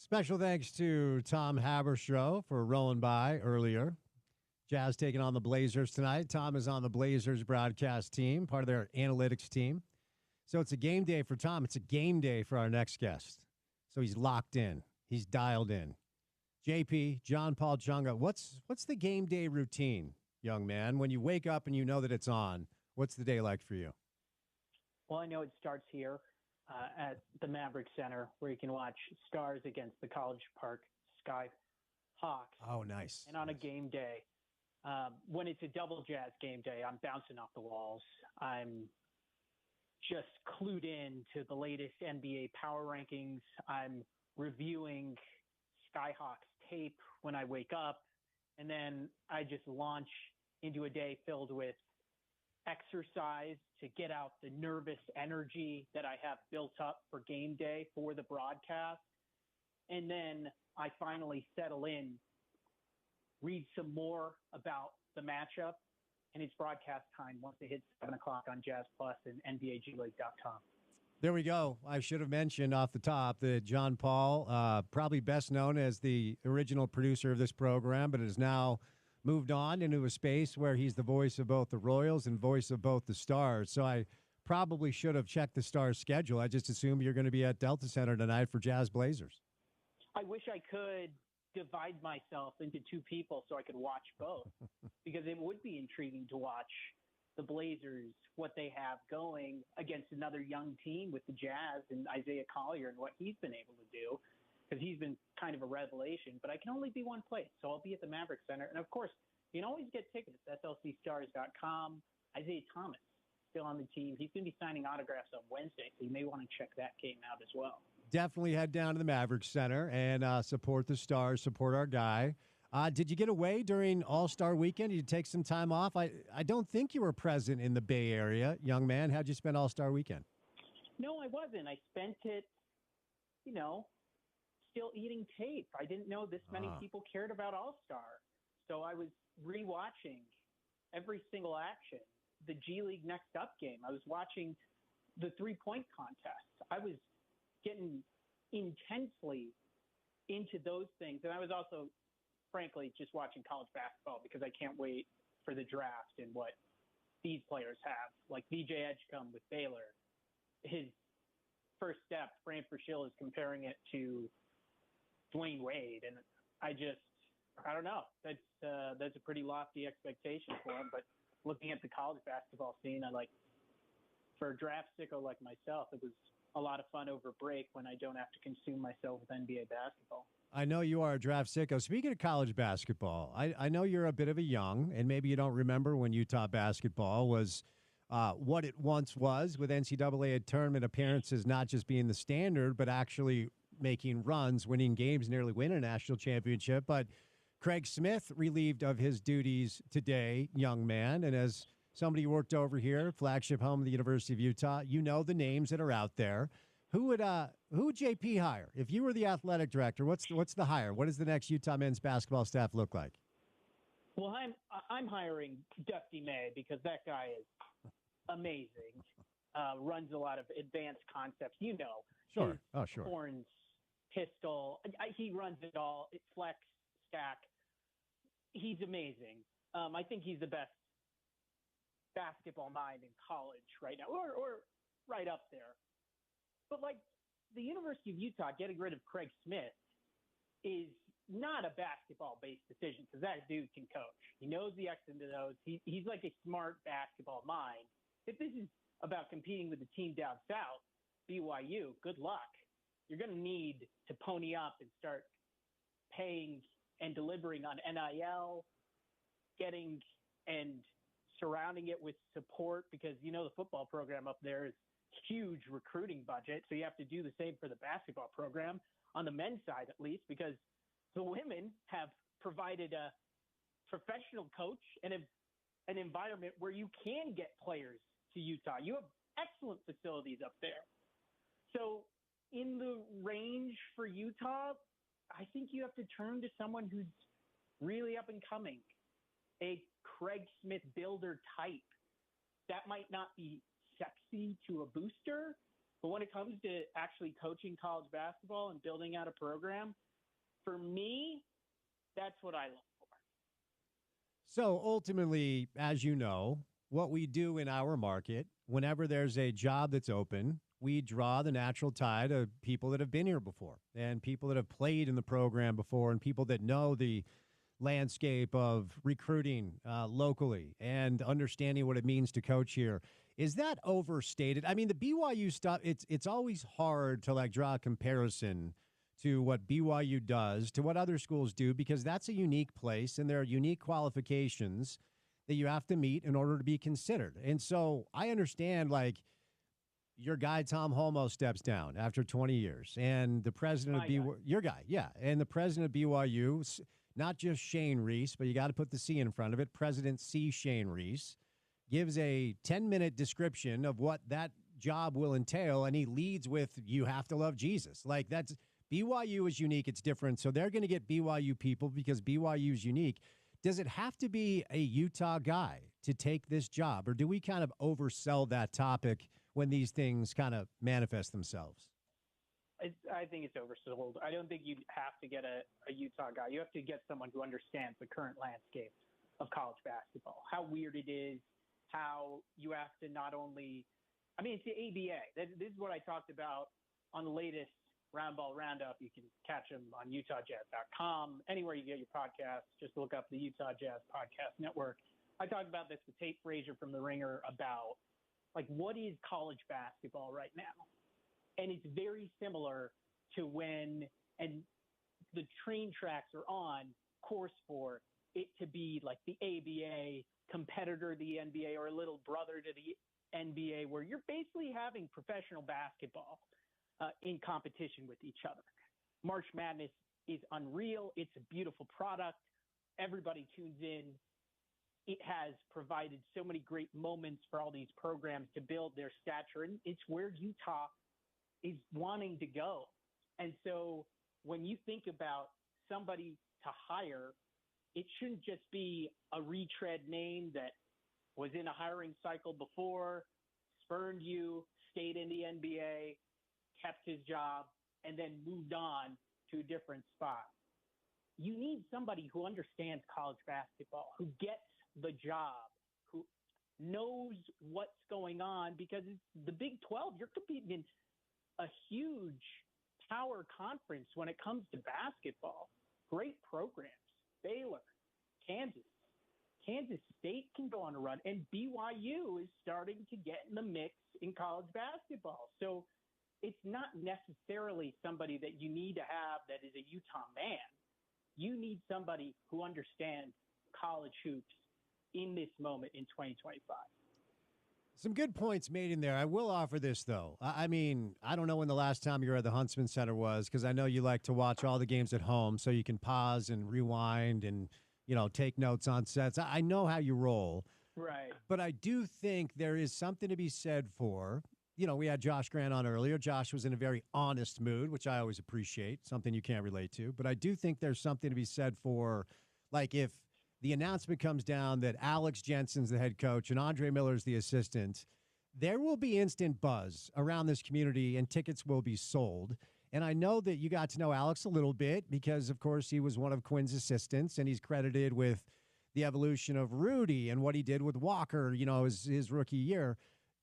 Special thanks to Tom Haberstroh for rolling by earlier. Jazz taking on the Blazers tonight. Tom is on the Blazers broadcast team, part of their analytics team. So it's a game day for Tom. It's a game day for our next guest. So he's locked in. He's dialed in. JP, John Paul Chunga, what's the game day routine, young man? When you wake up and you know that it's on, what's the day like for you? Well, I know it starts here at the Maverick Center, where you can watch Stars against the College Park Sky Hawks. Oh, nice. And on nice. a game day, when it's a double Jazz game day, I'm bouncing off the walls. I'm just clued in to the latest NBA power rankings. I'm reviewing Skyhawks tape when I wake up, and then I just launch into a day filled with exercise to get out the nervous energy that I have built up for game day for the broadcast. And then I finally settle in, read some more about the matchup, and it's broadcast time once it hits 7 o'clock on Jazz Plus and NBAGleague.com. There we go. I should have mentioned off the top that John Paul, probably best known as the original producer of this program, but is now moved on into a space where he's the voice of both the Royals and voice of both the Stars. So I probably should have checked the Stars' schedule. I just assumed you're going to be at Delta Center tonight for Jazz Blazers. I wish I could divide myself into two people so I could watch both, because it would be intriguing to watch the Blazers, what they have going against another young team with the Jazz and Isaiah Collier and what he's been able to do, because he's been kind of a revelation. But I can only be one place, so I'll be at the Maverick Center. And, of course, you can always get tickets, slcstars.com. Isaiah Thomas, still on the team. He's going to be signing autographs on Wednesday, so you may want to check that game out as well. Definitely head down to the Maverick Center and support the Stars, support our guy. Did you get away during All-Star Weekend? Did you take some time off? I don't think you were present in the Bay Area, young man. How'd you spend All-Star Weekend? No, I wasn't. I spent it, still eating tape. I didn't know this many people cared about All-Star. So I was rewatching every single action. The G League Next Up game. I was watching the three-point contest. I was getting intensely into those things. And I was also, frankly, just watching college basketball because I can't wait for the draft and what these players have. Like VJ Edgecombe with Baylor. His first step, Fran Fraschilla, is comparing it to Dwayne Wade. And I don't know. That's a pretty lofty expectation for him. But looking at the college basketball scene, for a draft sicko like myself, it was a lot of fun over break when I don't have to consume myself with NBA basketball. I know you are a draft sicko. Speaking of college basketball, I know you're a bit of a young, and maybe you don't remember when Utah basketball was what it once was, with NCAA tournament appearances not just being the standard, but actually making runs, winning games, nearly winning a national championship. But Craig Smith relieved of his duties today, young man, and as somebody who worked over here, flagship home of the University of Utah, you know the names that are out there. Who would JP hire if you were the athletic director? What's the hire? What does the next Utah men's basketball staff look like? Well, I'm hiring Dusty May because that guy is amazing. Runs a lot of advanced concepts. Sure. His Oh, sure. Horns, pistol. He runs it all. Flex, stack. He's amazing. I think he's the best basketball mind in college right now, or right up there. But the University of Utah getting rid of Craig Smith is not a basketball-based decision, because that dude can coach. He knows the X and the O's. He's like a smart basketball mind. If this is about competing with the team down south, BYU, good luck. You're going to need to pony up and start paying and delivering on NIL, getting and surrounding it with support, because the football program up there is huge recruiting budget. So you have to do the same for the basketball program on the men's side, at least, because the women have provided a professional coach and an environment where you can get players to Utah. You have excellent facilities up there. So in the range for Utah, I think you have to turn to someone who's really up and coming, a Craig Smith builder type. That might not be sexy to a booster, But when it comes to actually coaching college basketball and building out a program, for me, that's what I look for. So ultimately, as you know, what we do in our market, whenever there's a job that's open, we draw the natural tide of people that have been here before and people that have played in the program before and people that know the landscape of recruiting locally and understanding what it means to coach here. Is that overstated? I mean, the BYU stuff, it's always hard to like draw a comparison to what BYU does to what other schools do, because that's a unique place and there are unique qualifications that you have to meet in order to be considered. And so I understand, like, your guy Tom Holmoe steps down after 20 years, and the president of BYU, your guy, yeah, and the president of BYU, not just Shane Reese, but you got to put the C in front of it, President C. Shane Reese, gives a 10-minute description of what that job will entail, and he leads with, you have to love Jesus. Like, that's, BYU is unique, it's different, so they're going to get BYU people because BYU is unique. Does it have to be a Utah guy to take this job, or do we kind of oversell that topic when these things kind of manifest themselves? I think it's oversold. I don't think you have to get a Utah guy. You have to get someone who understands the current landscape of college basketball, how weird it is, how you have to not only – I mean, it's the ABA. This is what I talked about on the latest Roundball Roundup. You can catch them on UtahJazz.com. Anywhere you get your podcasts, just look up the Utah Jazz Podcast Network. I talked about this with Tate Frazier from The Ringer about, like, what is college basketball right now? And it's very similar to when and the train tracks are on course for it to be like the ABA competitor to the NBA or a little brother to the NBA, where you're basically having professional basketball in competition with each other. March Madness is unreal. It's a beautiful product. Everybody tunes in. It has provided so many great moments for all these programs to build their stature, and it's where Utah is wanting to go. And so when you think about somebody to hire, it shouldn't just be a retread name that was in a hiring cycle before, spurned you, stayed in the NBA, kept his job, and then moved on to a different spot. You need somebody who understands college basketball, who gets the job, who knows what's going on, because it's the Big 12. You're competing in a huge power conference when it comes to basketball. Great programs. Baylor, Kansas State can go on a run, and BYU is starting to get in the mix in college basketball. So it's not necessarily somebody that you need to have that is a Utah man. You need somebody who understands college hoops in this moment in 2025. Some good points made in there. I will offer this, though. I mean, I don't know when the last time you were at the Huntsman Center was, because I know you like to watch all the games at home so you can pause and rewind and, you know, take notes on sets. I know how you roll. Right. But I do think there is something to be said for, you know, we had Josh Grant on earlier. Josh was in a very honest mood, which I always appreciate, something you can't relate to. But I do think there's something to be said for, like, if the announcement comes down that Alex Jensen's the head coach and Andre Miller's the assistant, there will be instant buzz around this community and tickets will be sold. And I know that you got to know Alex a little bit because, of course, he was one of Quinn's assistants, and he's credited with the evolution of Rudy and what he did with Walker, you know, his rookie year.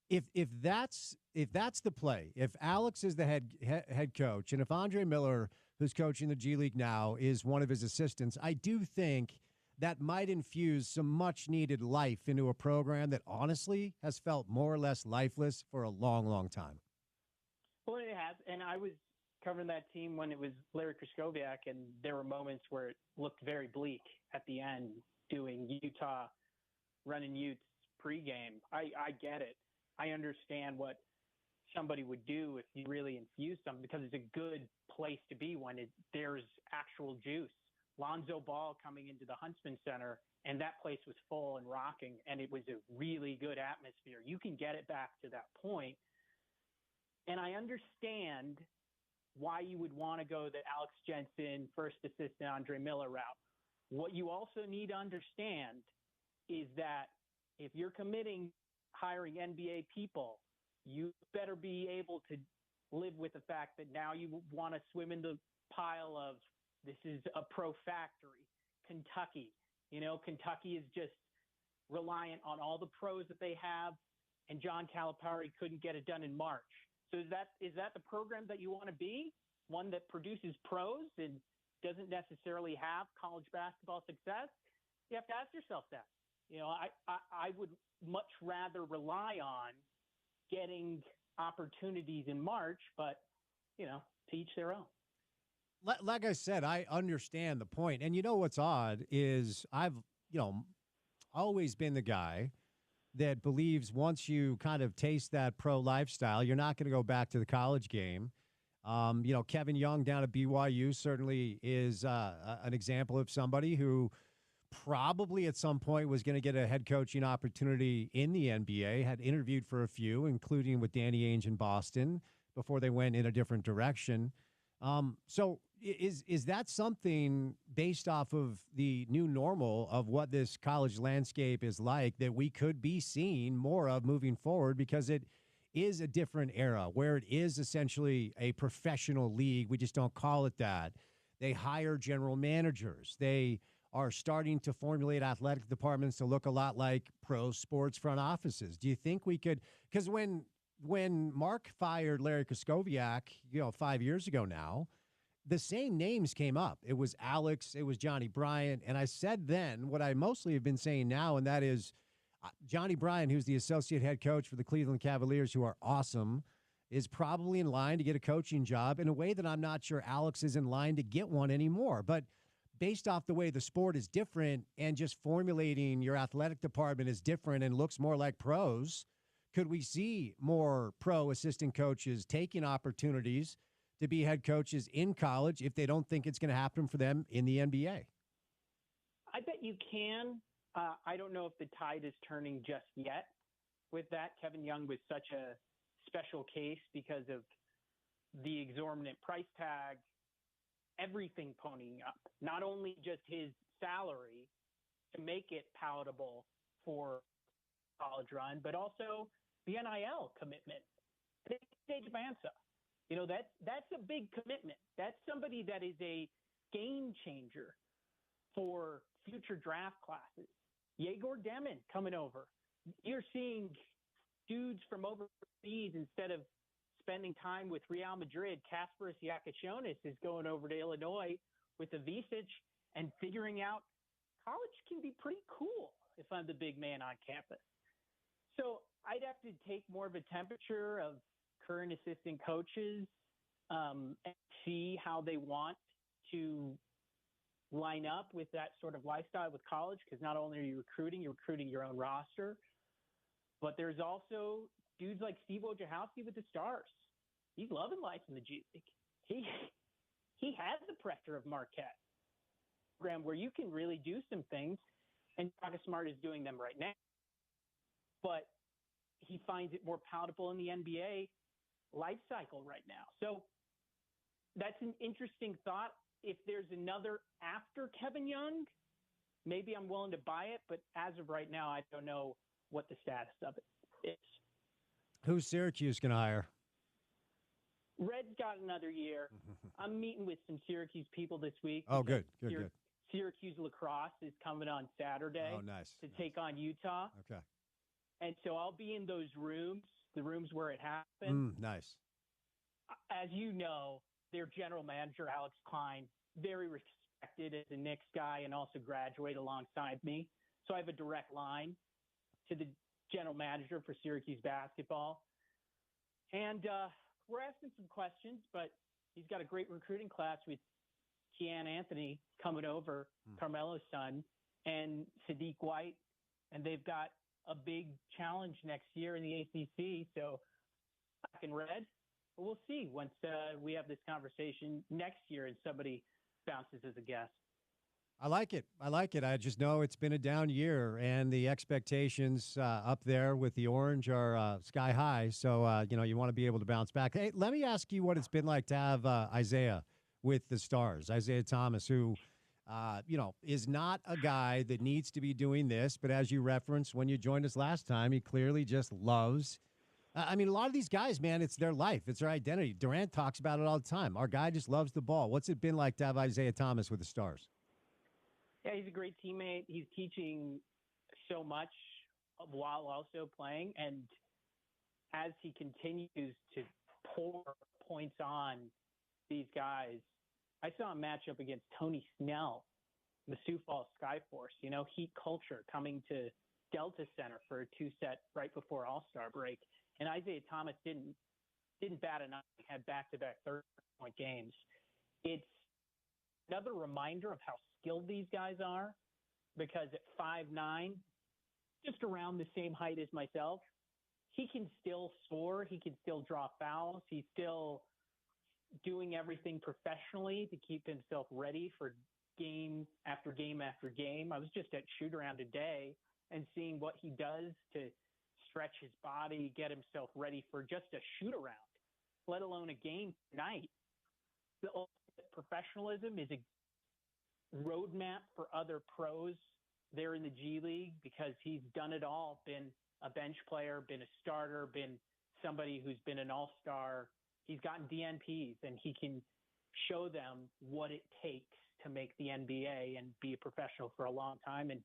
If that's the play, if Alex is the head coach, and if Andre Miller, who's coaching the G League now, is one of his assistants, I do think that might infuse some much-needed life into a program that honestly has felt more or less lifeless for a long, long time. Well, it has, and I was covering that team when it was Larry Kraskowiak, and there were moments where it looked very bleak at the end, doing Utah running Utes pregame. I get it. I understand what somebody would do if you really infuse something, because it's a good place to be when there's actual juice. Lonzo Ball coming into the Huntsman Center, and that place was full and rocking, and it was a really good atmosphere. You can get it back to that point. And I understand why you would want to go the Alex Jensen, first assistant Andre Miller route. What you also need to understand is that if you're hiring NBA people, you better be able to live with the fact that now you want to swim in the pile of this is a pro factory. Kentucky, Kentucky is just reliant on all the pros that they have, and John Calipari couldn't get it done in March. So is that the program that you want to be? One that produces pros and doesn't necessarily have college basketball success? You have to ask yourself that. I would much rather rely on getting opportunities in March, but, to each their own. Like I said, I understand the point. And you know what's odd is I've, always been the guy that believes once you kind of taste that pro lifestyle, you're not going to go back to the college game. Kevin Young down at BYU certainly is an example of somebody who probably at some point was going to get a head coaching opportunity in the NBA, had interviewed for a few, including with Danny Ainge in Boston before they went in a different direction. So is that something based off of the new normal of what this college landscape is like that we could be seeing more of moving forward, because it is a different era where it is essentially a professional league. We just don't call it that. They hire general managers. They are starting to formulate athletic departments to look a lot like pro sports front offices. Do you think we could, because when Mark fired Larry Kraskowiak, 5 years ago now, the same names came up. It was Alex, it was Johnny Bryant. And I said then what I mostly have been saying now, and that is Johnny Bryant, who's the associate head coach for the Cleveland Cavaliers, who are awesome, is probably in line to get a coaching job in a way that I'm not sure Alex is in line to get one anymore. But based off the way the sport is different and just formulating your athletic department is different and looks more like pros, could we see more pro assistant coaches taking opportunities to be head coaches in college if they don't think it's going to happen for them in the NBA? I bet you can. I don't know if the tide is turning just yet with that. Kevin Young was such a special case because of the exorbitant price tag, everything ponying up, not only just his salary to make it palatable for college run, but also the NIL commitment. Stage Mansa, that's a big commitment. That's somebody that is a game changer for future draft classes. Yegor Demin coming over. You're seeing dudes from overseas, instead of spending time with Real Madrid, Kasparis Yakachonis is going over to Illinois with Avicic and figuring out college can be pretty cool if I'm the big man on campus. So I'd have to take more of a temperature of current assistant coaches and see how they want to line up with that sort of lifestyle with college, because not only are you recruiting, you're recruiting your own roster, but there's also dudes like Steve Wojciechowski with the Stars. He's loving life in the G League. He has the pressure of Marquette program where you can really do some things, and Shaka Smart is doing them right now. But he finds it more palatable in the NBA life cycle right now. So that's an interesting thought. If there's another after Kevin Young, maybe I'm willing to buy it. But as of right now, I don't know what the status of it is. Who's Syracuse going to hire? Red's got another year. I'm meeting with some Syracuse people this week. Oh, good. Syracuse lacrosse is coming on Saturday. Oh, nice. To take on Utah. Okay. And so I'll be in those rooms, the rooms where it happened. Nice. As you know, their general manager, Alex Klein, very respected as a Knicks guy and also graduated alongside me. So I have a direct line to the general manager for Syracuse basketball. And we're asking some questions, but he's got a great recruiting class with Kean Anthony coming over, Carmelo's son, and Sadiq White. And they've got a big challenge next year in the ACC. So back in red. But we'll see once we have this conversation next year and somebody bounces as a guest. I like it. I just know it's been a down year, and the expectations up there with the orange are sky high. So, you want to be able to bounce back. Hey, let me ask you what it's been like to have Isaiah with the Stars, Isaiah Thomas, who, is not a guy that needs to be doing this. But as you referenced when you joined us last time, he clearly just loves I mean, a lot of these guys, man, it's their life. It's their identity. Durant talks about it all the time. Our guy just loves the ball. What's it been like to have Isaiah Thomas with the Stars? Yeah, he's a great teammate. He's teaching so much while also playing. And as he continues to pour points on these guys, I saw a matchup against Tony Snell, the Sioux Falls Skyforce, Heat Culture coming to Delta Center for a 2-set right before All-Star break. And Isaiah Thomas didn't bat an eye, had back-to-back 30-point games. It's another reminder of how skilled these guys are, because at 5'9", just around the same height as myself, he can still score. He can still draw fouls. He's still doing everything professionally to keep himself ready for game after game after game. I was just at shoot-around today and seeing what he does to stretch his body, get himself ready for just a shoot-around, let alone a game tonight. The ultimate professionalism is a roadmap for other pros there in the G League, because he's done it all, been a bench player, been a starter, been somebody who's been an all-star. He's gotten DNPs, and he can show them what it takes to make the NBA and be a professional for a long time. And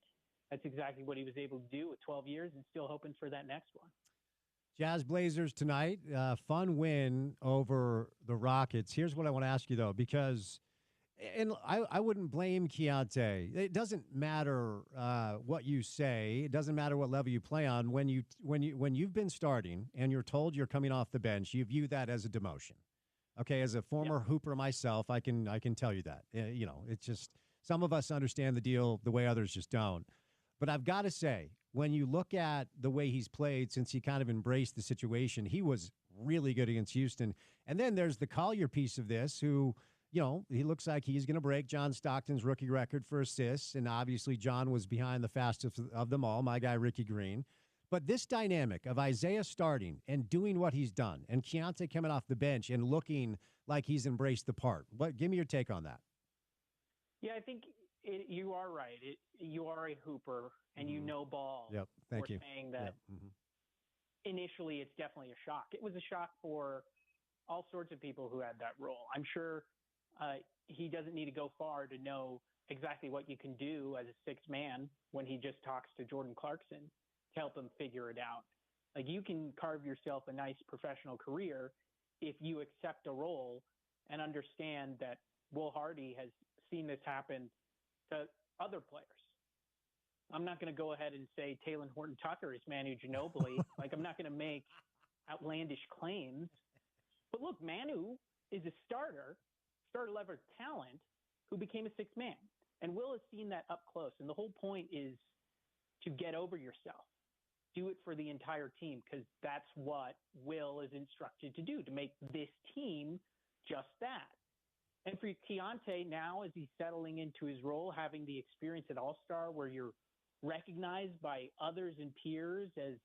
that's exactly what he was able to do with 12 years, and still hoping for that next one. Jazz Blazers tonight, fun win over the Rockets. Here's what I want to ask you, though, because and I wouldn't blame Keontae. It doesn't matter what you say. It doesn't matter what level you play on. When you've been starting and you're told you're coming off the bench, you view that as a demotion. Okay, as a former hooper myself, I can tell you that. It's just some of us understand the deal the way others just don't. But I've got to say, when you look at the way he's played since he kind of embraced the situation, he was really good against Houston. And then there's the Collier piece of this, who, he looks like he's going to break John Stockton's rookie record for assists. And obviously John was behind the fastest of them all, my guy Ricky Green. But this dynamic of Isaiah starting and doing what he's done, and Keontae coming off the bench and looking like he's embraced the part. Give me your take on that. Yeah, I think you are right. You are a hooper, and you know ball. Yep, thank you. Saying that initially it's definitely a shock. It was a shock for all sorts of people who had that role. I'm sure he doesn't need to go far to know exactly what you can do as a sixth man when he just talks to Jordan Clarkson to help him figure it out. Like, you can carve yourself a nice professional career if you accept a role and understand that Will Hardy has seen this happen to other players. I'm not going to go ahead and say Talen Horton-Tucker is Manu Ginobili. Like, I'm not going to make outlandish claims. But look, Manu is a starter-level talent who became a sixth man. And Will has seen that up close. And the whole point is to get over yourself. Do it for the entire team, because that's what Will is instructed to do, to make this team just that. And for Keontae now, as he's settling into his role, having the experience at All-Star where you're recognized by others and peers as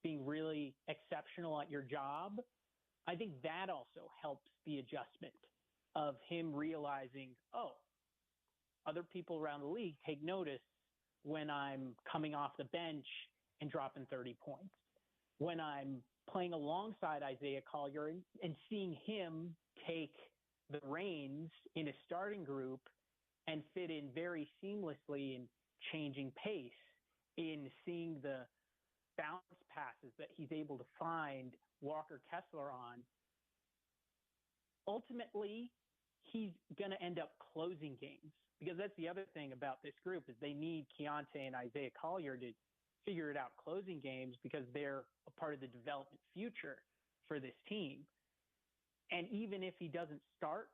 being really exceptional at your job, I think that also helps the adjustment of him realizing, other people around the league take notice when I'm coming off the bench and dropping 30 points. When I'm playing alongside Isaiah Collier and seeing him take the reins in a starting group and fit in very seamlessly in changing pace, in seeing the bounce passes that he's able to find Walker Kessler on. Ultimately, he's going to end up closing games, because that's the other thing about this group is they need Keontae and Isaiah Collier to figure it out closing games, because they're a part of the development future for this team. And even if he doesn't start,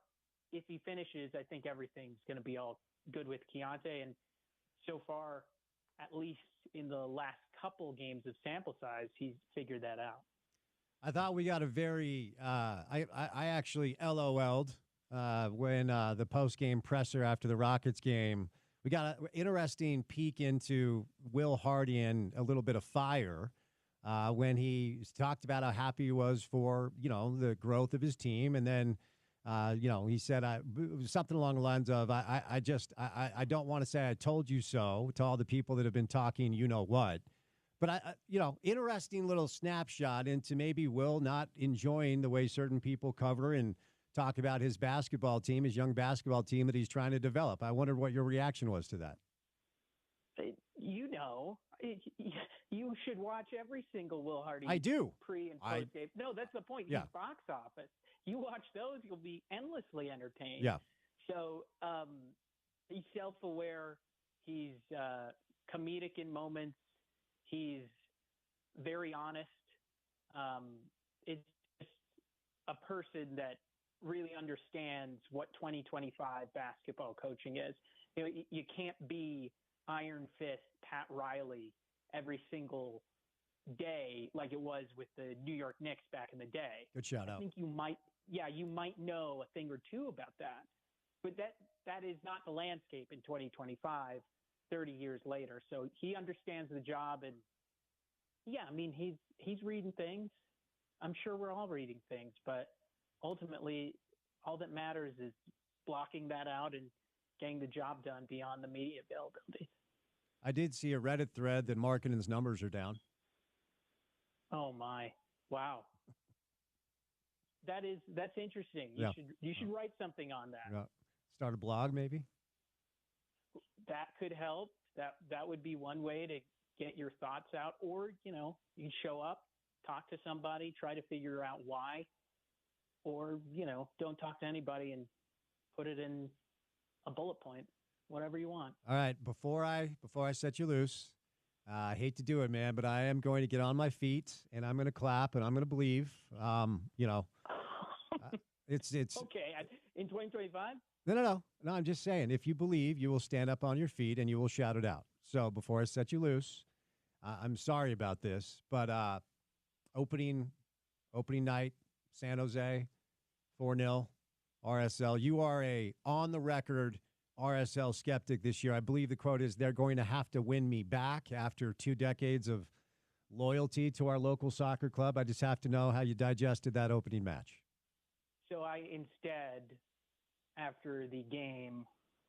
if he finishes, I think everything's going to be all good with Keontae. And so far, at least in the last couple games of sample size, he's figured that out. I thought we got a very I actually LOL'd when the post-game presser after the Rockets game. We got an interesting peek into Will Hardy and a little bit of fire when he talked about how happy he was for, the growth of his team. And then, he said something along the lines of, I don't want to say I told you so to all the people that have been talking, what, But interesting little snapshot into maybe Will not enjoying the way certain people cover and talk about his basketball team, his young basketball team that he's trying to develop. I wondered what your reaction was to that. You should watch every single Will Hardy. I do. Pre and post game. No, that's the point. Yeah. He's box office. You watch those, you'll be endlessly entertained. Yeah. So he's self-aware. He's comedic in moments. He's very honest. It's just a person that really understands what 2025 basketball coaching is. You can't be Iron Fist Pat Riley every single day like it was with the New York Knicks back in the day. Good shout out. I think you might know a thing or two about that. But that is not the landscape in 2025, 30 years later. So he understands the job, and he's reading things. I'm sure we're all reading things, but ultimately all that matters is blocking that out and getting the job done beyond the media availability. I did see a Reddit thread that Markkanen's numbers are down. Oh my. Wow. That's interesting. You should write something on that. Yeah. Start a blog maybe? That could help. That would be one way to get your thoughts out, or you show up, talk to somebody, try to figure out why, or don't talk to anybody and put it in a bullet point, whatever you want. All right, before I set you loose, I hate to do it, man, but I am going to get on my feet and I'm going to clap and I'm going to believe. It's okay. In 2025? No. I'm just saying, if you believe, you will stand up on your feet and you will shout it out. So before I set you loose, I'm sorry about this, but opening night, San Jose, 4-0, RSL. You are a on-the-record RSL skeptic this year. I believe the quote is, they're going to have to win me back after 2 decades of loyalty to our local soccer club. I just have to know how you digested that opening match. So I instead, after the game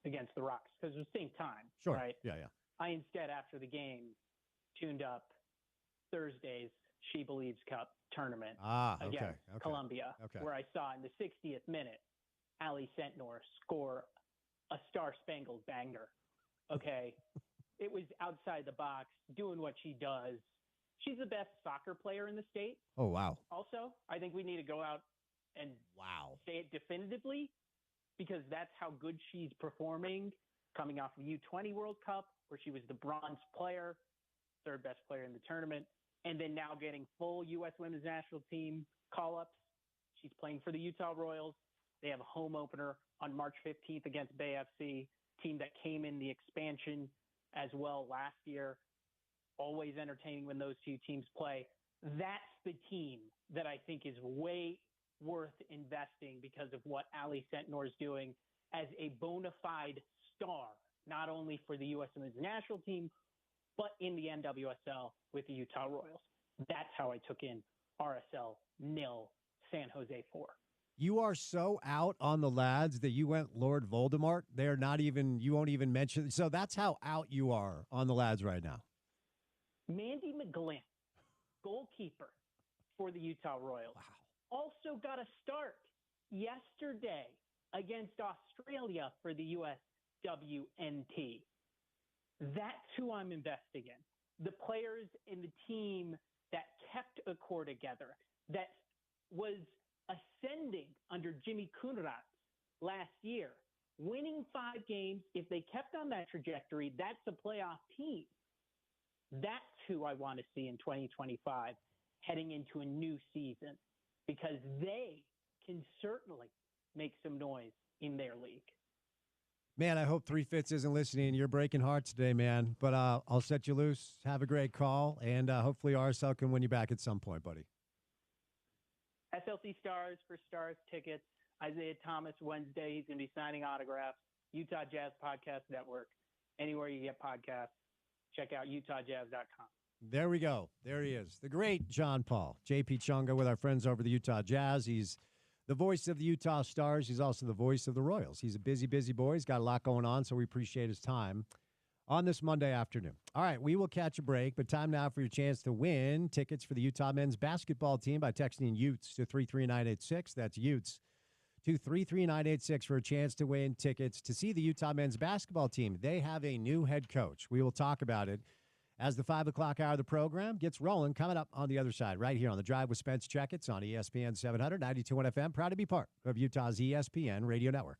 against the Rocks, because it was the same time, sure. Right? Yeah. I instead, after the game, tuned up Thursday's She Believes Cup tournament against Colombia, where I saw in the 60th minute Ali Sentnor score a star-spangled banger. Okay, it was outside the box, doing what she does. She's the best soccer player in the state. Oh, wow. Also, I think we need to go out and say it definitively, because that's how good she's performing, coming off the U20 World Cup, where she was the bronze player, third best player in the tournament, and then now getting full U.S. women's national team call-ups. She's playing for the Utah Royals. They have a home opener on March 15th against Bay FC, team that came in the expansion as well last year. Always entertaining when those two teams play. That's the team that I think is way worth investing because of what Ali Sentnor is doing as a bona fide star, not only for the U.S. women's national team, but in the NWSL with the Utah Royals. That's how I took in RSL 0, San Jose 4. You are so out on the lads that you went Lord Voldemort. They're not even, you won't even mention. So that's how out you are on the lads right now. Mandy McGlynn, goalkeeper for the Utah Royals, also got a start yesterday against Australia for the USWNT. That's who I'm investing in. The players in the team that kept a core together, that was ascending under Jimmy Kunrat last year, winning 5 games. If they kept on that trajectory, that's a playoff team. That's who I want to see in 2025 heading into a new season, because they can certainly make some noise in their league. Man, I hope 3 Fits isn't listening. You're breaking hearts today, man. But I'll set you loose. Have a great call, and hopefully RSL can win you back at some point, buddy. SLC Stars for Stars tickets. Isaiah Thomas Wednesday. He's going to be signing autographs. Utah Jazz Podcast Network. Anywhere you get podcasts, check out utahjazz.com. There we go. There he is. The great John Paul. JP Chunga with our friends over the Utah Jazz. He's the voice of the Utah Stars. He's also the voice of the Royals. He's a busy, busy boy. He's got a lot going on, so we appreciate his time. on this Monday afternoon. All right, we will catch a break, but time now for your chance to win tickets for the Utah men's basketball team by texting Utes to 33986. That's Utes to 33986 for a chance to win tickets to see the Utah men's basketball team. They have a new head coach. We will talk about it as the 5 o'clock hour of the program gets rolling, coming up on the other side, right here on The Drive with Spence Checketts on ESPN 700, 92.1 FM. Proud to be part of Utah's ESPN radio network.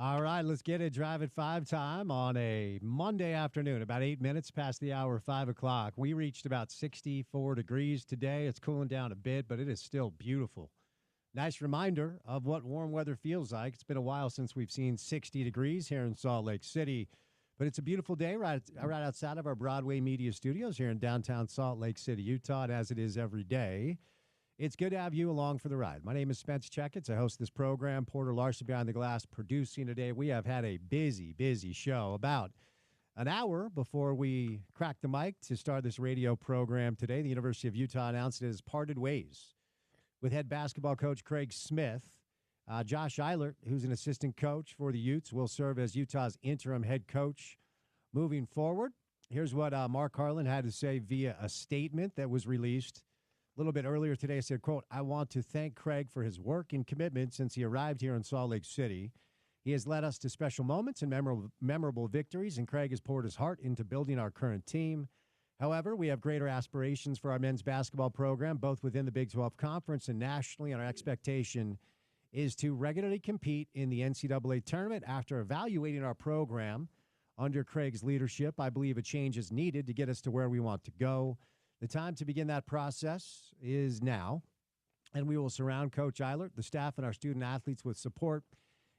All right, let's get it. Drive at 5 time on a Monday afternoon, about 8 minutes past the hour of 5 o'clock. We reached about 64 degrees today. It's cooling down a bit, but it is still beautiful. Nice reminder of what warm weather feels like. It's been a while since we've seen 60 degrees here in Salt Lake City, but it's a beautiful day right outside of our Broadway Media Studios here in downtown Salt Lake City, Utah, and as it is every day. It's good to have you along for the ride. My name is Spence Checketts. I host this program. Porter Larson behind the glass producing today. We have had a busy, busy show. About an hour before we crack the mic to start this radio program today, the University of Utah announced it has parted ways with head basketball coach Craig Smith. Josh Eilert, who's an assistant coach for the Utes, will serve as Utah's interim head coach moving forward. Here's what Mark Harlan had to say via a statement that was released a little bit earlier today. I said, quote, "I want to thank Craig for his work and commitment since he arrived here in Salt Lake City. He has led us to special moments and memorable victories, and Craig has poured his heart into building our current team. However, we have greater aspirations for our men's basketball program, both within the Big 12 Conference and nationally, and our expectation is to regularly compete in the NCAA tournament. After evaluating our program under Craig's leadership, I believe a change is needed to get us to where we want to go. The time to begin that process is now, and we will surround Coach Eilert, the staff, and our student athletes with support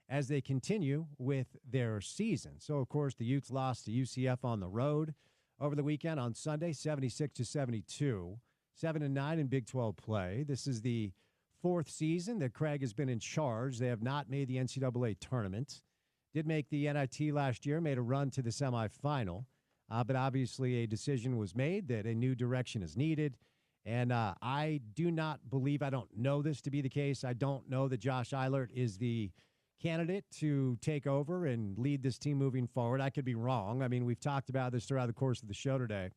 as they continue with their season." So, of course, the Utes lost to UCF on the road over the weekend on Sunday, 76-72, 7-9 in Big 12 play. This is the fourth season that Craig has been in charge. They have not made the NCAA tournament. Did make the NIT last year, made a run to the semifinal. But obviously a decision was made that a new direction is needed. And I do not believe, I don't know this to be the case. I don't know that Josh Eilert is the candidate to take over and lead this team moving forward. I could be wrong. I mean, we've talked about this throughout the course of the show today.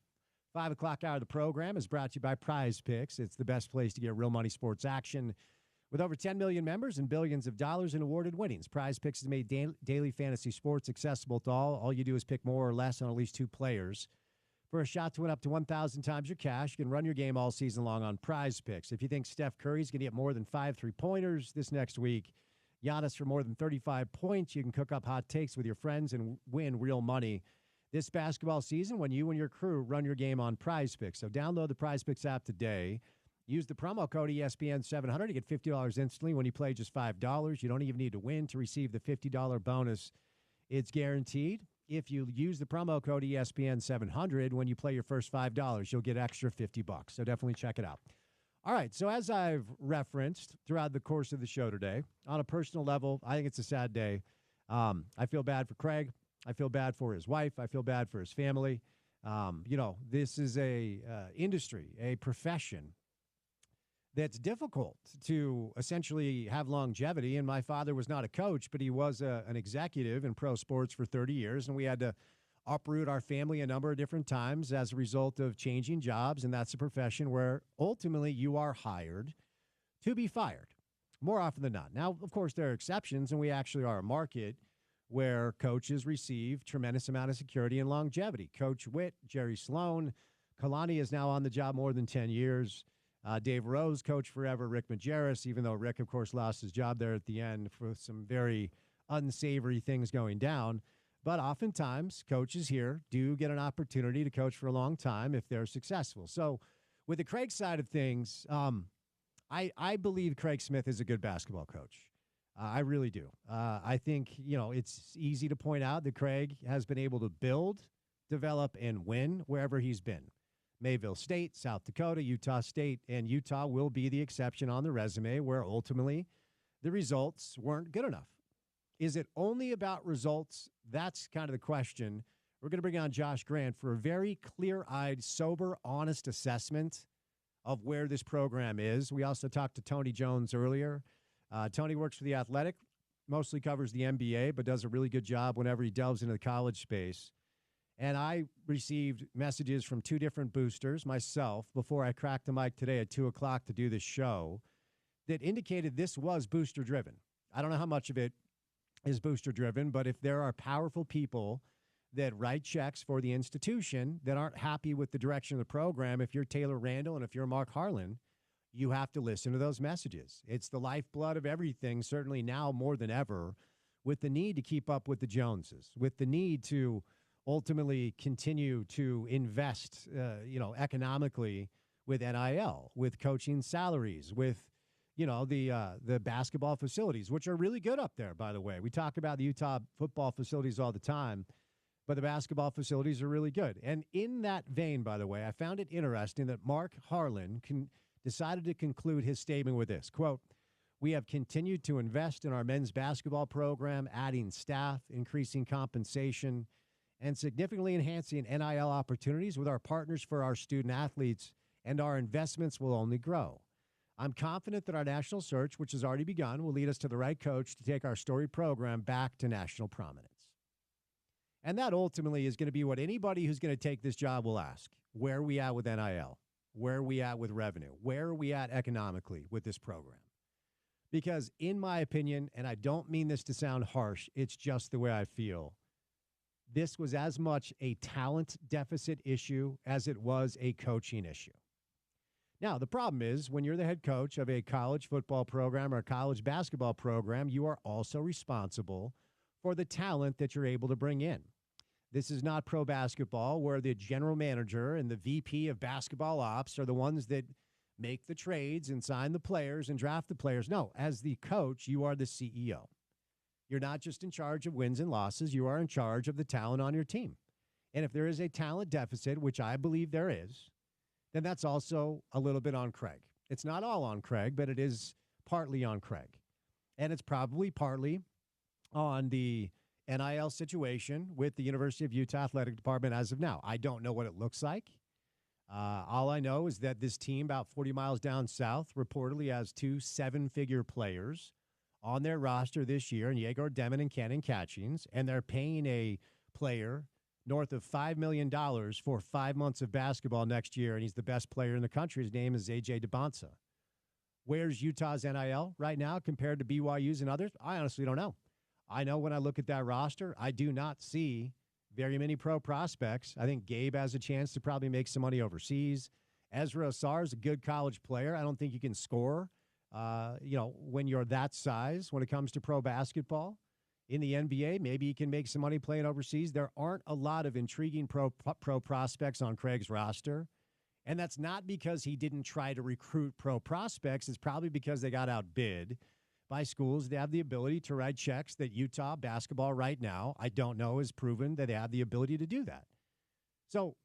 5 o'clock hour of the program is brought to you by Prize Picks. It's the best place to get real money sports action. With over 10 million members and billions of dollars in awarded winnings, Prize Picks has made daily fantasy sports accessible to all. All you do is pick more or less on at least 2 players. For a shot to win up to 1,000 times your cash, you can run your game all season long on Prize Picks. If you think Steph Curry's going to get more than 5 3-pointers this next week, Giannis for more than 35 points, you can cook up hot takes with your friends and win real money this basketball season when you and your crew run your game on Prize Picks. So download the Prize Picks app today. Use the promo code ESPN700 to get $50 instantly when you play just $5. You don't even need to win to receive the $50 bonus. It's guaranteed. If you use the promo code ESPN700 when you play your first $5, you'll get extra $50. So definitely check it out. All right, so as I've referenced throughout the course of the show today, on a personal level, I think it's a sad day. I feel bad for Craig. I feel bad for his wife. I feel bad for his family. This is a industry, a profession that's difficult to essentially have longevity. And my father was not a coach, but he was an executive in pro sports for 30 years. And we had to uproot our family a number of different times as a result of changing jobs. And that's a profession where ultimately you are hired to be fired more often than not. Now, of course, there are exceptions, and we actually are a market where coaches receive tremendous amount of security and longevity. Coach Witt, Jerry Sloan, Kalani is now on the job more than 10 years. Dave Rose, coach forever. Rick Majerus, even though Rick, of course, lost his job there at the end for some very unsavory things going down. But oftentimes, coaches here do get an opportunity to coach for a long time if they're successful. So with the Craig side of things, I believe Craig Smith is a good basketball coach. I really do. I think, it's easy to point out that Craig has been able to build, develop, and win wherever he's been. Mayville State, South Dakota, Utah State, and Utah will be the exception on the resume where ultimately the results weren't good enough. Is it only about results? That's kind of the question. We're going to bring on Josh Grant for a very clear-eyed, sober, honest assessment of where this program is. We also talked to Tony Jones earlier. Tony works for The Athletic, mostly covers the NBA, but does a really good job whenever he delves into the college space. And I received messages from 2 different boosters myself before I cracked the mic today at 2 o'clock to do this show that indicated this was booster-driven. I don't know how much of it is booster-driven, but if there are powerful people that write checks for the institution that aren't happy with the direction of the program, if you're Taylor Randall and if you're Mark Harlan, you have to listen to those messages. It's the lifeblood of everything, certainly now more than ever, with the need to keep up with the Joneses, with the need to ultimately continue to invest, economically with NIL, with coaching salaries, with, the basketball facilities, which are really good up there, by the way. We talk about the Utah football facilities all the time, but the basketball facilities are really good. And in that vein, by the way, I found it interesting that Mark Harlan decided to conclude his statement with this, quote, "We have continued to invest in our men's basketball program, adding staff, increasing compensation, and significantly enhancing NIL opportunities with our partners for our student athletes, and our investments will only grow. I'm confident that our national search, which has already begun, will lead us to the right coach to take our storied program back to national prominence." And that ultimately is going to be what anybody who's going to take this job will ask. Where are we at with NIL? Where are we at with revenue? Where are we at economically with this program? Because in my opinion, and I don't mean this to sound harsh, it's just the way I feel, this was as much a talent deficit issue as it was a coaching issue. Now, the problem is when you're the head coach of a college football program or a college basketball program, you are also responsible for the talent that you're able to bring in. This is not pro basketball where the general manager and the VP of basketball ops are the ones that make the trades and sign the players and draft the players. No, as the coach, you are the CEO. You're not just in charge of wins and losses. You are in charge of the talent on your team. And if there is a talent deficit, which I believe there is, then that's also a little bit on Craig. It's not all on Craig, but it is partly on Craig. And it's probably partly on the NIL situation with the University of Utah Athletic Department as of now. I don't know what it looks like. All I know is that this team about 40 miles down south reportedly has 2 seven-figure players on their roster this year, in Yegor Demon and Cannon Catchings, and they're paying a player north of $5 million for 5 months of basketball next year, and he's the best player in the country. His name is A.J. DeBonsa. Where's Utah's NIL right now compared to BYU's and others? I honestly don't know. I know when I look at that roster, I do not see very many pro prospects. I think Gabe has a chance to probably make some money overseas. Ezra Asar is a good college player. I don't think you can score, when you're that size when it comes to pro basketball. In the NBA, maybe he can make some money playing overseas. There aren't a lot of intriguing pro prospects on Craig's roster. And that's not because he didn't try to recruit pro prospects. It's probably because they got outbid by schools that have the ability to write checks that Utah basketball right now, I don't know, has proven that they have the ability to do that. So,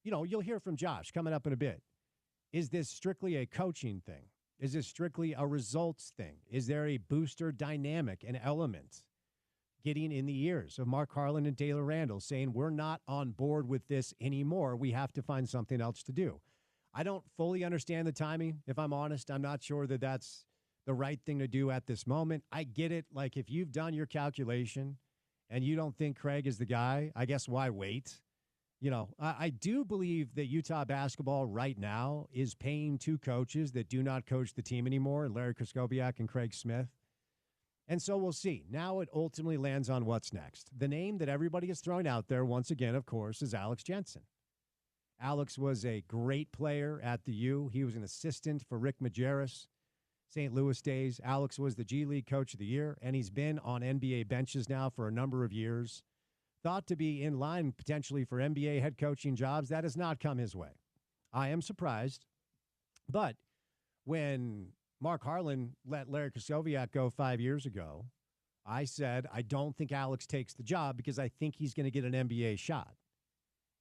you'll hear from Josh coming up in a bit. Is this strictly a coaching thing? Is this strictly a results thing? Is there a booster dynamic, an element getting in the ears of Mark Harlan and Taylor Randall saying, we're not on board with this anymore. We have to find something else to do. I don't fully understand the timing. If I'm honest, I'm not sure that that's the right thing to do at this moment. I get it. Like, if you've done your calculation and you don't think Craig is the guy, I guess why wait? I do believe that Utah basketball right now is paying 2 coaches that do not coach the team anymore, Larry Kraskowiak and Craig Smith. And so we'll see. Now it ultimately lands on what's next. The name that everybody is throwing out there, once again, of course, is Alex Jensen. Alex was a great player at the U. He was an assistant for Rick Majerus. St. Louis days. Alex was the G League Coach of the Year, and he's been on NBA benches now for a number of years. Thought to be in line potentially for NBA head coaching jobs. That has not come his way. I am surprised. But when Mark Harlan let Larry Kraskowiak go 5 years ago, I said, I don't think Alex takes the job because I think he's going to get an NBA shot.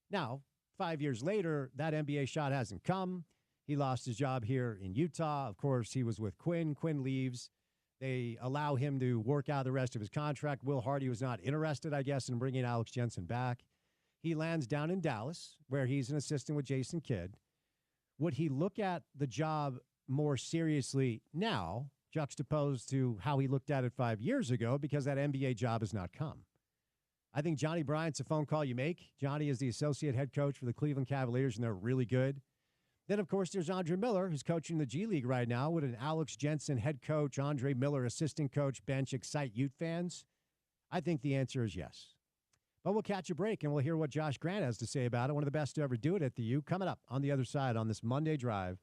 Now, 5 years later, that NBA shot hasn't come. He lost his job here in Utah. Of course, he was with Quinn. Quinn leaves. They allow him to work out the rest of his contract. Will Hardy was not interested, I guess, in bringing Alex Jensen back. He lands down in Dallas, where he's an assistant with Jason Kidd. Would he look at the job more seriously now, juxtaposed to how he looked at it 5 years ago, because that NBA job has not come? I think Johnny Bryant's a phone call you make. Johnny is the associate head coach for the Cleveland Cavaliers, and they're really good. Then, of course, there's Andre Miller, who's coaching the G League right now. Would an Alex Jensen head coach, Andre Miller assistant coach bench excite Ute fans? I think the answer is yes. But we'll catch a break, and we'll hear what Josh Grant has to say about it. One of the best to ever do it at the U. Coming up on the other side on this Monday drive.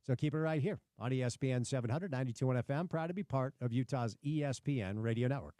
So keep it right here on ESPN 700, 92.1 FM. Proud to be part of Utah's ESPN radio network.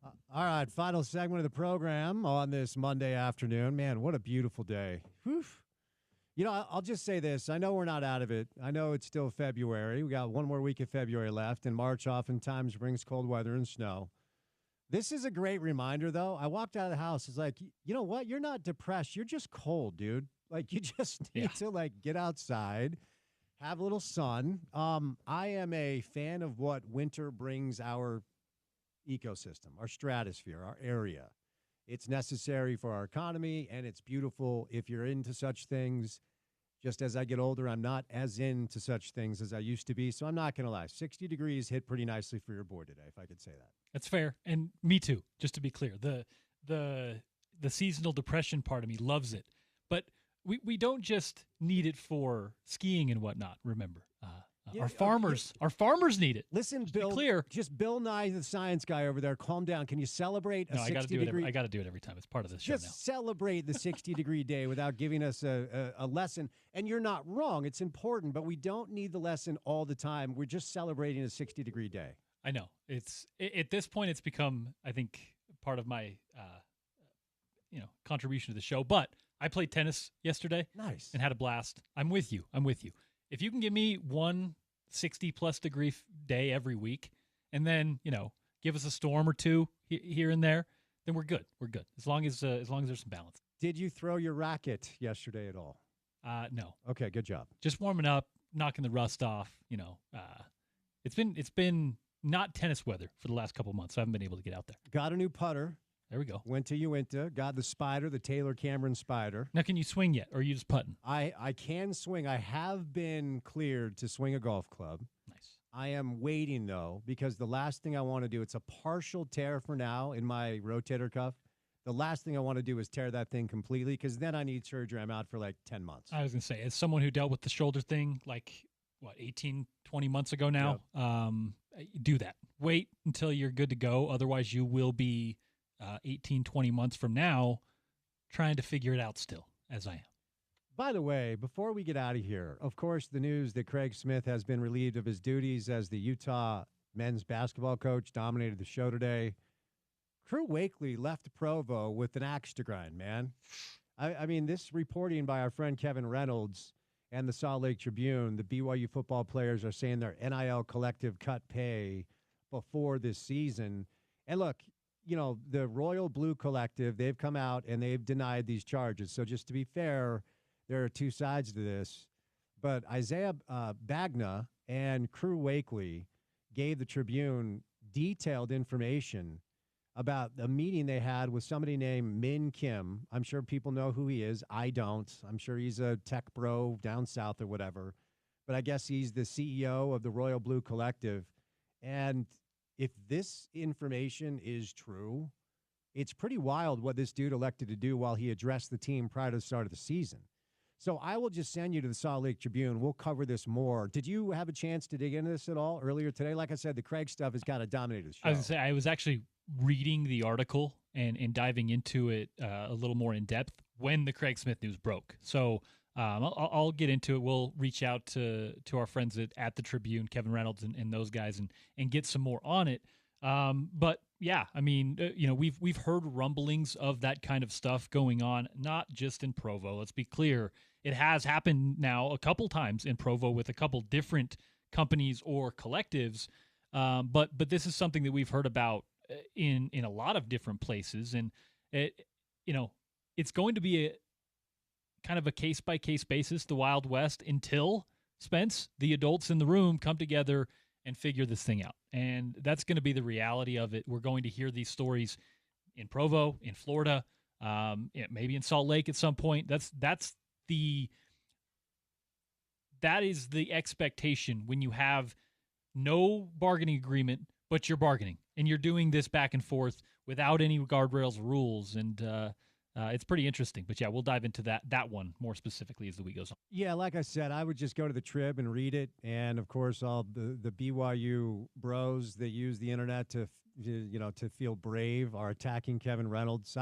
All right, final segment of the program on this Monday afternoon. Man, what a beautiful day. Whew. You know, I'll just say this. I know we're not out of it. I know it's still February. We got one more week of February left, and March oftentimes brings cold weather and snow. This is a great reminder, though. I walked out of the house. It's like, you know what? You're not depressed. You're just cold, dude. Like, you just need to, like, get outside, have a little sun. I am a fan of what winter brings our ecosystem, our stratosphere, our area. It's necessary for our economy, and it's beautiful if you're into such things. Just as I get older, I'm not as into such things as I used to be, so I'm not going to lie. 60 degrees hit pretty nicely for your boy today, if I could say that. That's fair, and me too, just to be clear. The seasonal depression part of me loves it, but we don't just need it for skiing and whatnot, remember. Our farmers need it. Listen, just Bill, clear. Just Bill Nye, the science guy over there, calm down. Can you celebrate a 60-degree? I got to do it every time. It's part of this show now. Just celebrate the 60-degree day without giving us a lesson. And you're not wrong. It's important, but we don't need the lesson all the time. We're just celebrating a 60-degree day. I know. At this point, it's become, I think, part of my contribution to the show. But I played tennis yesterday. Nice. And had a blast. I'm with you. If you can give me one 60-plus degree day every week and then, give us a storm or two here and there, then we're good. We're good. As long as there's some balance. Did you throw your racket yesterday at all? No. Okay, good job. Just warming up, knocking the rust off, It's been not tennis weather for the last couple of months. So I haven't been able to get out there. Got a new putter. There we go. Went to Uinta, got the Spider, the Taylor Cameron Spider. Now, can you swing yet, or are you just putting? I can swing. I have been cleared to swing a golf club. Nice. I am waiting, though, because the last thing I want to do, it's a partial tear for now in my rotator cuff. The last thing I want to do is tear that thing completely, because then I need surgery. I'm out for like 10 months. I was going to say, as someone who dealt with the shoulder thing, 18, 20 months ago now, do that. Wait until you're good to go. Otherwise, you will be 18, 20 months from now trying to figure it out still, as I am. By the way, before we get out of here, of course, the news that Craig Smith has been relieved of his duties as the Utah men's basketball coach dominated the show today. Crew Wakely left Provo with an axe to grind, man. I mean, this reporting by our friend Kevin Reynolds and the Salt Lake Tribune, the BYU football players are saying their NIL collective cut pay before this season. And look, the Royal Blue Collective, they've come out and they've denied these charges. So just to be fair, there are two sides to this. But Isaiah Bagna and Crew Wakely gave the Tribune detailed information about a meeting they had with somebody named Min Kim. I'm sure people know who he is. I don't. I'm sure he's a tech bro down south or whatever. But I guess he's the CEO of the Royal Blue Collective. And if this information is true, it's pretty wild what this dude elected to do while he addressed the team prior to the start of the season. So I will just send you to the Salt Lake Tribune. We'll cover this more. Did you have a chance to dig into this at all earlier today? Like I said, the Craig stuff has kind of dominated the show. I was going to say, I was actually reading the article and diving into it a little more in depth when the Craig Smith news broke. So I'll get into it. We'll reach out to our friends at the Tribune, Kevin Reynolds and those guys, and get some more on it. But yeah, I mean, we've heard rumblings of that kind of stuff going on, not just in Provo. Let's be clear. It has happened now a couple times in Provo with a couple different companies or collectives. But this is something that we've heard about in a lot of different places. And it's going to be kind of a case-by-case basis, the Wild West, until, Spence, the adults in the room come together and figure this thing out. And that's going to be the reality of it. We're going to hear these stories in Provo, in Florida, maybe in Salt Lake at some point. That is the expectation when you have no bargaining agreement, but you're bargaining. And you're doing this back and forth without any guardrails rules. And it's pretty interesting. But yeah, we'll dive into that one more specifically as the week goes on. Yeah, like I said, I would just go to the Trib and read it. And, of course, all the BYU bros that use the internet to feel brave are attacking Kevin Reynolds.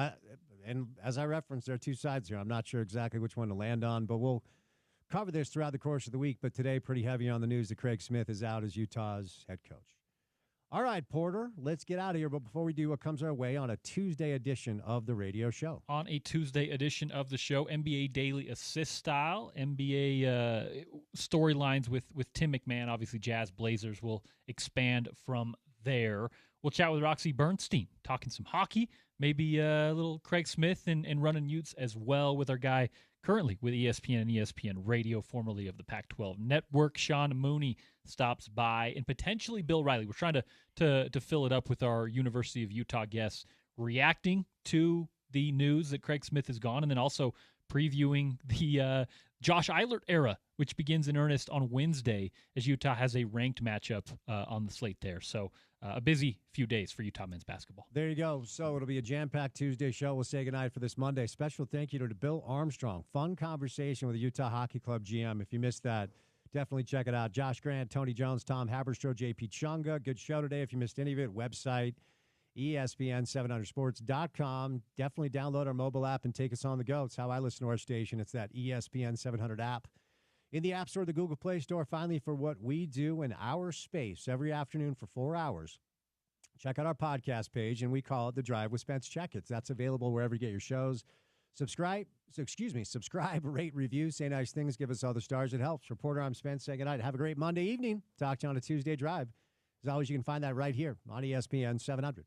And as I referenced, there are two sides here. I'm not sure exactly which one to land on, but we'll cover this throughout the course of the week. But today, pretty heavy on the news that Craig Smith is out as Utah's head coach. All right, Porter, let's get out of here. But before we do, what comes our way on a Tuesday edition of the radio show? On a Tuesday edition of the show, NBA Daily Assist style, NBA storylines with Tim McMahon. Obviously, Jazz Blazers will expand from there. We'll chat with Roxy Bernstein, talking some hockey, maybe a little Craig Smith and running Utes as well with our guy currently with ESPN and ESPN Radio, formerly of the Pac-12 Network. Sean Mooney stops by, and potentially Bill Riley. We're trying to fill it up with our University of Utah guests reacting to the news that Craig Smith is gone, and then also previewing the Josh Eilert era, which begins in earnest on Wednesday as Utah has a ranked matchup on the slate there. So a busy few days for Utah men's basketball. There you go. So it'll be a jam-packed Tuesday show. We'll say goodnight for this Monday. Special thank you to Bill Armstrong. Fun conversation with the Utah Hockey Club GM. If you missed that, definitely check it out. Josh Grant, Tony Jones, Tom Haberstroh, JP Chunga. Good show today. If you missed any of it, website, ESPN700sports.com. Definitely download our mobile app and take us on the go. It's how I listen to our station. It's that ESPN 700 app. In the App Store, the Google Play Store, finally, for what we do in our space every afternoon for 4 hours. Check out our podcast page, and we call it The Drive with Spence Checketts. That's available wherever you get your shows. Subscribe, rate, review, say nice things, give us all the stars. It helps. Reporter, I'm Spence. Say goodnight. Have a great Monday evening. Talk to you on a Tuesday Drive. As always, you can find that right here on ESPN 700.